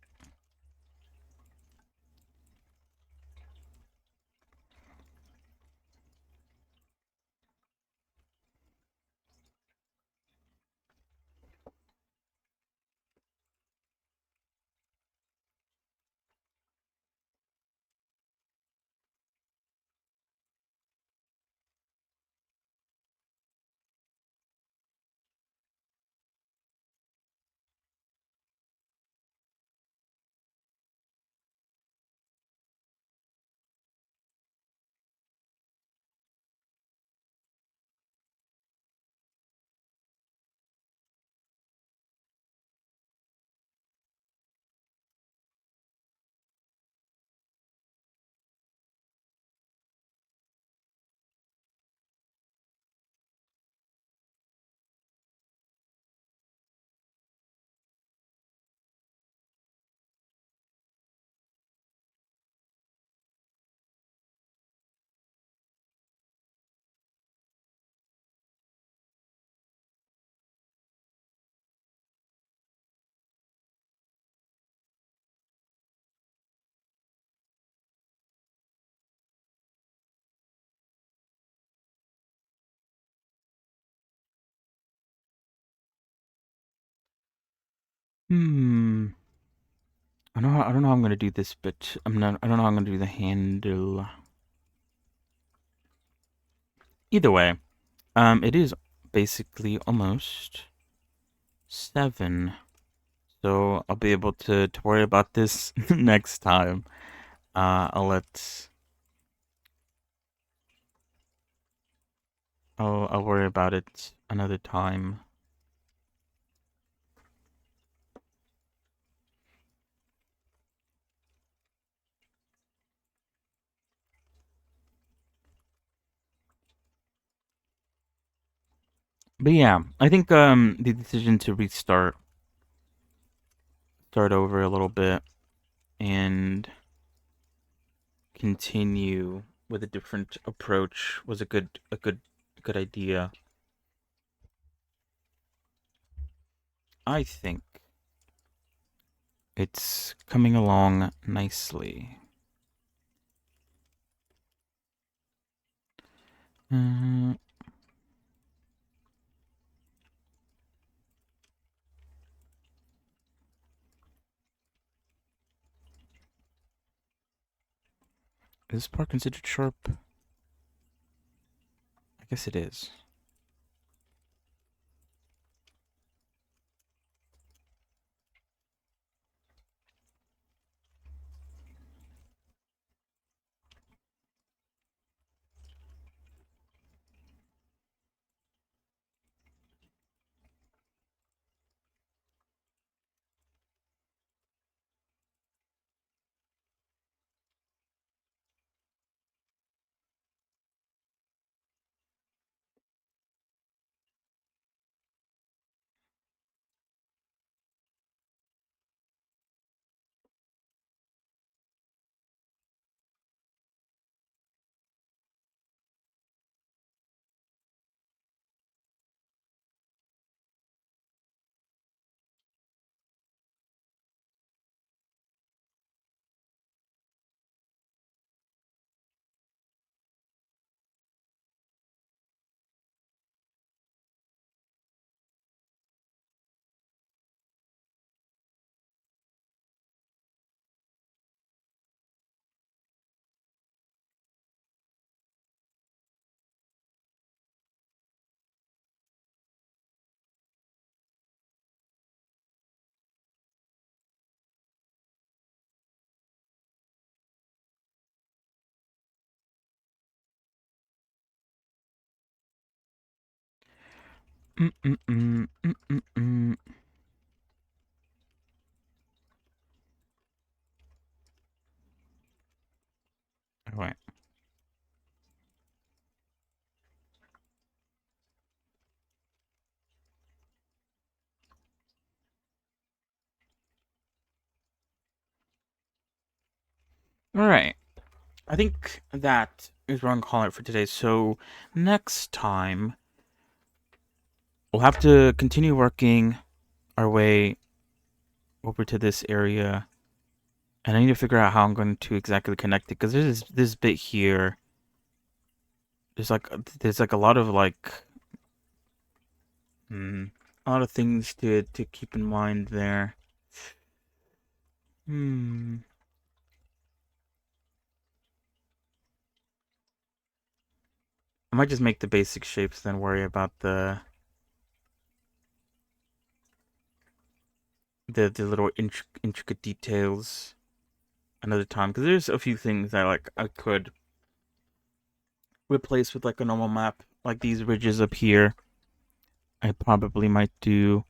S1: Hmm. I don't know how I'm gonna do this, but I don't know how I'm gonna do the handle. Either way, it is basically almost 7. So I'll be able to worry about this next time. I'll let I'll worry about it another time. But yeah, I think the decision to start over a little bit and continue with a different approach was a good idea. I think. It's coming along nicely. Uh, is this part considered sharp? I guess it is. Mm-mm-mm, mm-mm-mm. All right. All right. I think that is where I'm calling it for today. So next time we'll have to continue working our way over to this area, and I need to figure out how I'm going to exactly connect it because there's this bit here. There's like a lot of a lot of things to keep in mind there. Hmm. I might just make the basic shapes, then worry about the little intricate details another time. Because there's a few things that I could replace with like a normal map, like these ridges up here. I probably might do,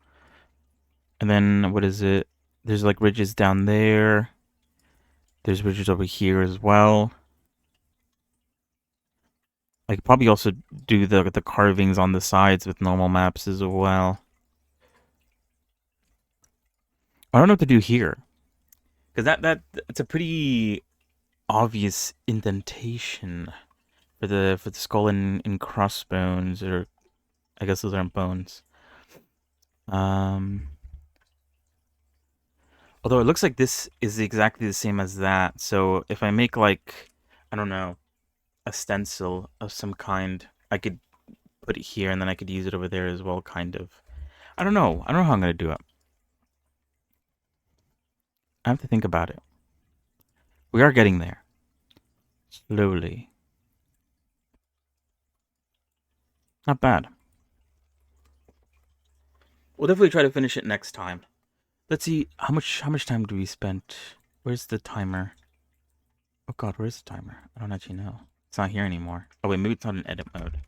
S1: and then what is it? There's like ridges down there. There's ridges over here as well. I could probably also do the carvings on the sides with normal maps as well. I don't know what to do here because that it's a pretty obvious indentation for the skull and crossbones, or I guess those aren't bones. Um, although it looks like this is exactly the same as that. So if I make like, I don't know, a stencil of some kind, I could put it here and then I could use it over there as well, kind of. I don't know. I don't know how I'm gonna do it. I have to think about it. We are getting there slowly. Not bad. We'll definitely try to finish it next time. Let's see how much time do we spend? Where's the timer? Oh god, where's the timer? I don't actually know. It's not here anymore. Oh wait, maybe it's not in edit mode.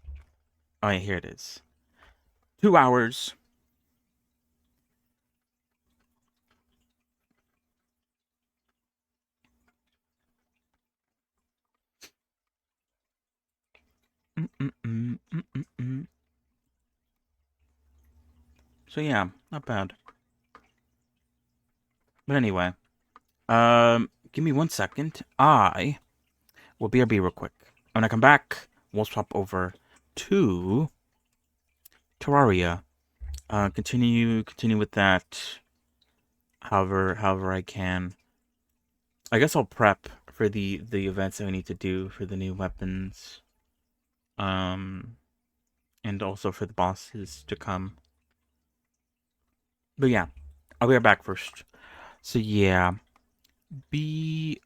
S1: Oh yeah, here it is. 2 hours. Mm-mm-mm, mm-mm-mm. So yeah, not bad. But anyway, give me 1 second. I will BRB real quick. When I come back, we'll swap over to Terraria. Continue with that however I can. I guess I'll prep for the events that we need to do for the new weapons. Um, and also for the bosses to come. But yeah, I'll be right back first. So yeah, BRB.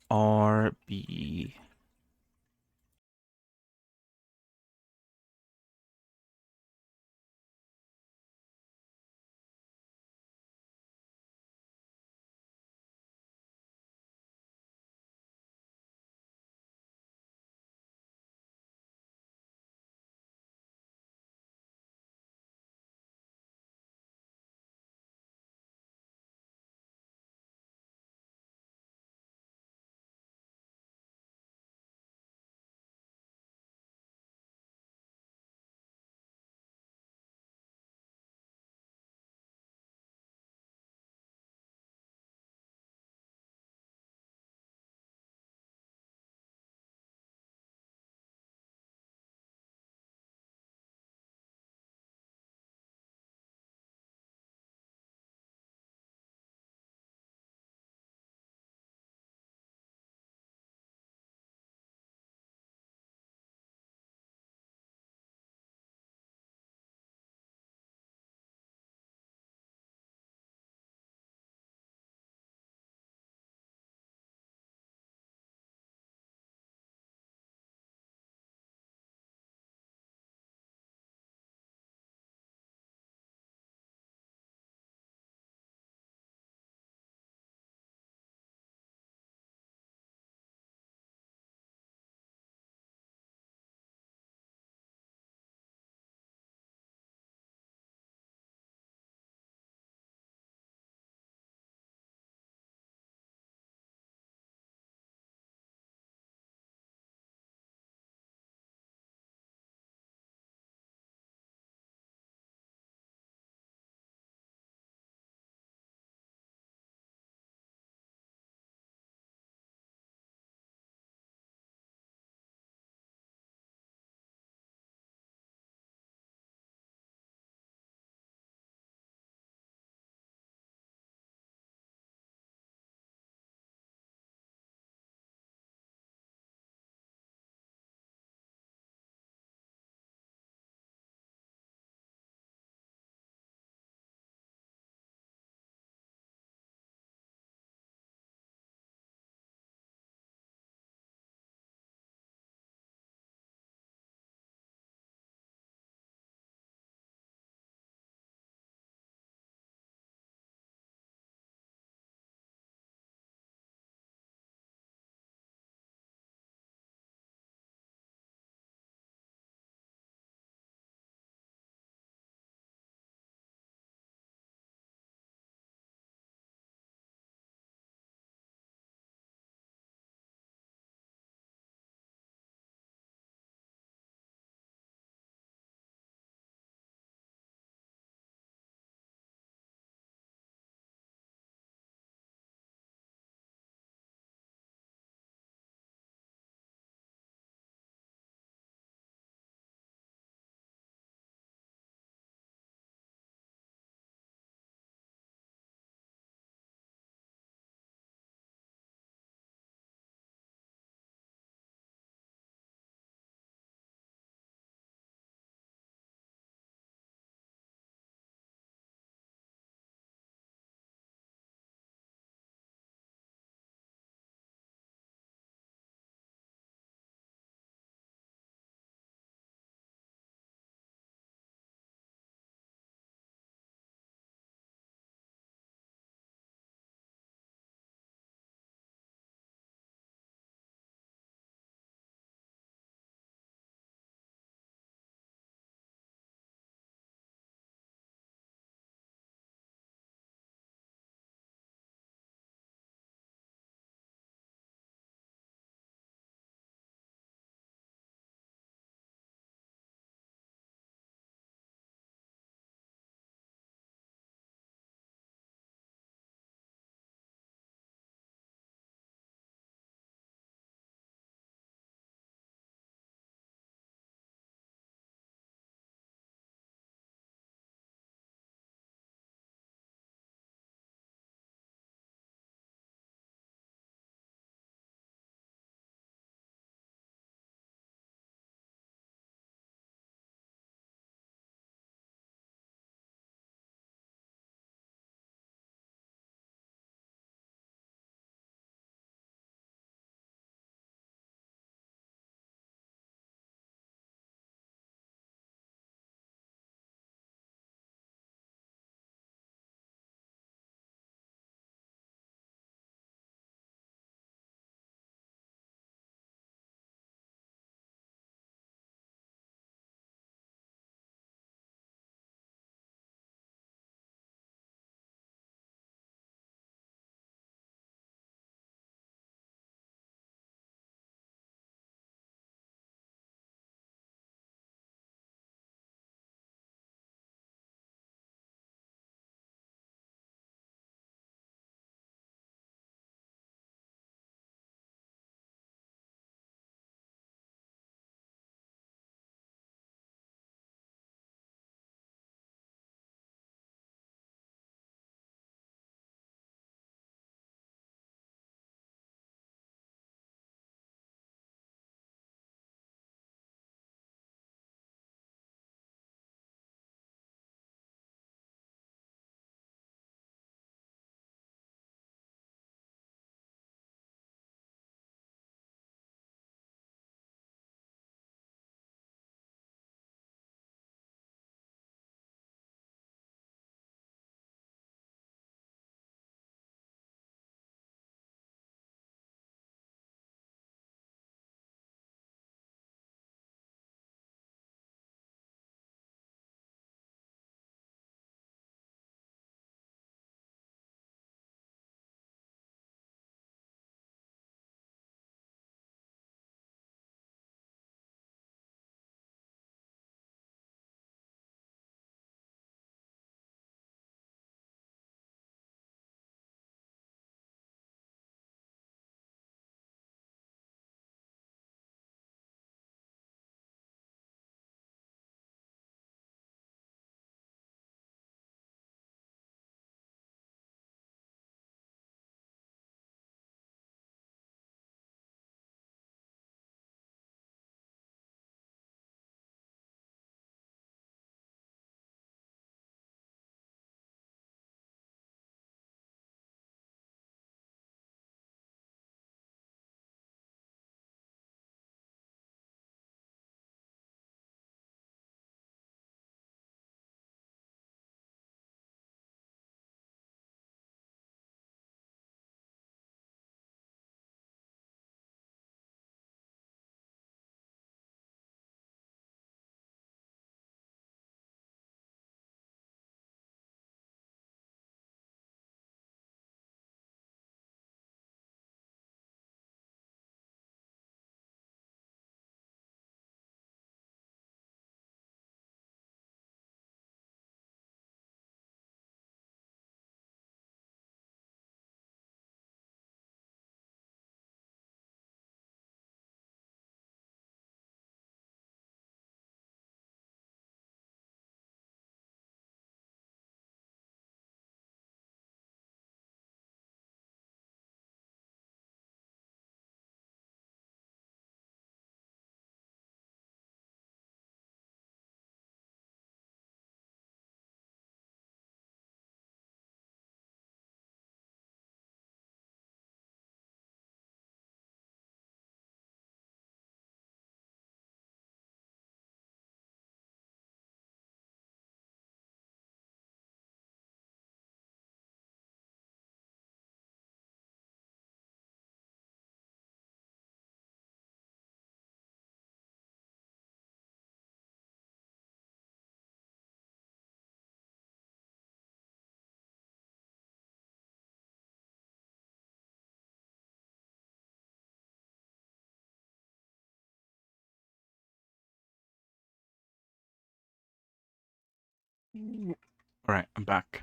S1: All right, I'm back.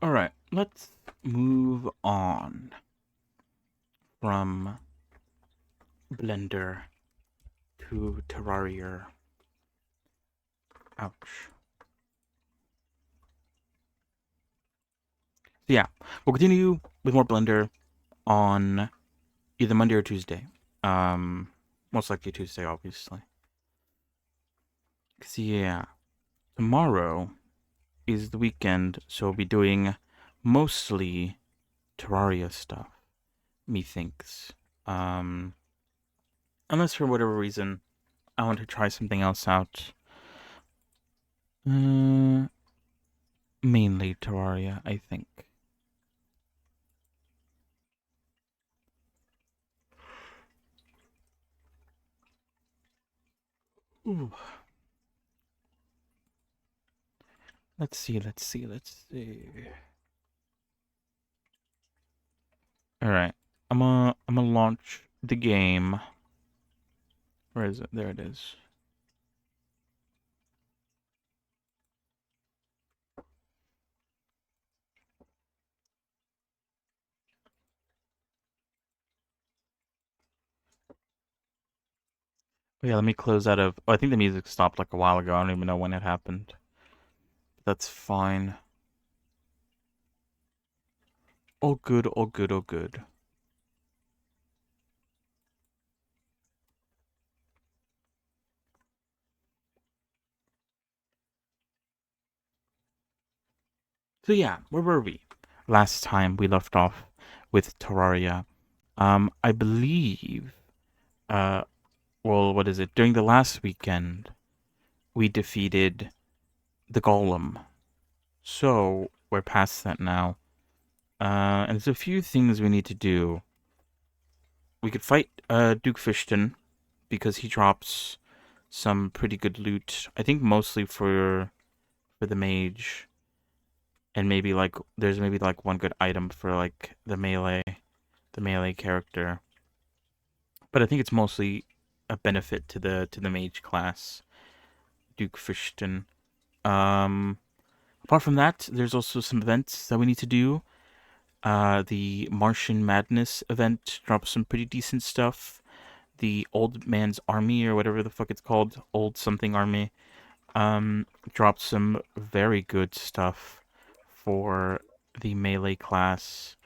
S1: All right, let's move on from Blender to Terraria. Ouch. So yeah, we'll continue with more Blender on either Monday or Tuesday. Um, Most likely Tuesday, obviously. So yeah, tomorrow is the weekend, so we'll be doing mostly Terraria stuff. Methinks. Um, Unless for whatever reason I want to try something else out. Uh, Mainly Terraria, I think. Ooh. Let's see. All right, I'm gonna launch the game. Where is it? There it is. Oh, yeah, let me close out of. Oh, I think the music stopped like a while ago. I don't even know when it happened. That's fine. All good, all good, all good. So yeah, where were we? Last time we left off with Terraria. I believe. Well, what is it? During the last weekend, we defeated the Golem. So we're past that now. And there's a few things we need to do. We could fight Duke Fishton because he drops some pretty good loot. I think mostly for the mage, and maybe like there's maybe like one good item for like the melee character. But I think it's mostly a benefit to the mage class, Duke Fishton. Um, Apart from that, there's also some events that we need to do. The Martian Madness event drops some pretty decent stuff. The Old Man's Army, or whatever the fuck it's called, Old Something Army, dropped some very good stuff for the melee class.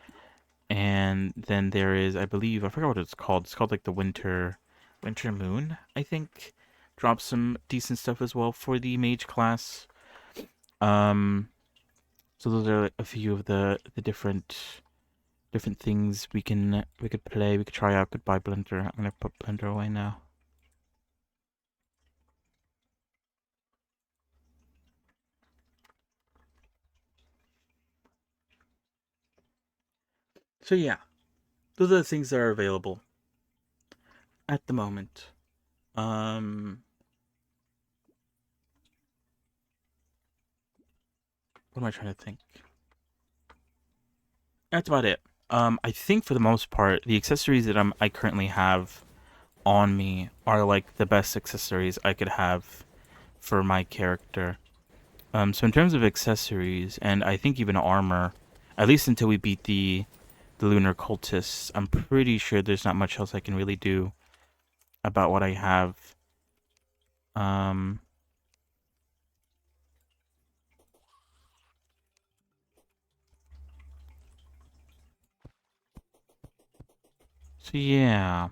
S1: And then there is, I believe, I forgot what it's called. It's called like the Winter Moon, I think. Drops some decent stuff as well for the mage class. Um, so those are like a few of the different things we could play. We could try out. Goodbye, Blender. I'm gonna put Blender away now. So yeah, those are the things that are available at the moment. Um, what am I trying to think? That's about it. I think for the most part, the accessories that I currently have on me are like the best accessories I could have for my character. So in terms of accessories, and I think even armor, at least until we beat the lunar cultists, I'm pretty sure there's not much else I can really do about what I have. Um, so yeah,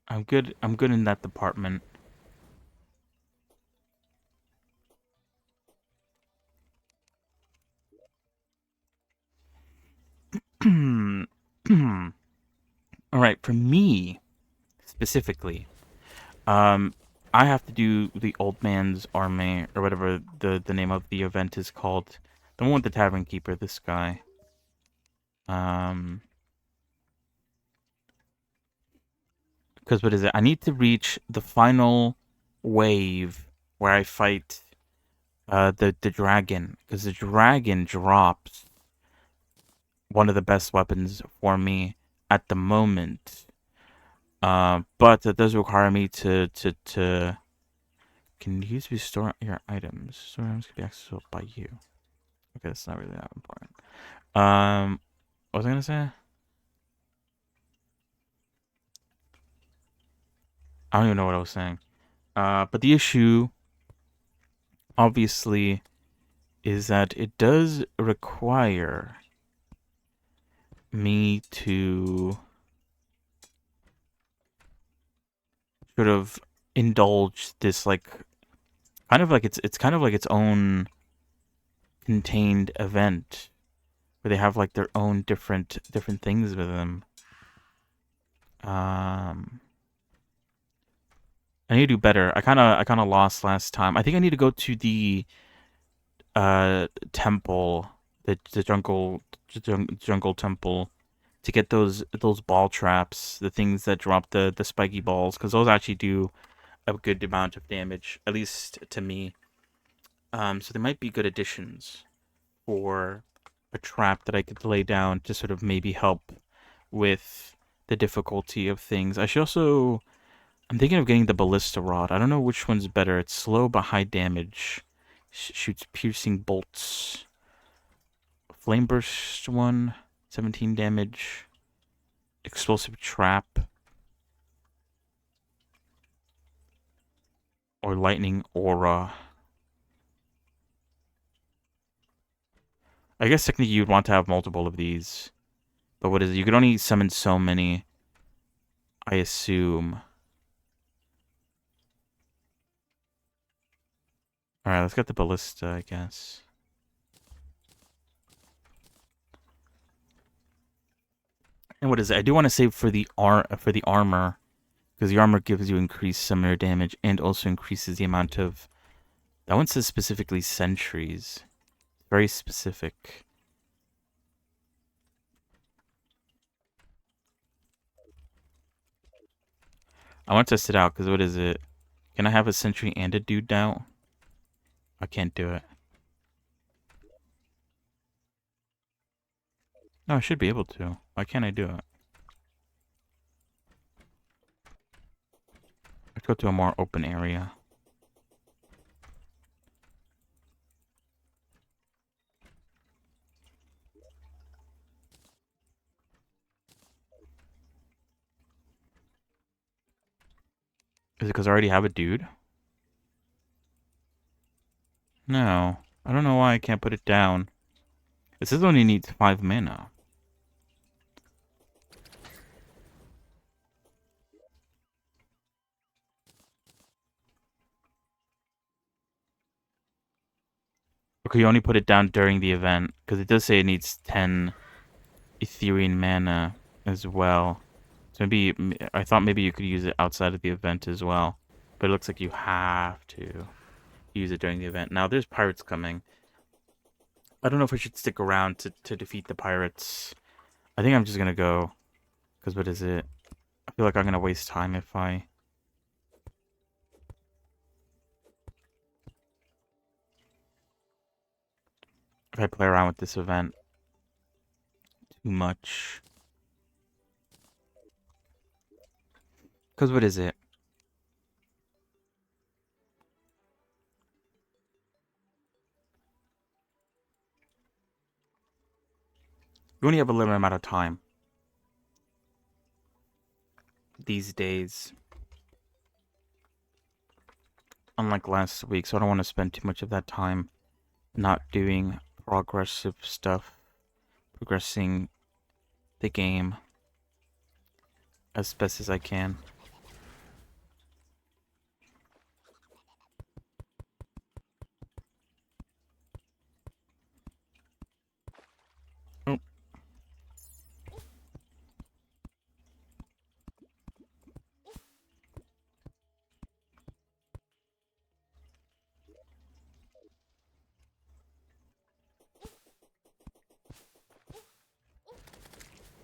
S1: I'm good. I'm good in that department. All right, for me specifically, um, I have to do the old man's army or whatever the name of the event is called. The one with the tavern keeper. This guy. Um, because what is it? I need to reach the final wave where I fight the dragon, because the dragon drops one of the best weapons for me at the moment. But that does require me to can use to store your items. Store items can be accessible by you. Okay, that's not really that important. What was I gonna say? I don't even know what I was saying. But the issue, obviously, is that it does require me to sort of indulge this like kind of like it's kind of like its own contained event where they have like their own different things with them. Um, I need to do better. I kind of lost last time. I think I need to go to the temple, the jungle temple to get those ball traps, the things that drop the spiky balls, because those actually do a good amount of damage, at least to me. So they might be good additions for a trap that I could lay down to sort of maybe help with the difficulty of things. I should also. I'm thinking of getting the ballista rod. I don't know which one's better. It's slow but high damage. Shoots piercing bolts. Flame burst one, 17 damage. Explosive trap or lightning aura. I guess technically you'd want to have multiple of these. But what is it? You could only summon so many, I assume. Alright, let's get the ballista, I guess. And what is it? I do want to save for the armor, because the armor gives you increased summoner damage and also increases the amount of. That one says specifically sentries. Very specific. I want to test it out because what is it? Can I have a sentry and a dude now? I can't do it. No, I should be able to. Why can't I do it? Let's go to a more open area. Is it because I already have a dude? No. I don't know why I can't put it down. It says only needs 5 mana. Okay, you only put it down during the event, because it does say it needs 10 Ethereal mana as well. So maybe, I thought maybe you could use it outside of the event as well. But it looks like you have to use it during the event. Now, there's pirates coming. I don't know if I should stick around to defeat the pirates. I think I'm just gonna go. Because what is it? I feel like I'm gonna waste time if I play around with this event too much. Because what is it? You only have a limited amount of time these days. Unlike last week, so I don't want to spend too much of that time not doing progressive stuff, progressing the game as best as I can. Oh,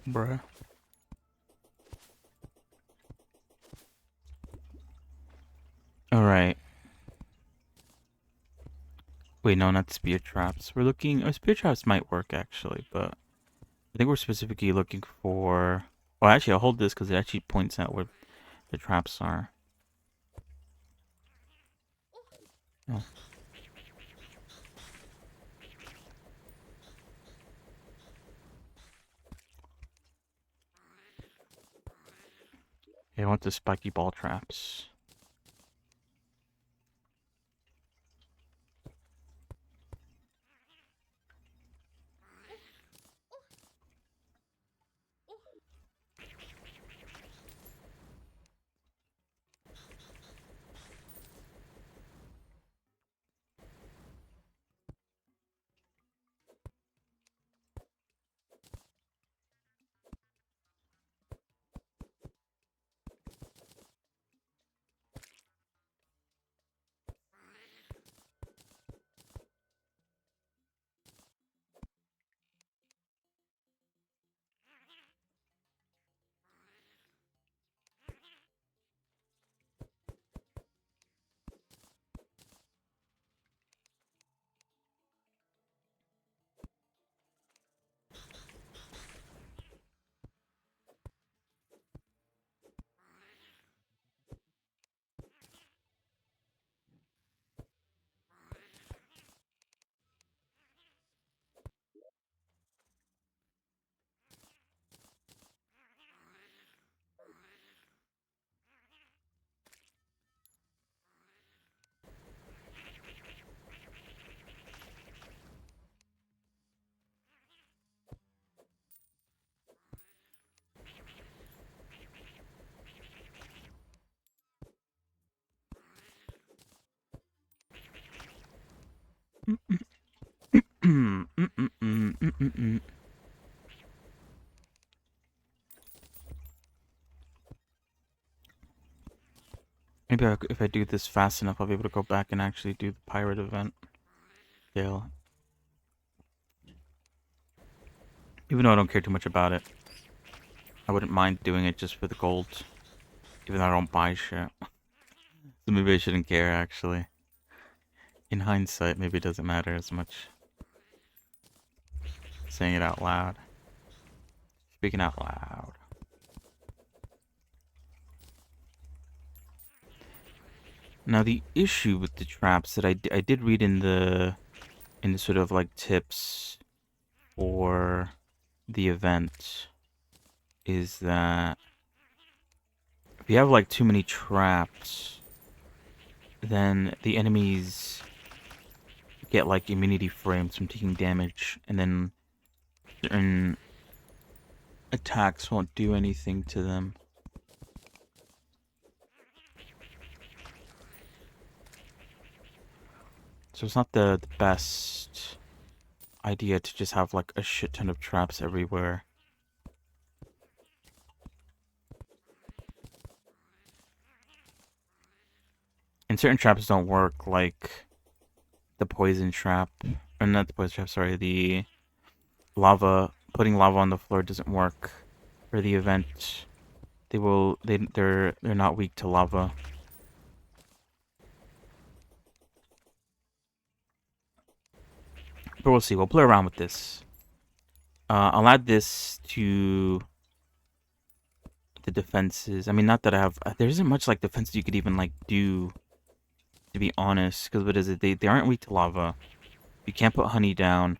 S1: bruh. Alright. Wait, no, not spear traps. We're looking. Spear traps might work actually, but I think we're specifically looking for. Well, actually, I'll hold this because it actually points out where the traps are. Oh. Yeah, I want the spiky ball traps. Maybe if I do this fast enough, I'll be able to go back and actually do the pirate event. Still. Even though I don't care too much about it. I wouldn't mind doing it just for the gold. Even though I don't buy shit. So maybe I shouldn't care, actually. In hindsight, maybe it doesn't matter as much. Saying it out loud. Speaking out loud. Now the issue with the traps that I did read in the sort of like tips for the event is that if you have like too many traps, then the enemies get like immunity frames from taking damage, and then certain attacks won't do anything to them. So it's not the best idea to just have like a shit ton of traps everywhere. And certain traps don't work, like the poison trap. Or not the poison trap, sorry, the lava. Putting lava on the floor doesn't work for the event. They're not weak to lava. But we'll see. We'll play around with this. I'll add this to the defenses. I mean, not that I have... There isn't much, like, defenses you could even, like, do, to be honest. Because what is it? They aren't weak to lava. You can't put honey down.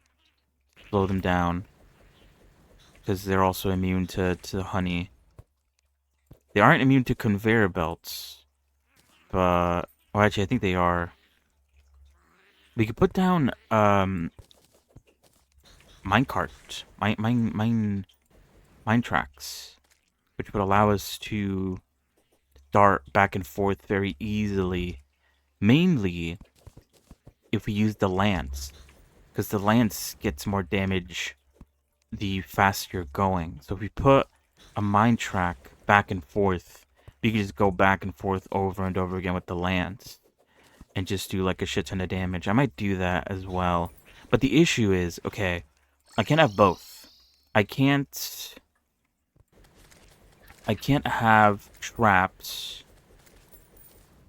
S1: Slow them down. Because they're also immune to honey. They aren't immune to conveyor belts. But... Well, actually, I think they are. We could put down, minecart. Mine tracks. Which would allow us to dart back and forth very easily. Mainly if we use the lance. Because the lance gets more damage the faster you're going. So if we put a mine track back and forth, we can just go back and forth over and over again with the lance. And just do like a shit ton of damage. I might do that as well. But the issue is, okay, I can't have both. I can't have traps.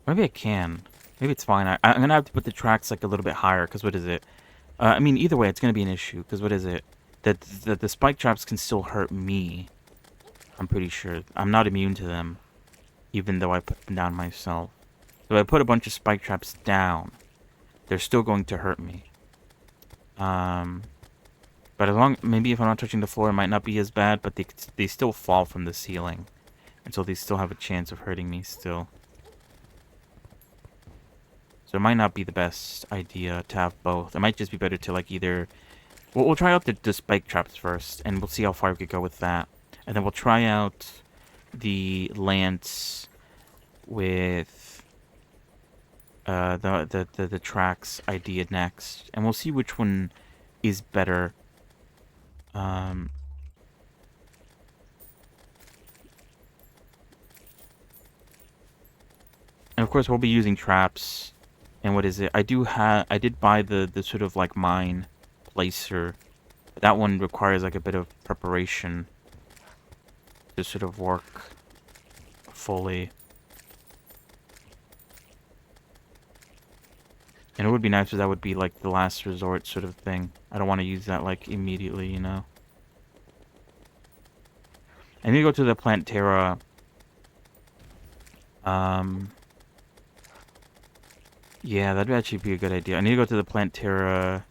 S1: Maybe I can. Maybe it's fine. I'm gonna have to put the tracks like a little bit higher, because what is it? I mean, either way, it's gonna be an issue, because what is it? That the spike traps can still hurt me. I'm pretty sure. I'm not immune to them. even though I put them down myself. So if I put a bunch of spike traps down, they're still going to hurt me. But as long, maybe if I'm not touching the floor, it might not be as bad, but they still fall from the ceiling. And so they still have a chance of hurting me still. So it might not be the best idea to have both. It might just be better to like either... we'll try out the spike traps first, and we'll see how far we could go with that. And then we'll try out the lance with the tracks idea next. And we'll see which one is better. And of course we'll be using traps. And what is it? I did buy the sort of like mine placer. That one requires like a bit of preparation to sort of work fully. And it would be nice if that would be like the last resort sort of thing. I don't want to use that like immediately, you know. I need to go to the Plantera. Yeah, that'd actually be a good idea. I need to go to the Plantera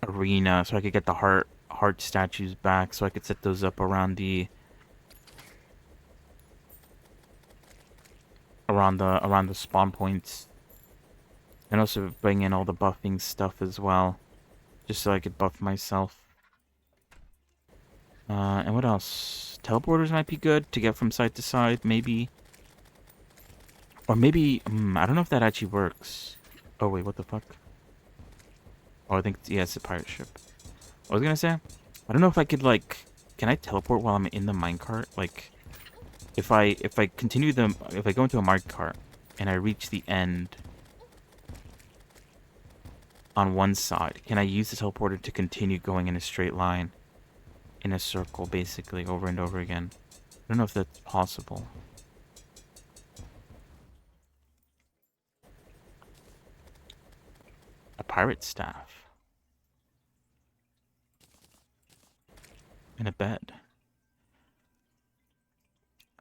S1: arena so I could get the heart statues back, so I could set those up around the spawn points, and also bring in all the buffing stuff as well, just so I could buff myself. And what else? Teleporters might be good to get from side to side, maybe. Or maybe, I don't know if that actually works. Oh wait, what the fuck? Oh, I think, yeah, it's a pirate ship. I was gonna say, I don't know if I could, like, can I teleport while I'm in the minecart? Like, if I go into a minecart and I reach the end on one side, can I use the teleporter to continue going in a straight line? In a circle, basically, over and over again. I don't know if that's possible. A pirate staff. And a bed.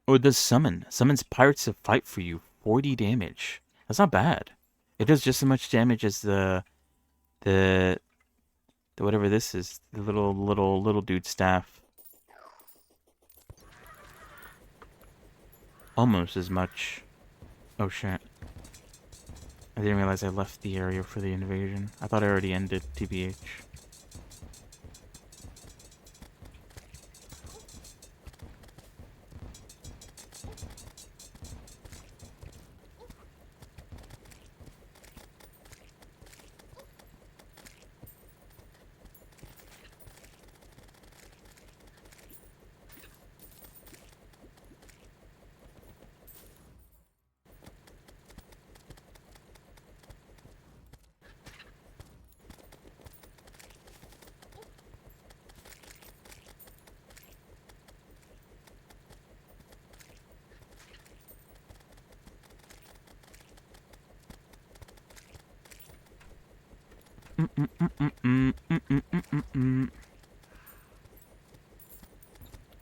S1: Oh, it does summon. Summons pirates to fight for you. 40 damage. That's not bad. It does just as much damage as the whatever this is. The little dude staff. Almost as much. Oh shit. I didn't realize I left the area for the invasion. I thought I already ended, TBH.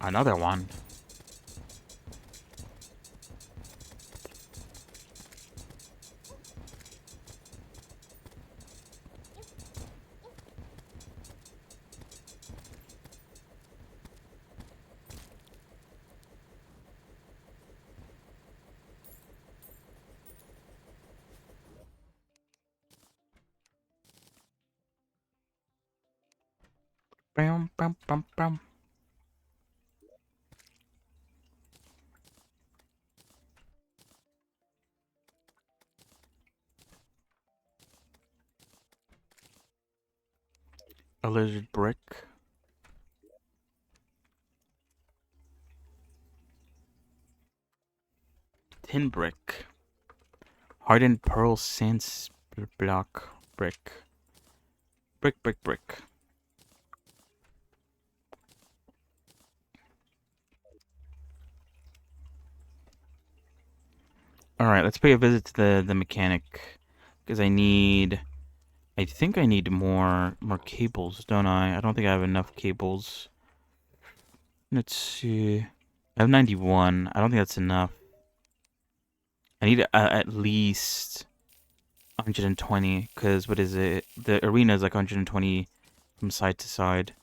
S1: Another one. Bam, bam, bam, bam. A lizard brick. Tin brick. Hardened pearl sand block brick. Brick. Alright, let's pay a visit to the mechanic. Because I think I need more cables, don't I? I don't think I have enough cables. Let's see. I have 91. I don't think that's enough. I need at least 120, because what is it? The arena is like 120 from side to side.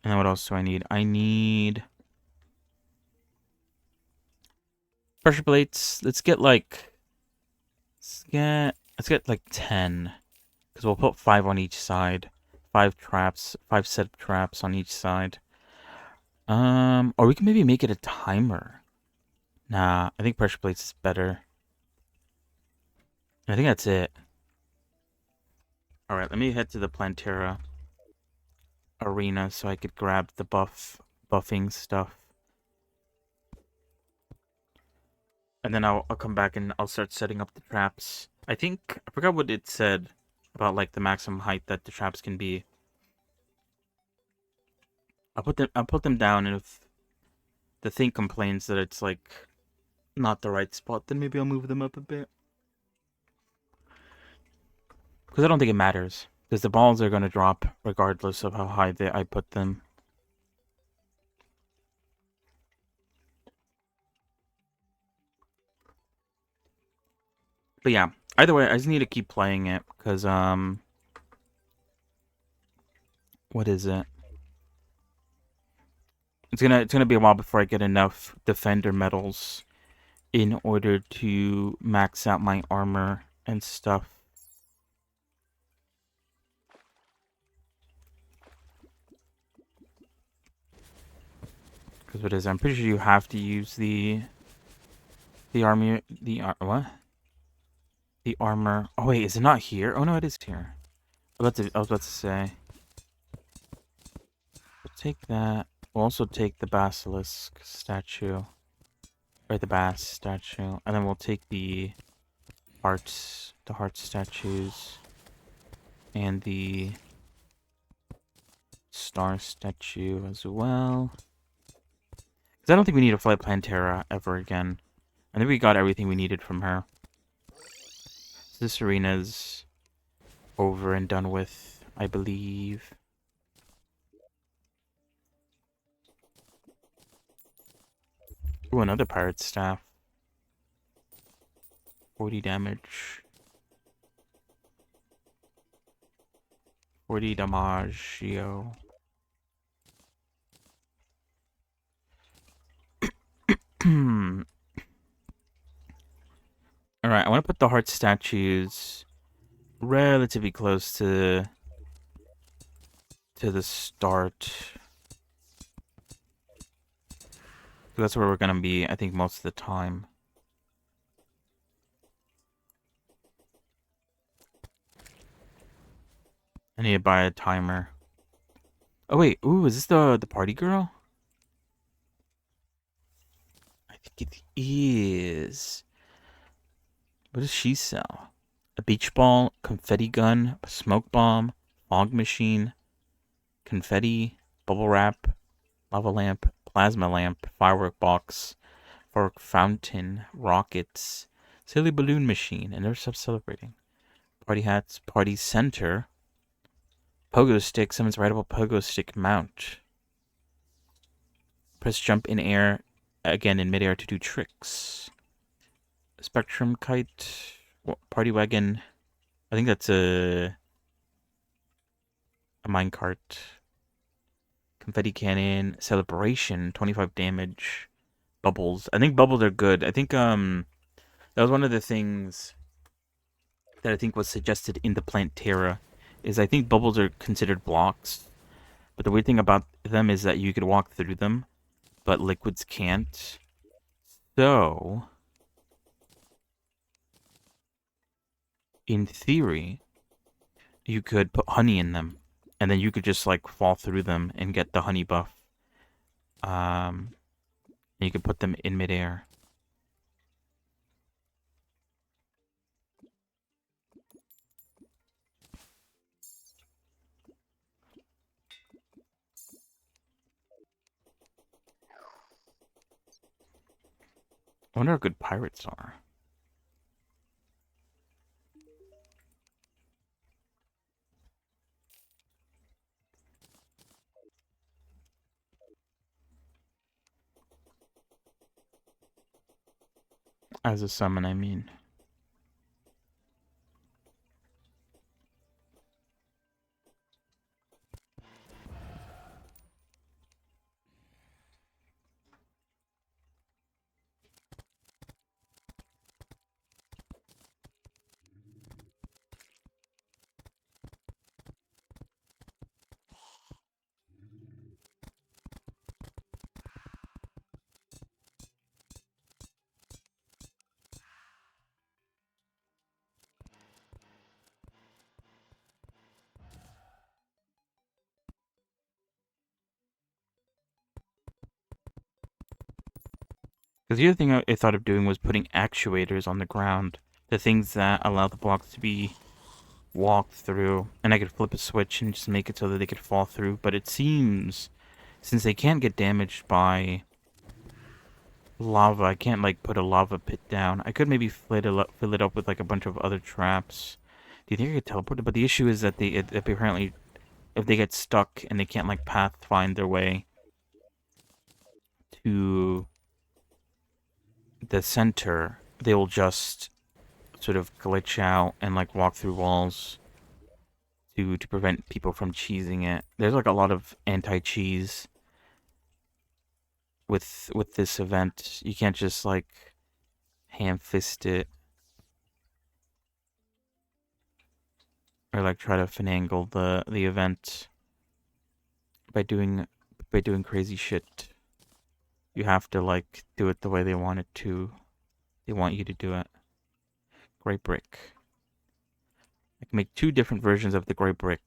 S1: And then what else do I need? I need pressure plates. Let's get like 10. Because we'll put 5 on each side. 5 traps, 5 set of traps on each side. Or we can maybe make it a timer. Nah, I think pressure plates is better. I think that's it. Alright, let me head to the Plantera arena so I could grab the buffing stuff. And then I'll come back and I'll start setting up the traps. I forgot what it said about like the maximum height that the traps can be. I'll put them down, and if the thing complains that it's like not the right spot, then maybe I'll move them up a bit. Because I don't think it matters. Because the balls are gonna drop regardless of how high I put them. But yeah, either way, I just need to keep playing it because what is it? It's gonna be a while before I get enough defender medals in order to max out my armor and stuff. Because what is it? I'm pretty sure you have to use the army what? The armor. Oh wait, is it not here? Oh no, it is here. I was about to say. We'll take that. We'll also take the basilisk statue. Or the bass statue. And then we'll take the heart statues. And the star statue as well. Because I don't think we need to fight Plantera ever again. I think we got everything we needed from her. So this arena's over and done with, I believe. Ooh, another pirate staff. 40 damage. 40 damage, yo. Alright, I want to put the heart statues relatively close to the start. That's where we're going to be, I think, most of the time. I need to buy a timer. Oh, wait. Ooh, is this the party girl? I think it is. What does she sell? A beach ball, confetti gun, a smoke bomb, fog machine, confetti, bubble wrap, lava lamp, plasma lamp, firework box, firework fountain, rockets, silly balloon machine, and they're celebrating. Party hats, party center, pogo stick, summons rideable pogo stick mount. Press jump in air, again in midair to do tricks. Spectrum kite, party wagon. I think that's a minecart. Confetti cannon, celebration, 25 damage. Bubbles. I think bubbles are good. I think that was one of the things that I think was suggested in the Plantera, is I think bubbles are considered blocks. But the weird thing about them is that you could walk through them, but liquids can't. So, in theory, you could put honey in them, and then you could just like fall through them and get the honey buff. And you could put them in midair. I wonder how good pirates are. As a summon, I mean. Because the other thing I thought of doing was putting actuators on the ground. The things that allow the blocks to be walked through. And I could flip a switch and just make it so that they could fall through. But it seems, since they can't get damaged by lava, I can't, like, put a lava pit down. I could maybe fill it up with, like, a bunch of other traps. Do you think I could teleport it? But the issue is that apparently, if they get stuck and they can't, like, path find their way to the center, they will just sort of glitch out and like walk through walls to prevent people from cheesing it. There's like a lot of anti-cheese with this event. You can't just like ham fist it or like try to finagle the event by doing crazy shit. You have to like do it the way they want it to. They want you to do it. Gray brick. I can make two different versions of the gray brick.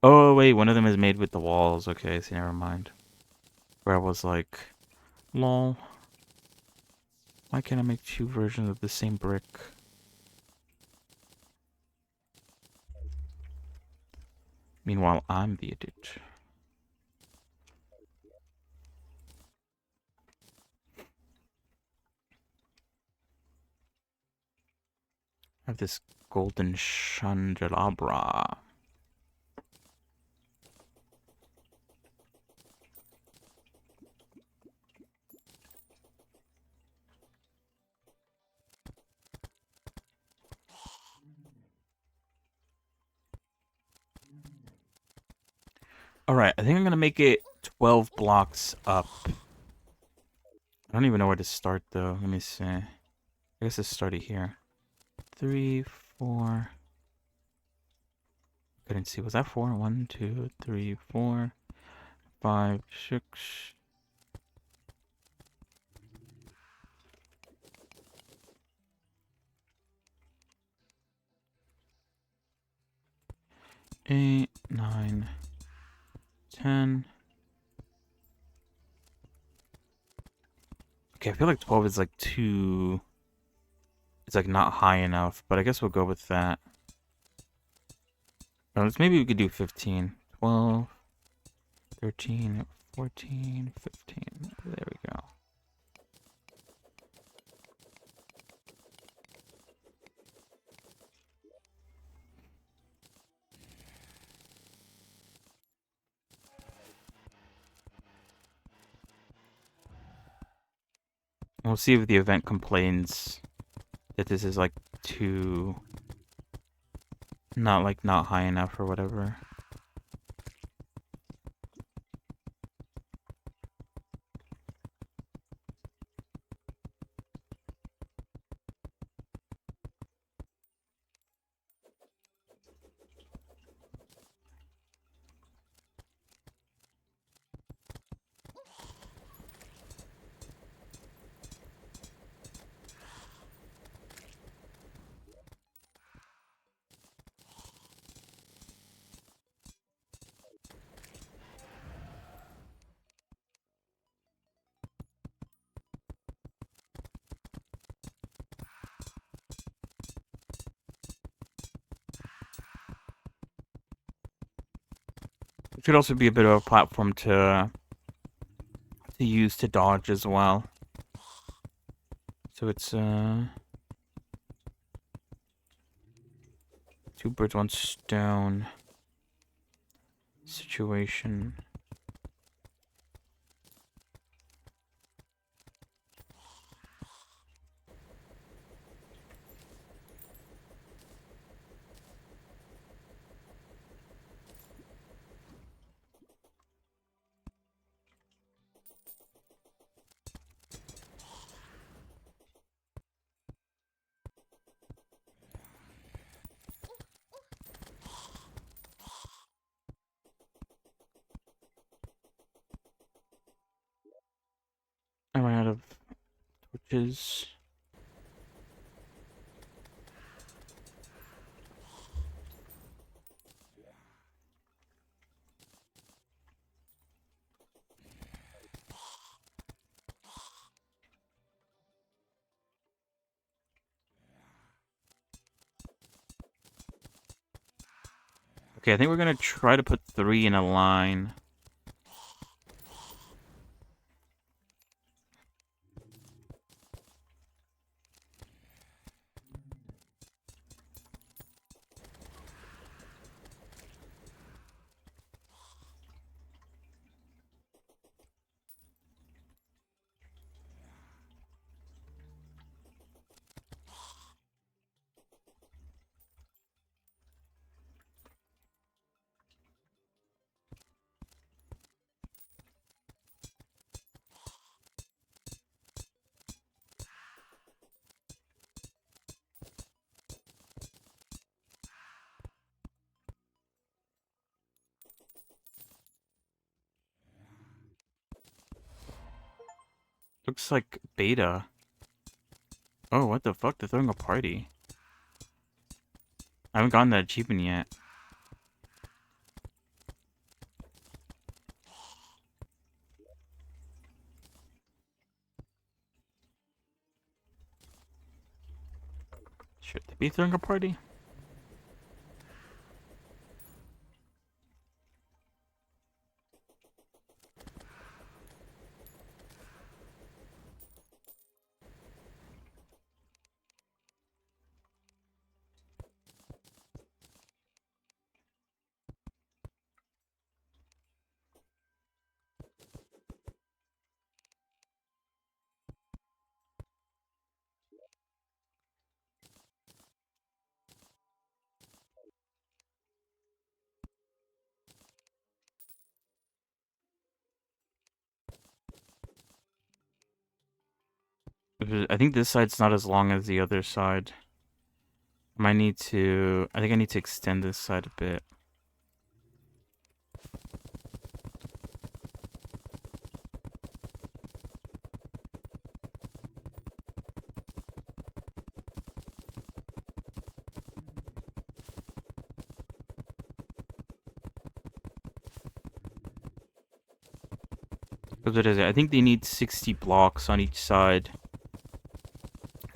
S1: Oh wait, one of them is made with the walls. Okay, so never mind. Where I was like, lol. Why can't I make two versions of the same brick? Meanwhile, I'm the idiot. I have this golden chandelabra. Alright, I think I'm gonna make it 12 blocks up. I don't even know where to start though. Let me see. I guess let's start it here. 3, 4. Couldn't see. Was that 4? 1, 2, 3, 4, 5, 6. 8, 9, 10. Okay, I feel like 12 is like too... It's like not high enough, but I guess we'll go with that. Maybe we could do 15. 12, 13, 14, 15. There we go. We'll see if the event complains that this is like too... not high enough or whatever. It should also be a bit of a platform to use to dodge as well. So it's two birds, one stone situation. I ran out of torches. Okay, I think we're gonna try to put 3 in a line. Looks like beta. Oh, what the fuck? They're throwing a party. I haven't gotten that achievement yet. Should they be throwing a party? I think this side's not as long as the other side. Might need to... I think I need to extend this side a bit. Because what is it? I think they need 60 blocks on each side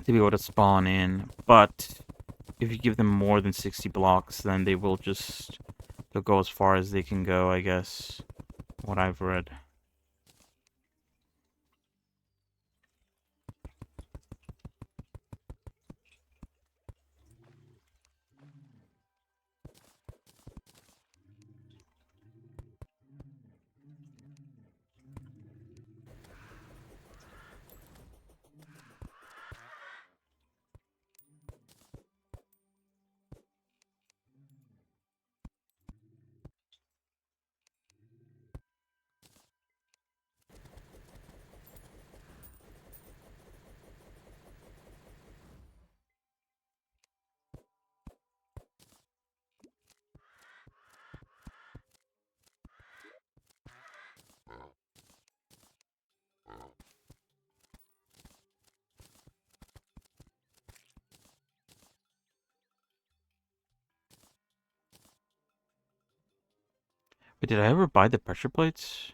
S1: to be able to spawn in. But if you give them more than 60 blocks, then they will just... They'll go as far as they can go, I guess. What I've read. But did I ever buy the pressure plates?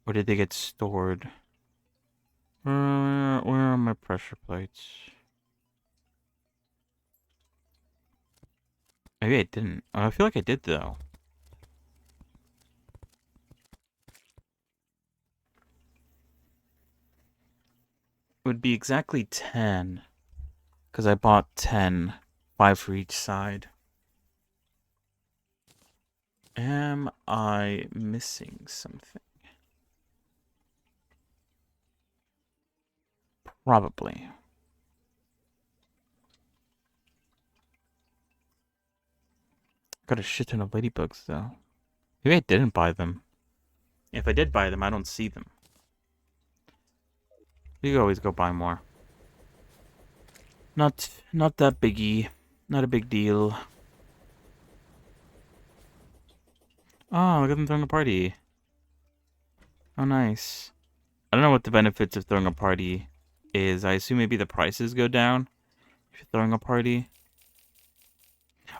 S1: Or did they get stored? Where are my pressure plates? Maybe I didn't. I feel like I did, though. It would be exactly 10. Because I bought 10. 5 for each side. Am I missing something? Probably. Got a shit ton of ladybugs, though. Maybe I didn't buy them. If I did buy them, I don't see them. We could always go buy more. Not that biggie. Not a big deal. Oh, look at them throwing a party. Oh, nice. I don't know what the benefits of throwing a party is. I assume maybe the prices go down if you're throwing a party.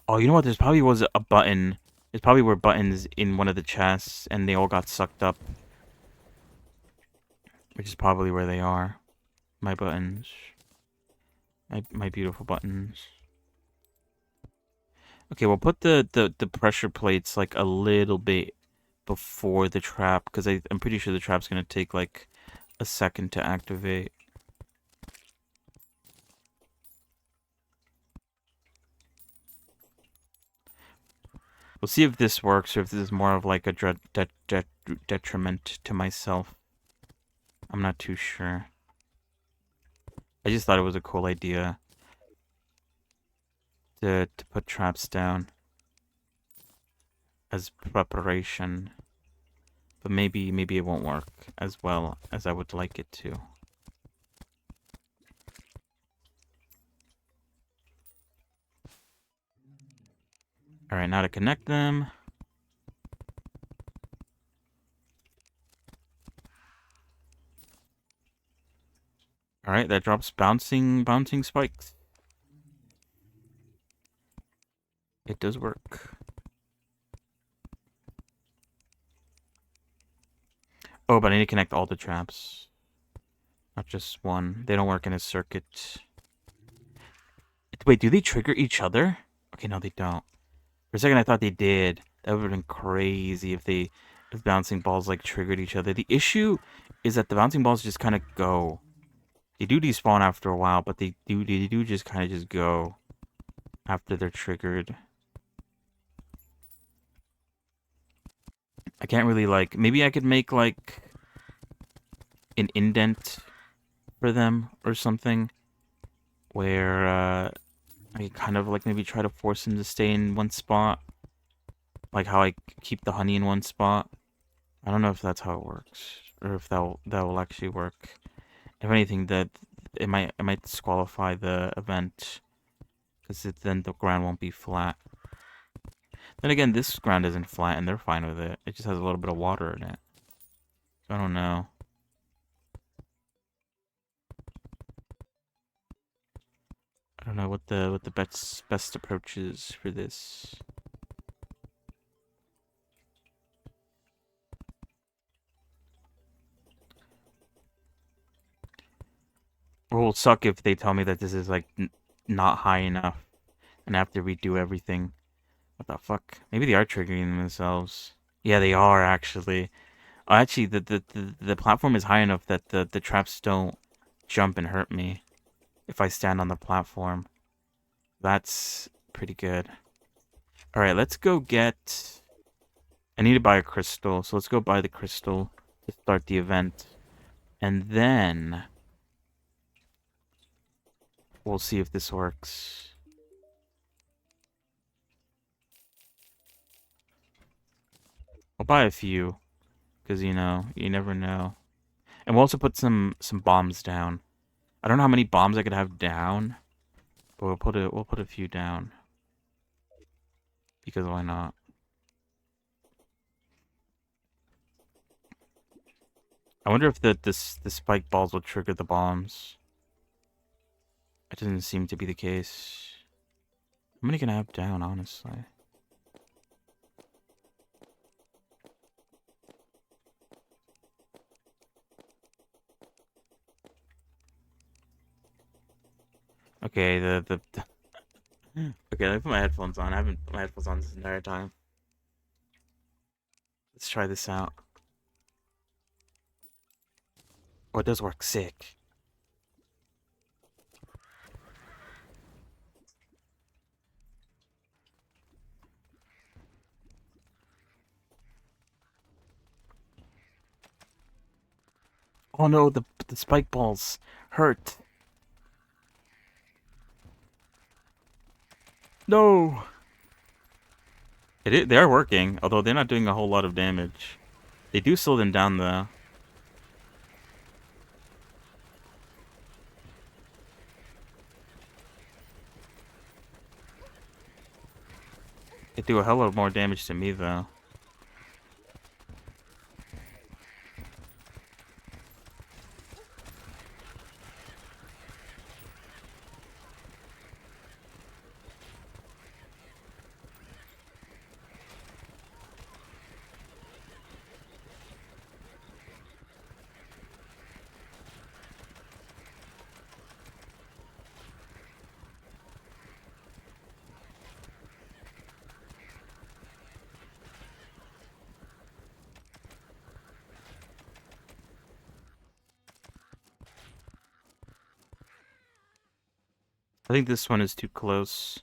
S1: Oh, you know what? There's probably was a button. There's probably were buttons in one of the chests, and they all got sucked up, which is probably where they are. My buttons. My beautiful buttons. Okay, we'll put the pressure plates like a little bit before the trap, because I'm pretty sure the trap's gonna take like a second to activate. We'll see if this works or if this is more of like a detriment to myself. I'm not too sure. I just thought it was a cool idea to put traps down as preparation. But maybe it won't work as well as I would like it to. Alright, now to connect them. Alright, that drops bouncing spikes. It does work. Oh, but I need to connect all the traps. Not just one. They don't work in a circuit. Wait, do they trigger each other? Okay, no, they don't. For a second, I thought they did. That would have been crazy if bouncing balls like triggered each other. The issue is that the bouncing balls just kind of go. They do despawn after a while, but they do just kind of just go after they're triggered. I can't really like. Maybe I could make like an indent for them or something, where I kind of like maybe try to force them to stay in one spot, like how I keep the honey in one spot. I don't know if that's how it works, or if that will actually work. If anything, that it might disqualify the event, because then the ground won't be flat. Then again, this ground isn't flat, and they're fine with it. It just has a little bit of water in it. So I don't know. I don't know what the best approach is for this. Or will suck if they tell me that this is like not high enough, and I have to redo everything. What the fuck? Maybe they are triggering themselves. Yeah, they are actually. Oh, actually, the platform is high enough that the traps don't jump and hurt me if I stand on the platform. That's pretty good. All right, let's go get. I need to buy a crystal, so let's go buy the crystal to start the event, and then we'll see if this works. I'll buy a few, because you know you never know. And we'll also put some bombs down. I don't know how many bombs I could have down, but we'll put a few down. Because why not? I wonder if the spike balls will trigger the bombs. It doesn't seem to be the case. How many can I have down, honestly? Okay, okay, let me put my headphones on. I haven't put my headphones on this entire time. Let's try this out. Oh, it does work sick. Oh no, the spike balls hurt. No. They are working, although they're not doing a whole lot of damage. They do slow them down though. They do a hell of more damage to me though. I think this one is too close.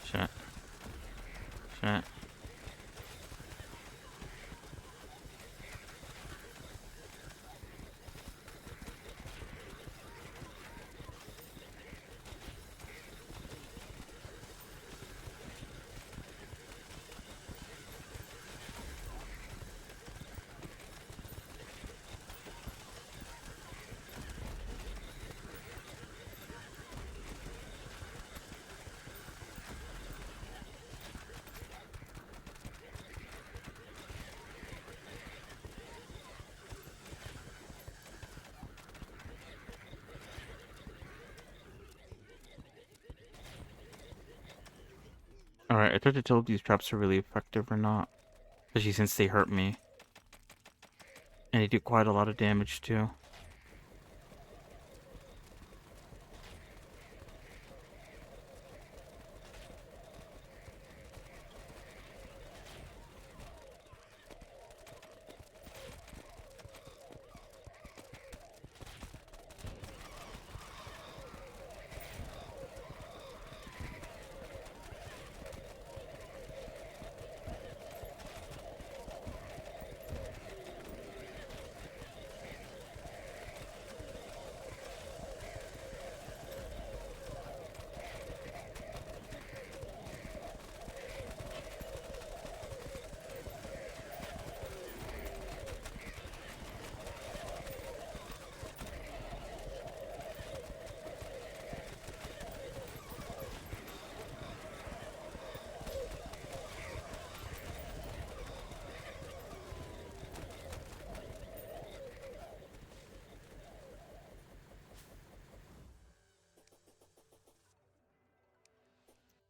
S1: Shit. Shit. Alright, I tried to tell if these traps are really effective or not. Especially since they hurt me. And they do quite a lot of damage too.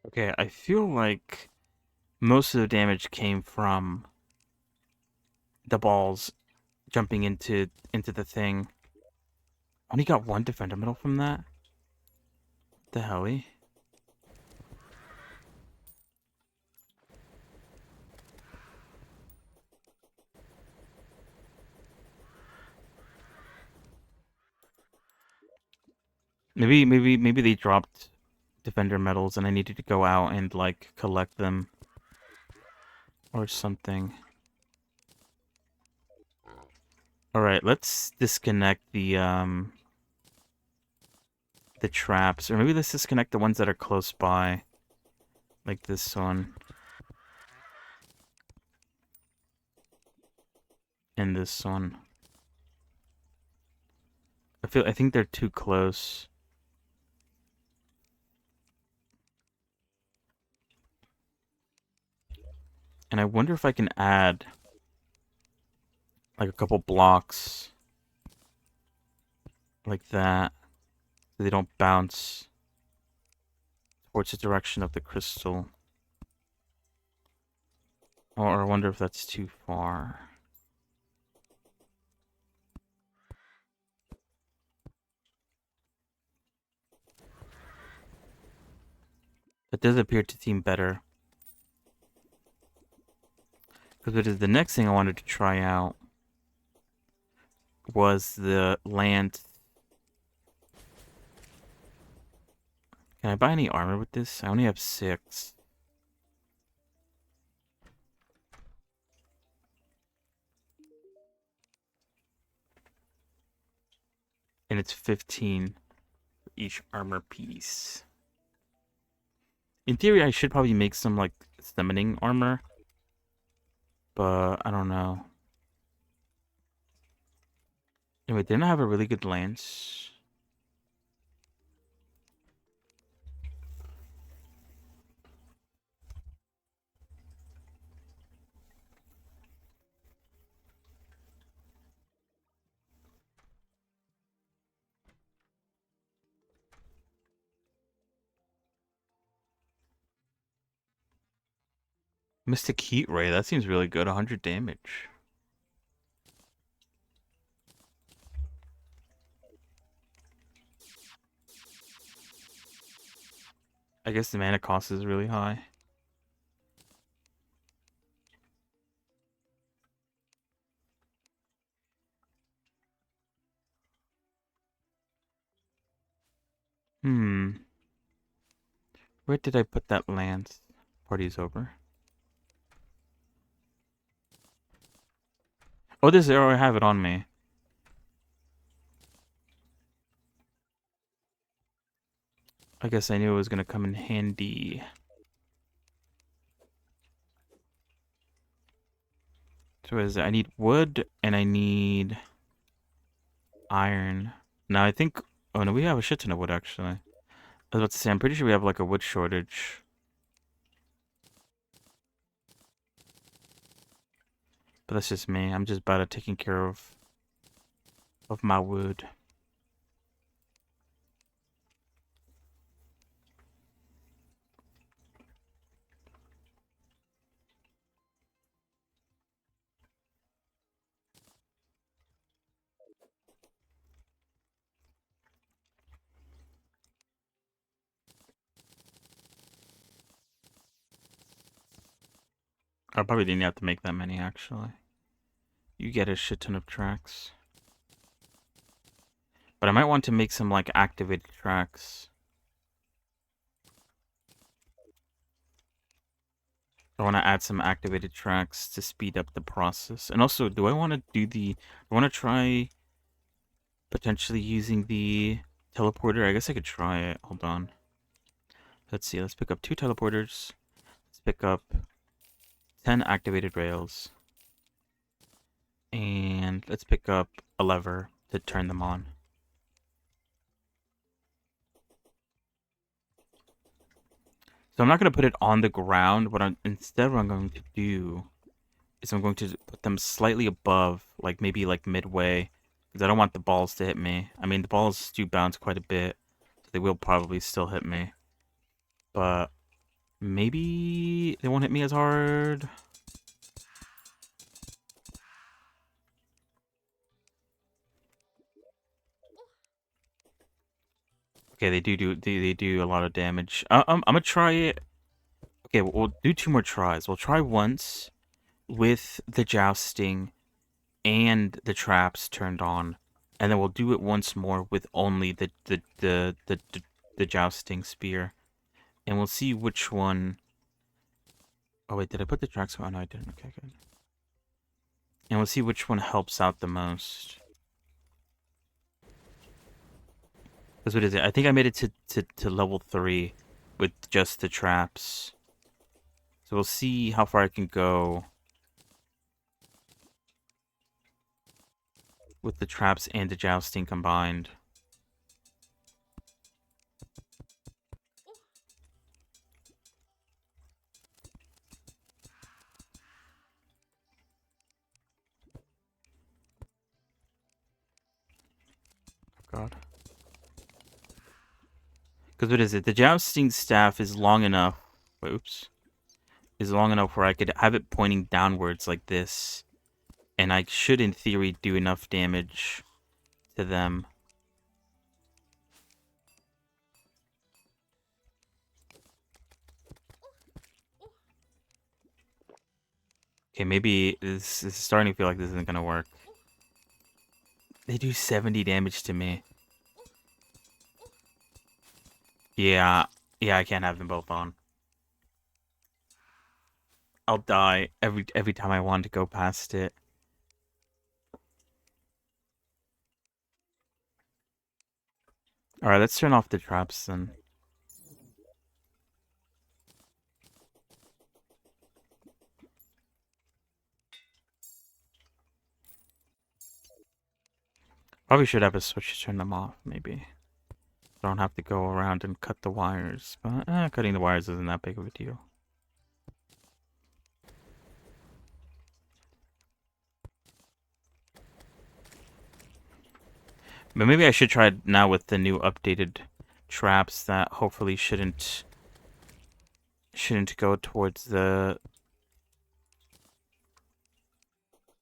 S1: Okay, I feel like most of the damage came from the balls jumping into the thing. Only got one defender medal from that? The helly? Maybe they dropped defender medals and I needed to go out and like collect them or something. Alright, let's disconnect the traps. Or maybe let's disconnect the ones that are close by. Like this one. And this one. I think they're too close. And I wonder if I can add like a couple blocks like that so they don't bounce towards the direction of the crystal. Or I wonder if that's too far. That does appear to seem better. Because it is the next thing I wanted to try out was the land. Can I buy any armor with this? I only have 6. And it's 15 for each armor piece. In theory, I should probably make some, like, summoning armor. But, I don't know. Anyway, didn't I have a really good lance? Mystic Heat Ray, that seems really good. 100 damage. I guess the mana cost is really high. Hmm. Where did I put that lance? Party's over. Oh, this arrow, I have it on me. I guess I knew it was gonna come in handy. So what is it? I need wood and I need iron. Now I think. Oh no, we have a shit ton of wood actually. I was about to say, I'm pretty sure we have like a wood shortage. But that's just me. I'm just bad at taking care of my wood. I probably didn't have to make that many actually. You get a shit ton of tracks. But I might want to make some like activated tracks. I want to add some activated tracks to speed up the process. And also, do I want to do the... I want to try potentially using the teleporter. I guess I could try it. Hold on. Let's see. Let's pick up 2 teleporters. Let's pick up 10 activated rails. And let's pick up a lever to turn them on. So I'm not going to put it on the ground. Instead what I'm going to do is I'm going to put them slightly above, like maybe like midway. Because I don't want the balls to hit me. I mean, the balls do bounce quite a bit. So they will probably still hit me. But maybe they won't hit me as hard. Okay, they do a lot of damage. I'm gonna try it. Okay, we'll do 2 more tries. We'll try once with the jousting and the traps turned on, and then we'll do it once more with only the jousting spear, and we'll see which one. Oh wait, did I put the tracks on? Oh, no, I didn't. Okay, good. And we'll see which one helps out the most. Because what is it? I think I made it to level 3 with just the traps. So we'll see how far I can go with the traps and the jousting combined. Oh god. Because what is it? The jousting staff is long enough. Oops. Is long enough where I could have it pointing downwards like this. And I should, in theory, do enough damage to them. Okay, maybe this is starting to feel like this isn't gonna work. They do 70 damage to me. Yeah, yeah, I can't have them both on. I'll die every time I want to go past it. Alright, let's turn off the traps then. Probably should have a switch to turn them off, maybe. Don't have to go around and cut the wires. But cutting the wires isn't that big of a deal. But maybe I should try it now with the new updated traps that hopefully shouldn't go towards the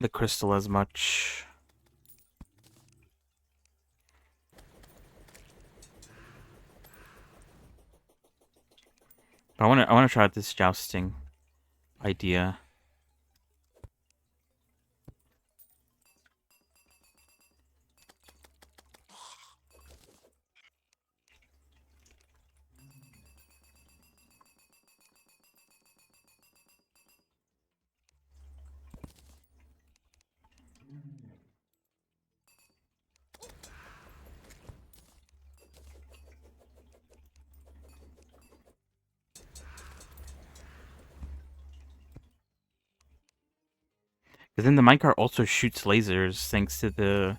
S1: the crystal as much. I wanna try out this jousting idea. Because then the minecart also shoots lasers thanks to the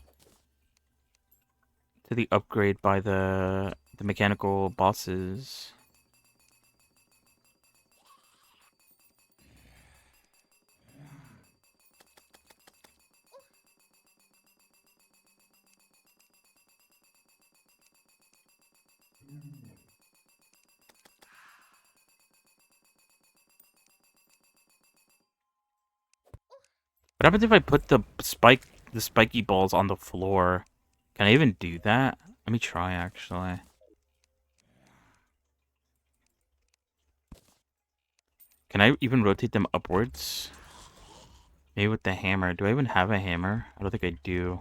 S1: upgrade by the mechanical bosses. What happens if I put the spiky balls on the floor? Can I even do that? Let me try actually. Can I even rotate them upwards? Maybe with the hammer. Do I even have a hammer? I don't think I do.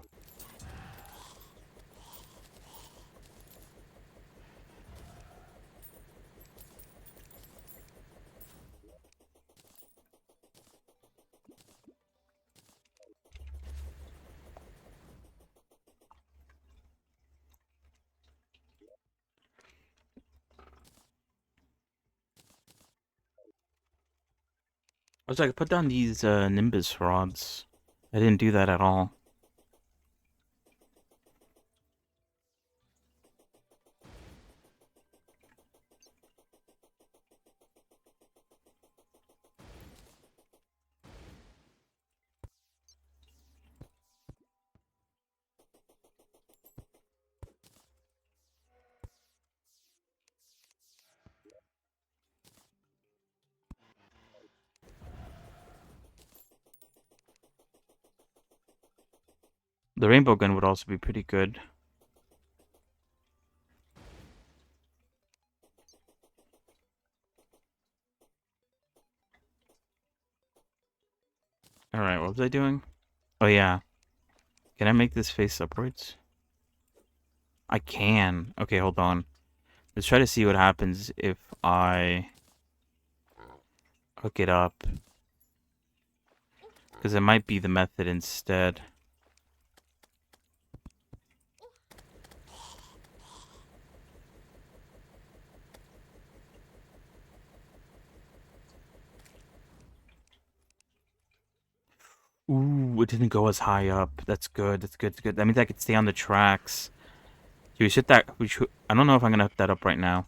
S1: I was like, put down these Nimbus rods. I didn't do that at all. The rainbow gun would also be pretty good. Alright, what was I doing? Oh yeah. Can I make this face upwards? I can. Okay, hold on. Let's try to see what happens if I hook it up. Because it might be the method instead. Ooh, it didn't go as high up. That's good. That's good. That's good. That means I could stay on the tracks. Should we hit that? I don't know if I'm gonna hook that up right now.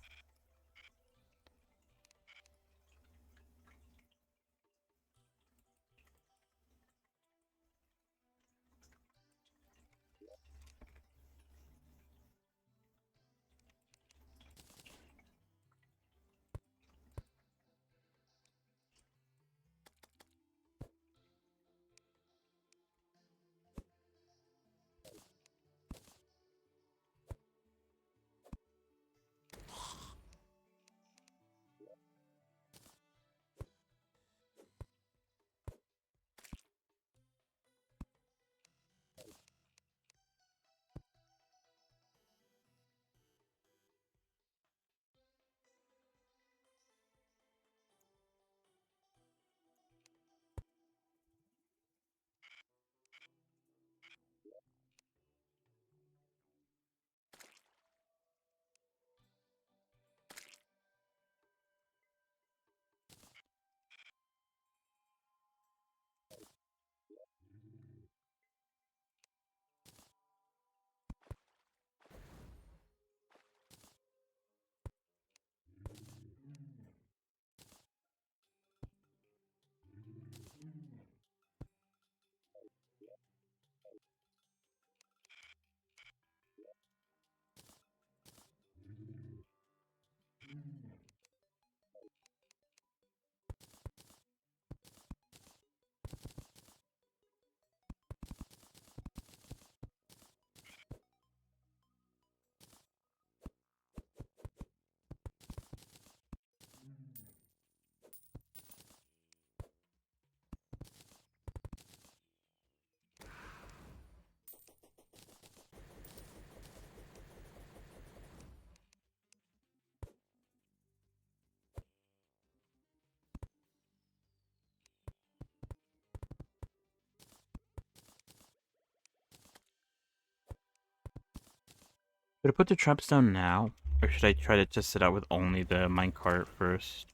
S1: Should I put the traps down now? Or should I try to test it out with only the minecart first?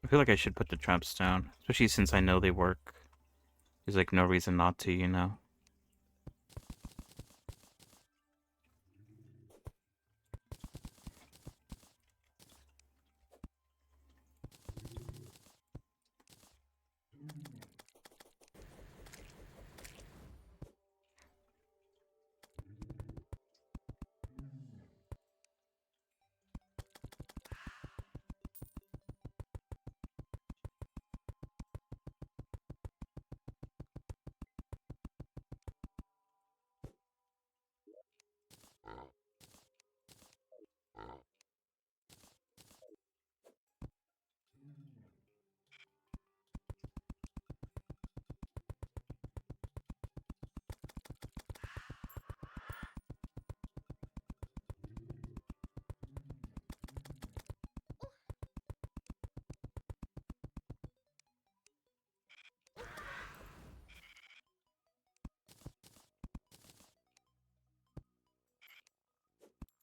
S1: I feel like I should put the traps down. Especially since I know they work. There's like no reason not to, you know?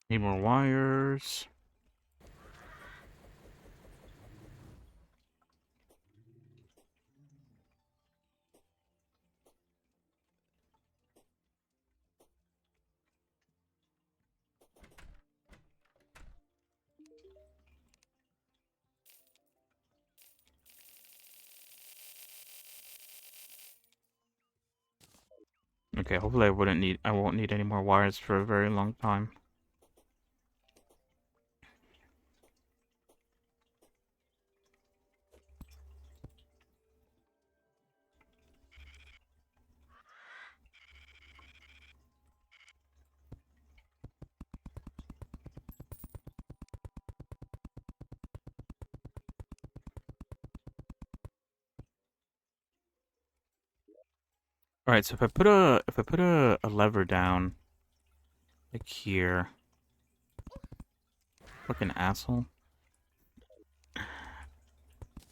S1: Need more wires. Okay, hopefully I won't need any more wires for a very long time. Alright, so if I put a lever down like here. Fucking asshole.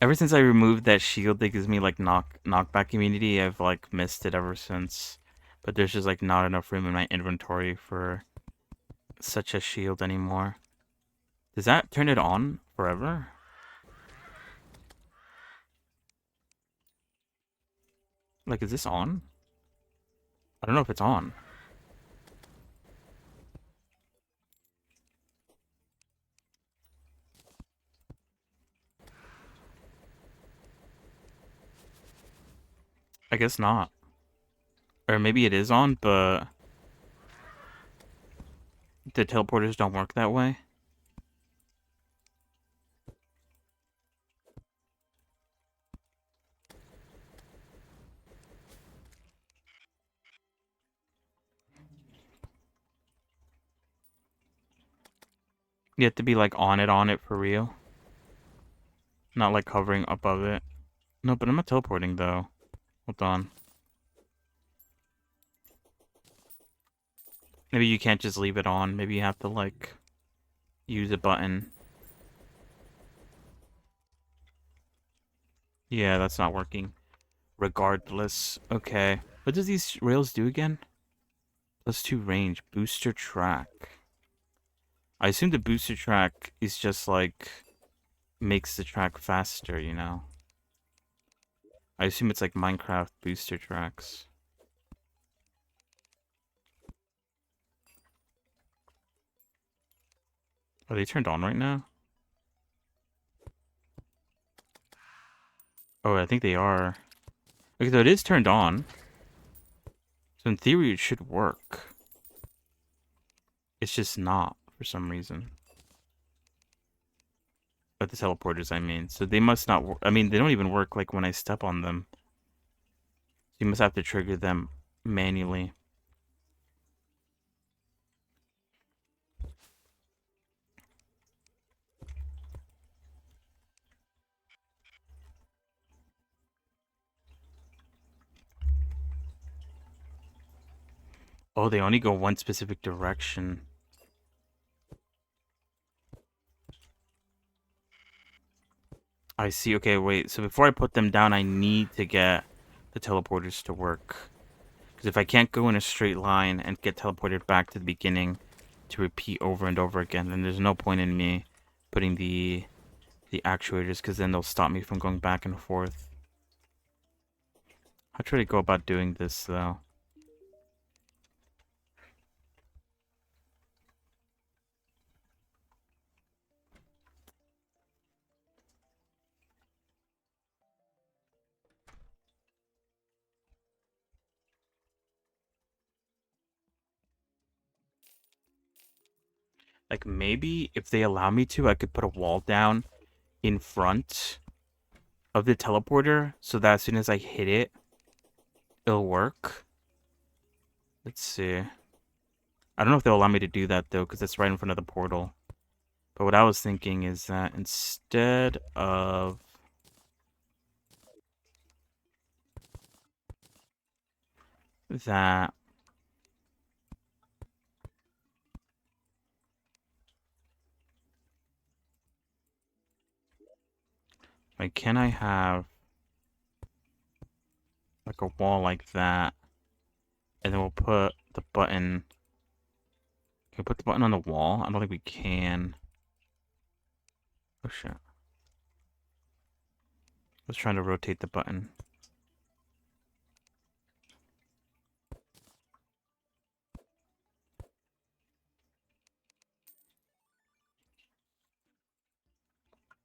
S1: Ever since I removed that shield that gives me like knockback immunity, I've like missed it ever since. But there's just like not enough room in my inventory for such a shield anymore. Does that turn it on forever? Like, is this on? I don't know if it's on. I guess not. Or maybe it is on, but the teleporters don't work that way. You have to be like on it for real. Not like hovering above it. No, but I'm not teleporting though. Hold on. Maybe you can't just leave it on. Maybe you have to like use a button. Yeah, that's not working. Regardless. Okay. What does these rails do again? +2 range. Booster track. I assume the booster track is just like makes the track faster, you know? I assume it's like Minecraft booster tracks. Are they turned on right now? Oh, I think they are. Okay, so it is turned on. So in theory, it should work. It's just not for some reason. But the teleporters, I mean. So they must not work. I mean, they don't even work like when I step on them. So you must have to trigger them manually. Oh, they only go one specific direction. I see. Okay, wait. So before I put them down, I need to get the teleporters to work. Because if I can't go in a straight line and get teleported back to the beginning to repeat over and over again, then there's no point in me putting the actuators, because then they'll stop me from going back and forth. How should I go about doing this, though? Like, maybe if they allow me to, I could put a wall down in front of the teleporter so that as soon as I hit it, it'll work. Let's see. I don't know if they'll allow me to do that, though, because it's right in front of the portal. But what I was thinking is that instead of that, like, can I have like a wall like that, and then we'll put the button. Can we put the button on the wall? I don't think we can. Oh shit. I was trying to rotate the button.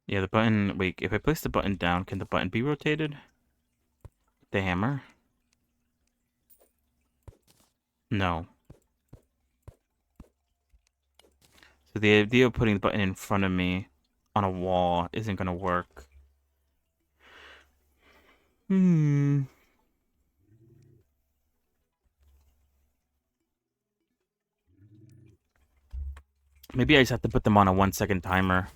S1: Yeah, the button. Wait, if I place the button down, can the button be rotated? The hammer? No. So the idea of putting the button in front of me on a wall isn't gonna work. Hmm. Maybe I just have to put them on a 1 second timer.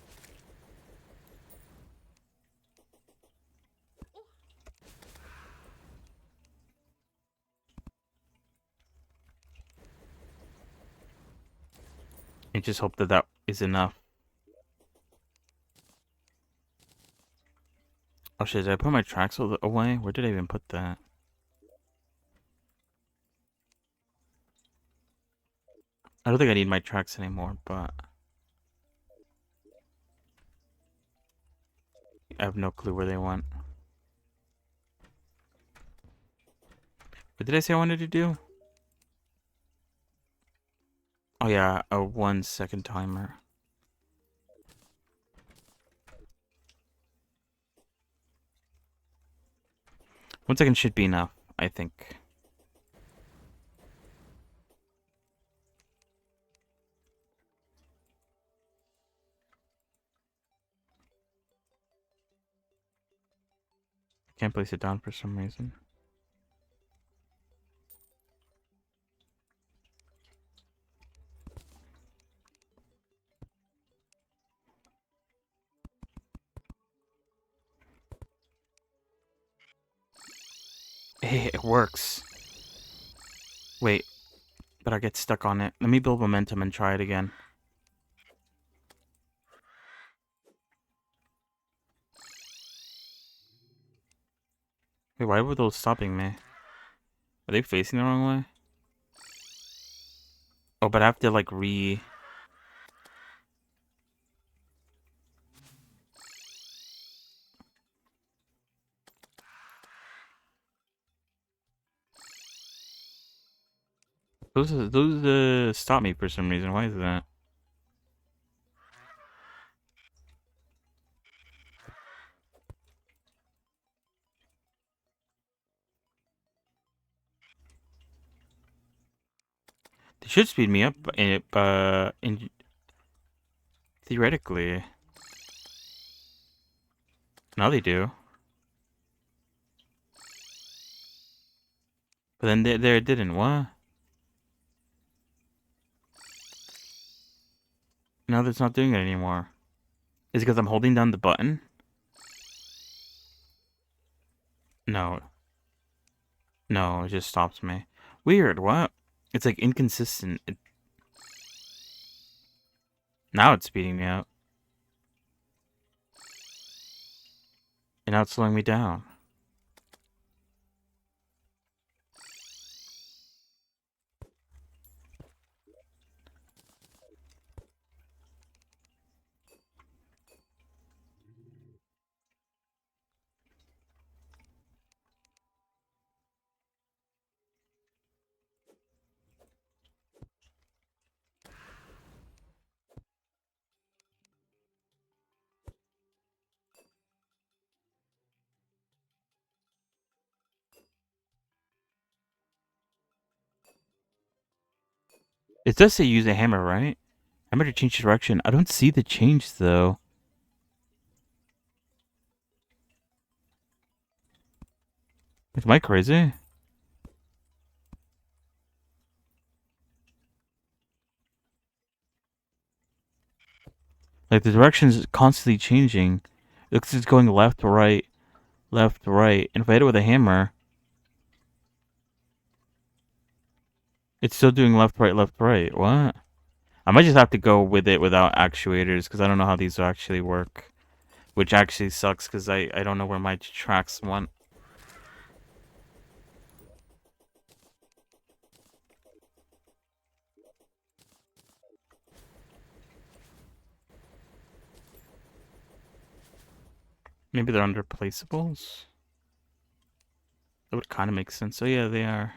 S1: And just hope that that is enough. Oh shit, did I put my tracks away? Where did I even put that? I don't think I need my tracks anymore, but I have no clue where they went. What did I say I wanted to do? Oh yeah, a 1 second timer. 1 second should be enough, I think. I can't place it down for some reason. Hey, it works. Wait, but I get stuck on it. Let me build momentum and try it again. Wait, why were those stopping me? Are they facing the wrong way? Oh, but I have to like those stop me for some reason. Why is that? They should speed me up, theoretically. Now they do. But then there it didn't. What? Now that's not doing it anymore. Is it because I'm holding down the button? No. No, it just stops me. Weird, what? It's like inconsistent. Now it's speeding me up. And now it's slowing me down. It does say use a hammer, right? Hammer to change direction. I don't see the change though. Am I crazy? Like the direction is constantly changing. It looks like it's going left, right, left, right. And if I hit it with a hammer, it's still doing left, right, left, right. What? I might just have to go with it without actuators because I don't know how these actually work. Which actually sucks because I don't know where my tracks went. Maybe they're under placeables? That would kind of make sense. So yeah, they are.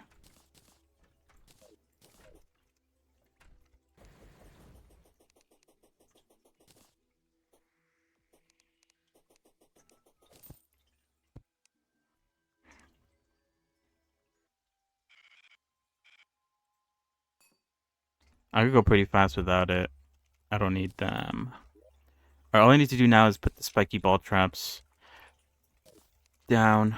S1: I could go pretty fast without it. I don't need them. All I need to do now is put the spiky ball traps down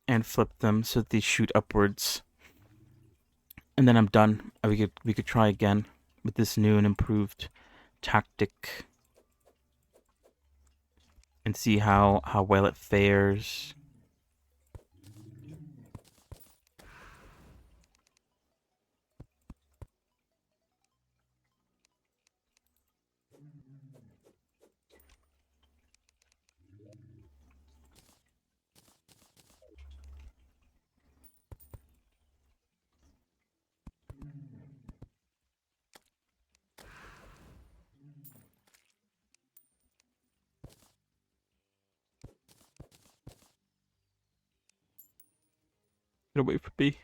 S1: and flip them so that they shoot upwards. And then I'm done. We could try again with this new and improved tactic and see how well it fares. Gotta wait for B.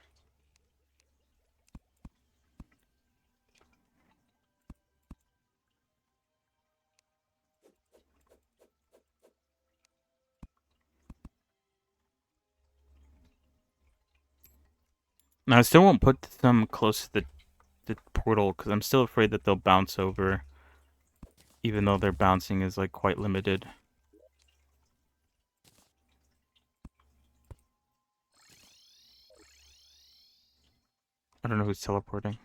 S1: Now I still won't put them close to the portal because I'm still afraid that they'll bounce over, even though their bouncing is like quite limited. I don't know who's teleporting.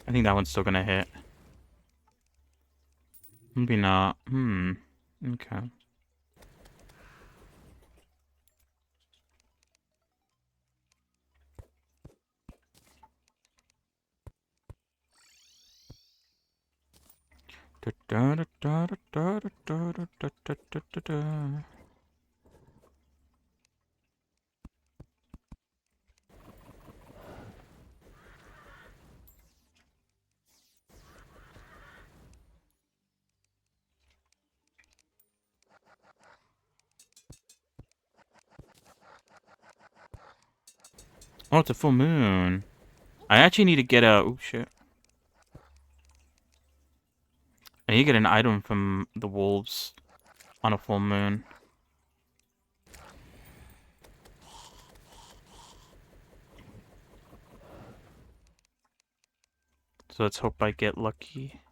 S1: I think that one's still gonna hit. Maybe not. Okay. Oh, it's a full moon. I actually need to get a. Oh shit. I need to get an item from the wolves on a full moon. So let's hope I get lucky.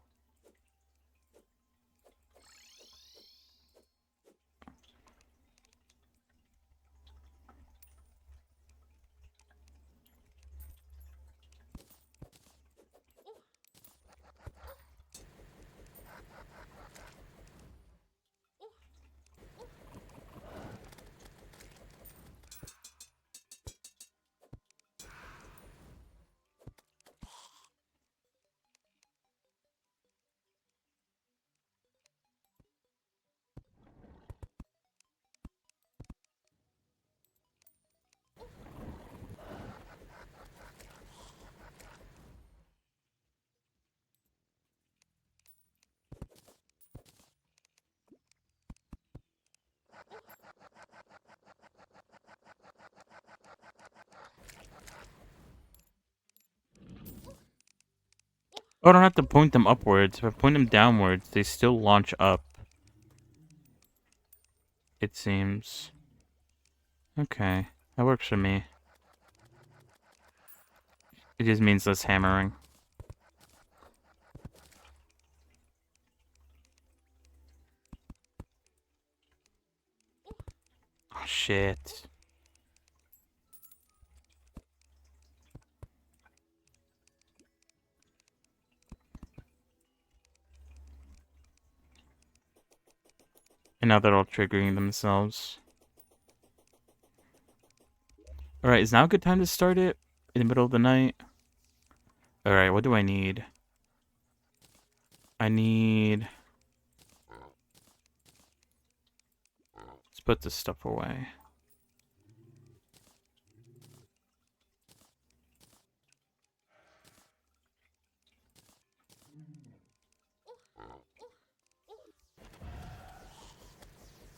S1: Oh, I don't have to point them upwards. If I point them downwards, they still launch up. It seems. Okay, that works for me. It just means less hammering. Oh, shit. And now they're all triggering themselves. Alright, is now a good time to start it? In the middle of the night? Alright, what do I need? I need... Let's put this stuff away.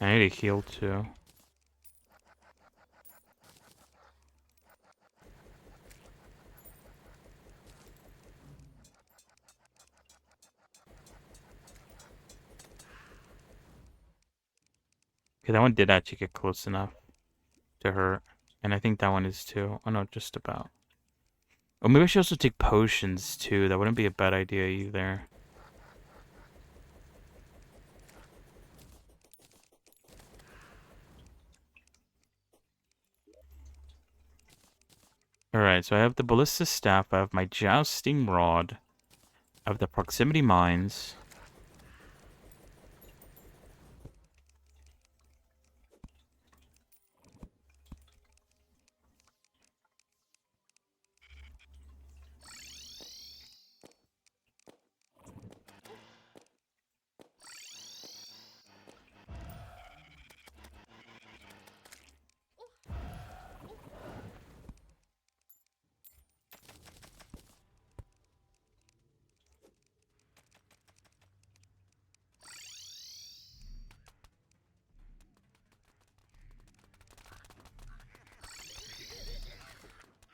S1: I need to heal too. Okay, that one did actually get close enough to hurt. And I think that one is too. Oh no, just about. Oh, maybe I should also take potions too. That wouldn't be a bad idea either. Alright, so I have the ballista staff, I have my jousting rod, I have the proximity mines.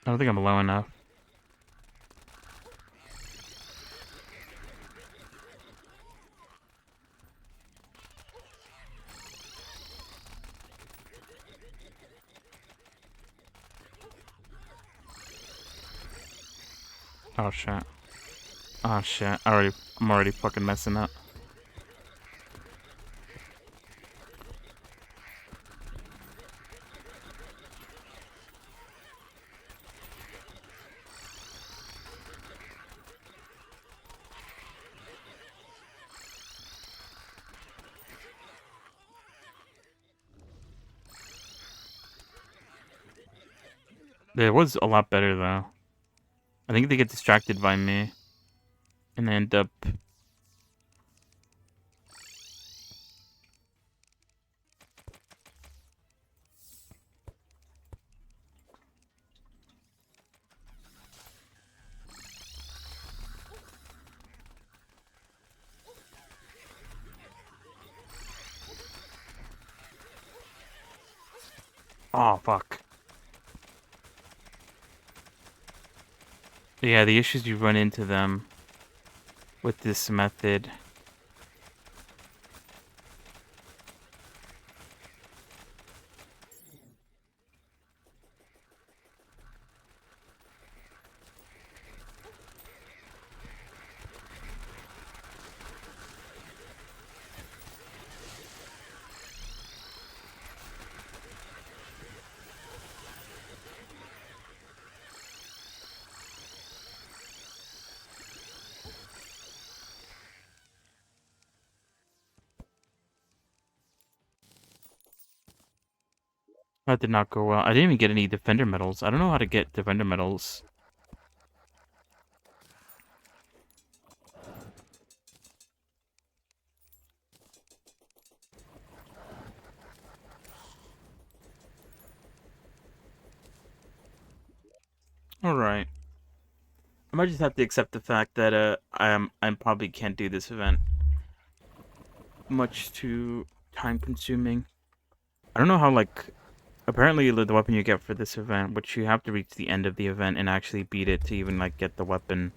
S1: I don't think I'm low enough. Oh shit. Oh shit. I'm already fucking messing up. It was a lot better though. I think they get distracted by me and end up... Oh fuck. Yeah, the issues you run into them with this method. That did not go well. I didn't even get any defender medals. I don't know how to get defender medals. Alright. I might just have to accept the fact that I probably can't do this event. Much too time consuming. I don't know how, like, apparently the weapon you get for this event, which you have to reach the end of the event and actually beat it to even like get the weapon.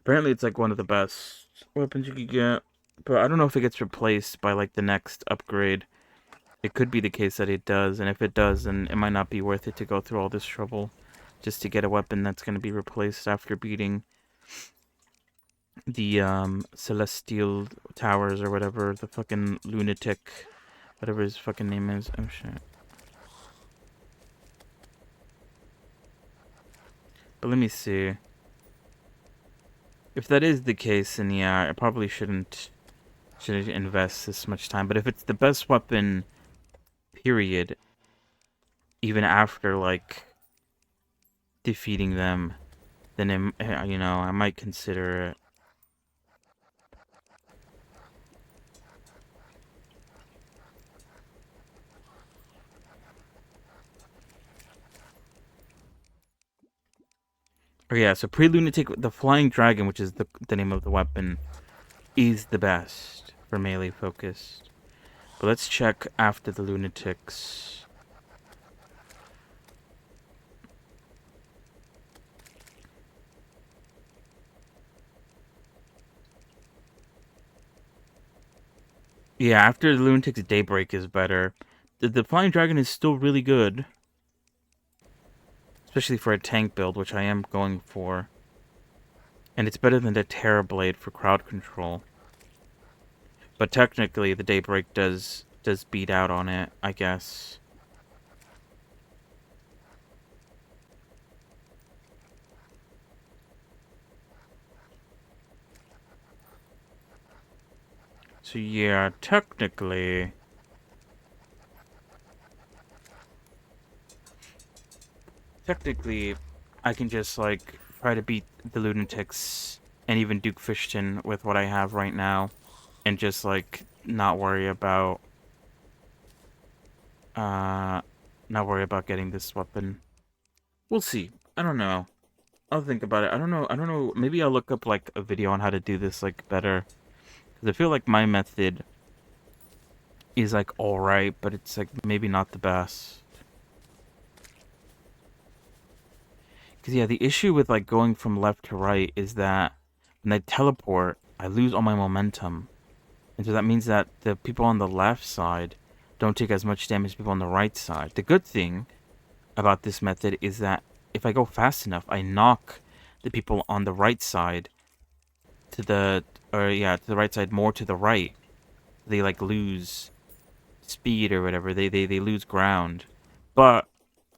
S1: Apparently, it's like one of the best weapons you could get, but I don't know if it gets replaced by like the next upgrade. It could be the case that it does, and if it does, then it might not be worth it to go through all this trouble just to get a weapon that's going to be replaced after beating the Celestial Towers or whatever, the fucking lunatic, whatever his fucking name is. Oh shit. But let me see. If that is the case, then yeah, I probably shouldn't invest this much time. But if it's the best weapon, period, even after like defeating them, then I might consider it. Oh yeah, so pre-lunatic, the flying dragon, which is the name of the weapon, is the best for melee focused. But let's check after the lunatics. Yeah, after the lunatics, daybreak is better. The flying dragon is still really good, especially for a tank build, which I am going for. And it's better than the Terrorblade for crowd control. But technically, the daybreak does beat out on it, I guess. So yeah, technically, I can just like try to beat the lunatics and even Duke Fishton with what I have right now, and just like uh not worry about getting this weapon. We'll see. I don't know. I'll think about it. I don't know. Maybe I'll look up like a video on how to do this like better, because I feel like my method is like all right, but it's like maybe not the best. Because yeah, the issue with like going from left to right is that when I teleport, I lose all my momentum, and so that means that the people on the left side don't take as much damage as people on the right side. The good thing about this method is that if I go fast enough, I knock the people on the right side to the to the right side more to the right. They like lose speed or whatever. They lose ground. But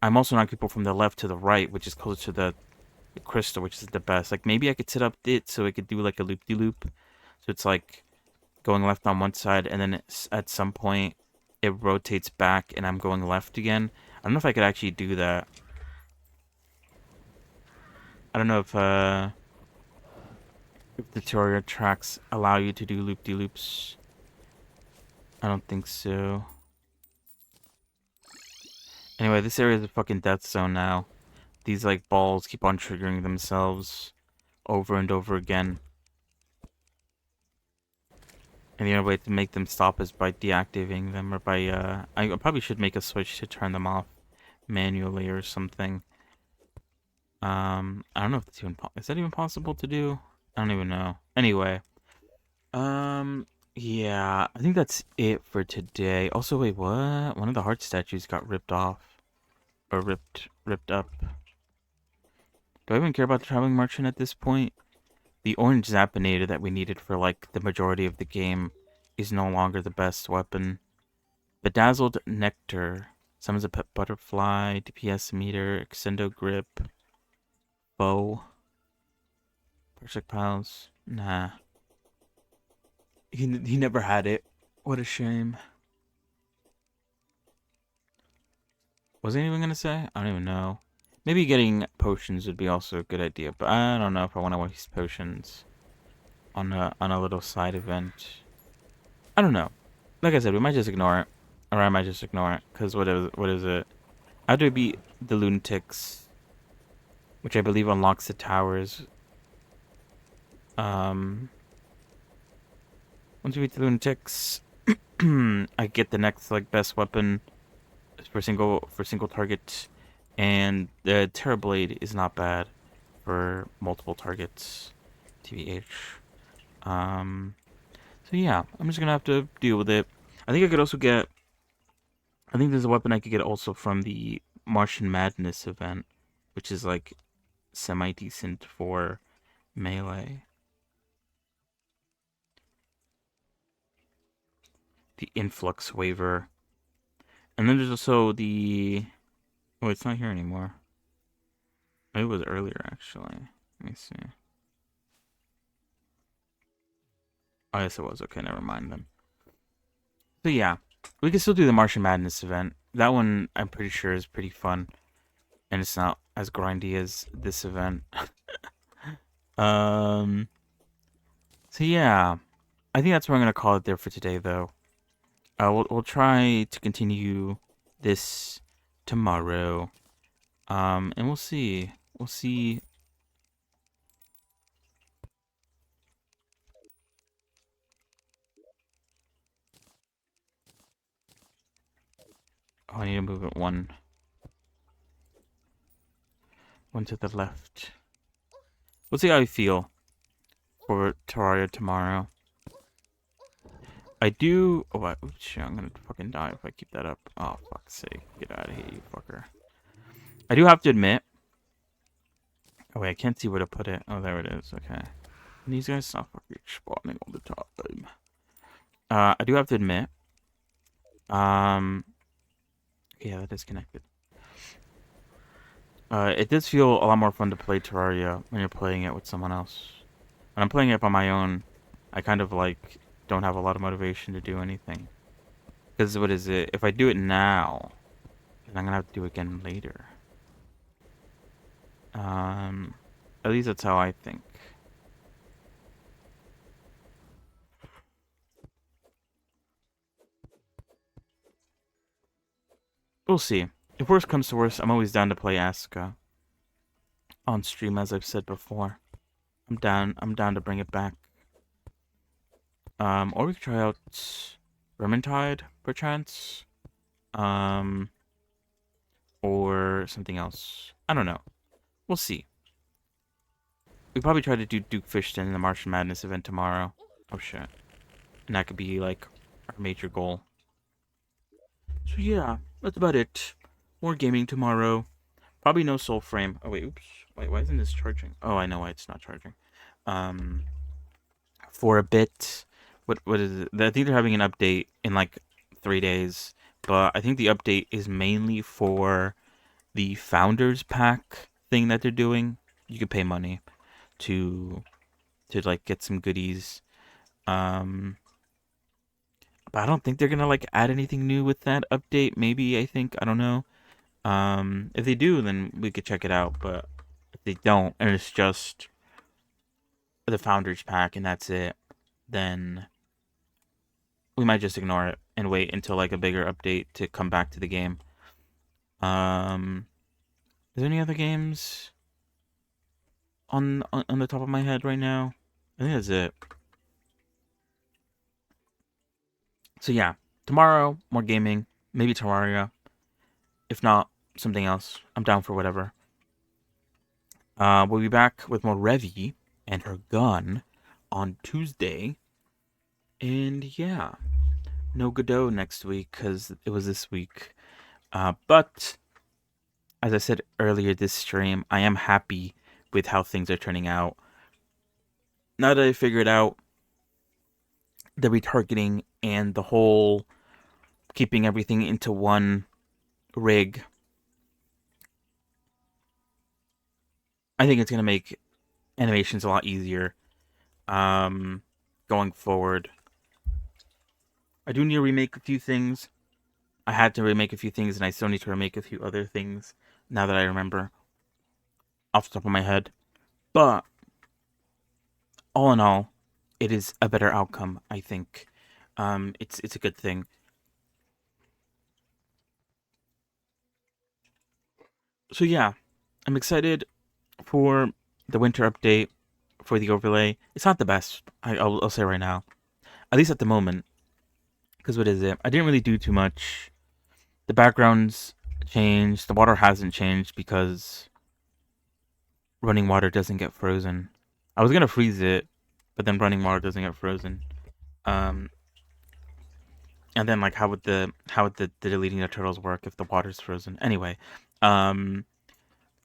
S1: I'm also knocking people from the left to the right, which is closer to the crystal, which is the best. Like maybe I could set up it so it could do like a loop de loop. So it's like going left on one side, and then at some point it rotates back, and I'm going left again. I don't know if I could actually do that. I don't know if the tutorial tracks allow you to do loop de loops. I don't think so. Anyway, this area is a fucking death zone now. These like balls keep on triggering themselves over and over again. And the only way to make them stop is by deactivating them, or by I probably should make a switch to turn them off manually or something. I don't know if that's even is that even possible to do? I don't even know. Anyway, yeah, I think that's it for today. Also, wait, what? One of the heart statues got ripped off or ripped up. Do I even care about the traveling merchant at this point? The orange Zappinator that we needed for like the majority of the game is no longer the best weapon. Bedazzled Nectar summons a pet butterfly, DPS meter, extendo grip, bow, projectiles. Nah, he never had it. What a shame. Was anyone gonna say? I don't even know. Maybe getting potions would be also a good idea, but I don't know if I want to waste potions on a little side event. I don't know. Like I said, we might just ignore it, or I might just ignore it, because what is it? How do we beat the lunatics, which I believe unlocks the towers? Um, Once we beat the lunatics, I get the next like best weapon for single target, and the Terrorblade is not bad for multiple targets TVH. Um, so yeah, I'm just gonna have to deal with it. I think I could also get. I think there's a weapon I could get also from the Martian Madness event, which is like semi decent for melee. The influx waiver, and then there's also the. Oh, it's not here anymore. It was earlier actually. Let me see. Oh, yes, it was. Okay, never mind then. So yeah, we can still do the Martian Madness event. That one I'm pretty sure is pretty fun, and it's not as grindy as this event. um. So yeah, I think that's where I'm gonna call it there for today, though. We'll try to continue this tomorrow. And we'll see. We'll see. Oh, I need to move it one to the left. We'll see how I feel for Terraria tomorrow. I do. Oh, oops, shit, I'm gonna fucking die if I keep that up. Oh, fuck's sake. Get out of here, you fucker. I do have to admit. Oh, wait, I can't see where to put it. Oh, there it is. Okay. And these guys stop fucking spawning all the time. I do have to admit. Um, yeah, that is connected. It does feel a lot more fun to play Terraria when you're playing it with someone else. When I'm playing it on my own, I kind of like don't have a lot of motivation to do anything. Because what is it? If I do it now, then I'm gonna have to do it again later. Um, at least that's how I think. We'll see. If worst comes to worst, I'm always down to play Asuka on stream, as I've said before. I'm down. I'm down to bring it back. Or we could try out Vermintide, perchance. Um, or something else. I don't know. We'll see. We probably try to do Duke Fishton in the Martian Madness event tomorrow. Oh shit. And that could be like our major goal. So yeah, that's about it. More gaming tomorrow. Probably no Soul Frame. Oh wait, oops. Wait, why isn't this charging? Oh, I know why it's not charging. Um, for a bit. What is it? I think they're having an update in like 3 days, but I think the update is mainly for the Founders Pack thing that they're doing. You can pay money to like get some goodies. Um, but I don't think they're gonna like add anything new with that update. Maybe I don't know. If they do, then we could check it out. But if they don't, and it's just the Founders Pack and that's it, then we might just ignore it and wait until like a bigger update to come back to the game. Um, is there any other games on the top of my head right now? I think that's it. So yeah, tomorrow more gaming, maybe Terraria. If not, something else. I'm down for whatever. We'll be back with more Revy and her gun on Tuesday. And yeah, no Godot next week because it was this week. But as I said earlier this stream, I am happy with how things are turning out. Now that I figured out the retargeting and the whole keeping everything into one rig, I think it's going to make animations a lot easier going forward. I do need to remake a few things. I had to remake a few things, and I still need to remake a few other things now that I remember off the top of my head. But all in all, it is a better outcome, I think. It's a good thing. So yeah, I'm excited for the winter update for the overlay. It's not the best. I'll say right now, at least at the moment. Because what is it? I didn't really do too much. The backgrounds changed. The water hasn't changed because running water doesn't get frozen. I was gonna freeze it, but then running water doesn't get frozen. Um, and then like how would the deleting the turtles work if the water's frozen? Anyway, um,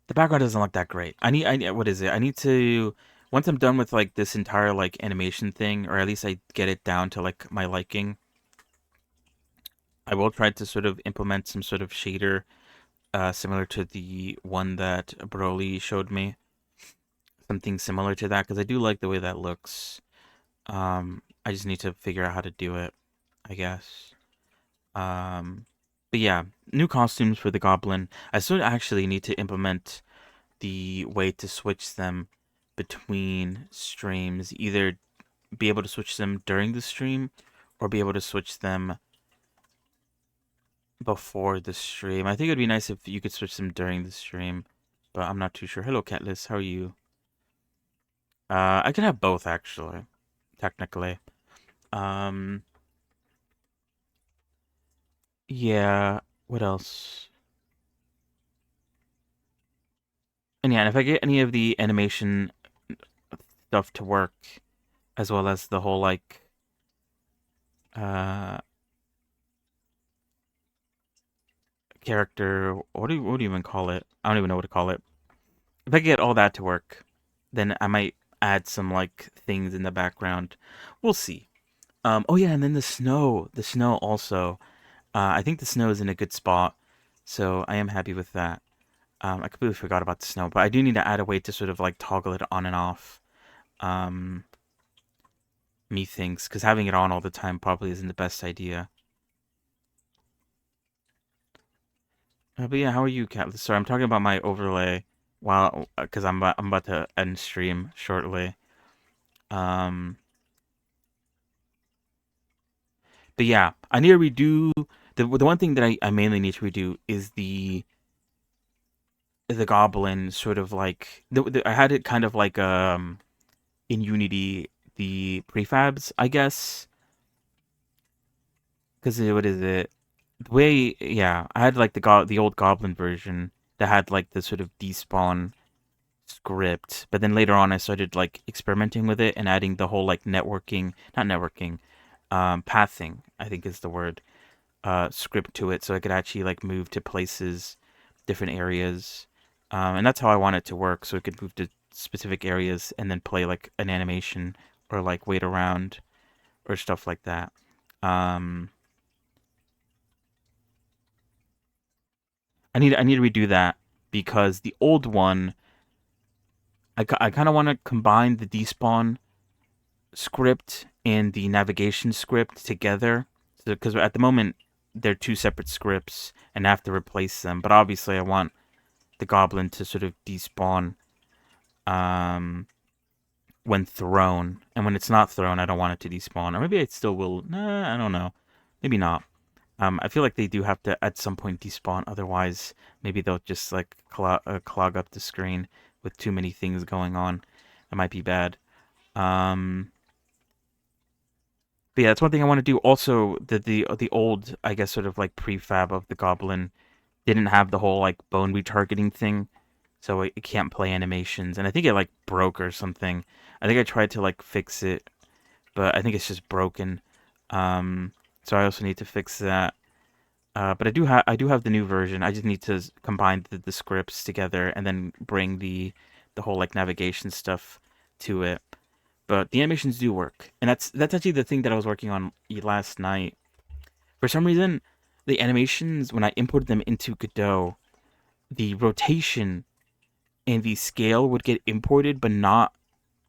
S1: the background doesn't look that great. What is it? I need to once I'm done with like this entire like animation thing, or at least I get it down to like my liking. I will try to sort of implement some sort of shader, similar to the one that Broly showed me. Something similar to that because I do like the way that looks. I just need to figure out how to do it, I guess. Um, but yeah, new costumes for the Goblin. I still actually need to implement the way to switch them between streams. Either be able to switch them during the stream or be able to switch them before the stream. I think it'd be nice if you could switch them during the stream, but I'm not too sure. Hello, Catless. How are you? I can have both actually, technically. Um, yeah. What else? And yeah, and if I get any of the animation stuff to work, as well as the whole like uh character, what do you even call it? I don't even know what to call it. If I get all that to work, then I might add some like things in the background. We'll see. Oh yeah, and then the snow also. I think the snow is in a good spot, so I am happy with that. I completely forgot about the snow, but I do need to add a way to sort of like toggle it on and off. Um, Methinks, because having it on all the time probably isn't the best idea. But yeah, how are you, Cat? Sorry, I'm talking about my overlay while because I'm about to end stream shortly. Um, but yeah, I need to redo the one thing that I mainly need to redo is the goblin sort of like I had it kind of like in Unity the prefabs, I guess, because what is it? The way, yeah, I had like the old goblin version that had like the sort of despawn script, but then later on I started like experimenting with it and adding the whole like networking, not networking, pathing, I think is the word, script to it, so I could actually like move to places, different areas, and that's how I want it to work, so it could move to specific areas and then play like an animation or like wait around or stuff like that. Um, I need to redo that because the old one, I kind of want to combine the despawn script and the navigation script together. So, because at the moment they're two separate scripts and I have to replace them. But obviously, I want the goblin to sort of despawn um, when thrown, and when it's not thrown, I don't want it to despawn. Or maybe it still will. Nah, I don't know. Maybe not. I feel like they do have to at some point despawn. Otherwise, maybe they'll just like clog up the screen with too many things going on. That might be bad. Um, But yeah, that's one thing I want to do. Also, the old, I guess, sort of like prefab of the Goblin didn't have the whole like bone retargeting thing, so it can't play animations. And I think it like broke or something. I think I tried to like fix it, but I think it's just broken. Um, so I also need to fix that. But I do have the new version. I just need to combine the scripts together and then bring the whole like navigation stuff to it. But the animations do work, and that's actually the thing that I was working on last night. For some reason, the animations when I imported them into Godot, the rotation and the scale would get imported, but not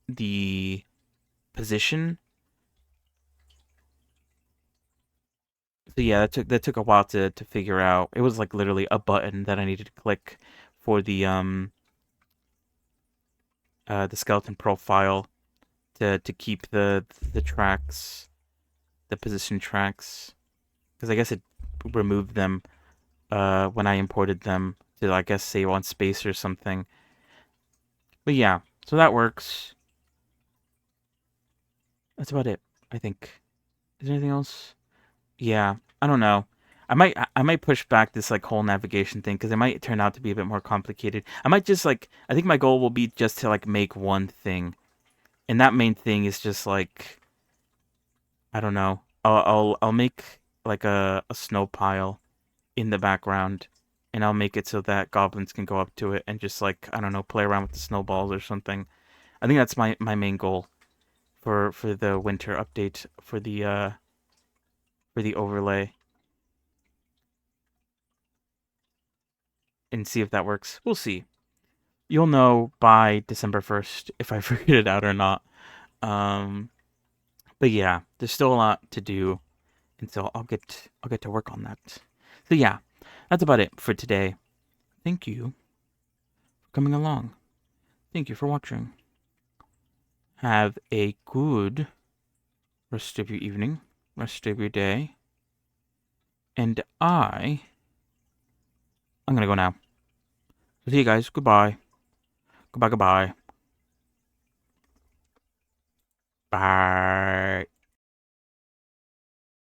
S1: the position. So yeah, that took a while to figure out. It was like literally a button that I needed to click for the skeleton profile to keep the tracks, the position tracks, because I guess it removed them when I imported them to, I guess, save on space or something. But yeah, so that works. That's about it, I think. Is there anything else? Yeah, I don't know. I might push back this like whole navigation thing because it might turn out to be a bit more complicated. I might just like I think my goal will be just to like make one thing And that main thing is just like, I don't know. I'll make like a snow pile in the background, and I'll make it so that goblins can go up to it and just like, I don't know, play around with the snowballs or something. I think that's my main goal for the winter update for the overlay, and see if that works. We'll see. You'll know by December 1st if I figured it out or not. Um, but yeah, there's still a lot to do, and so I'll get to work on that. So yeah, that's about it for today. Thank you for coming along. Thank you for watching. Have a good rest of your evening, rest of your day, and I'm gonna go now. So see you guys. Goodbye. Goodbye. Goodbye. Bye.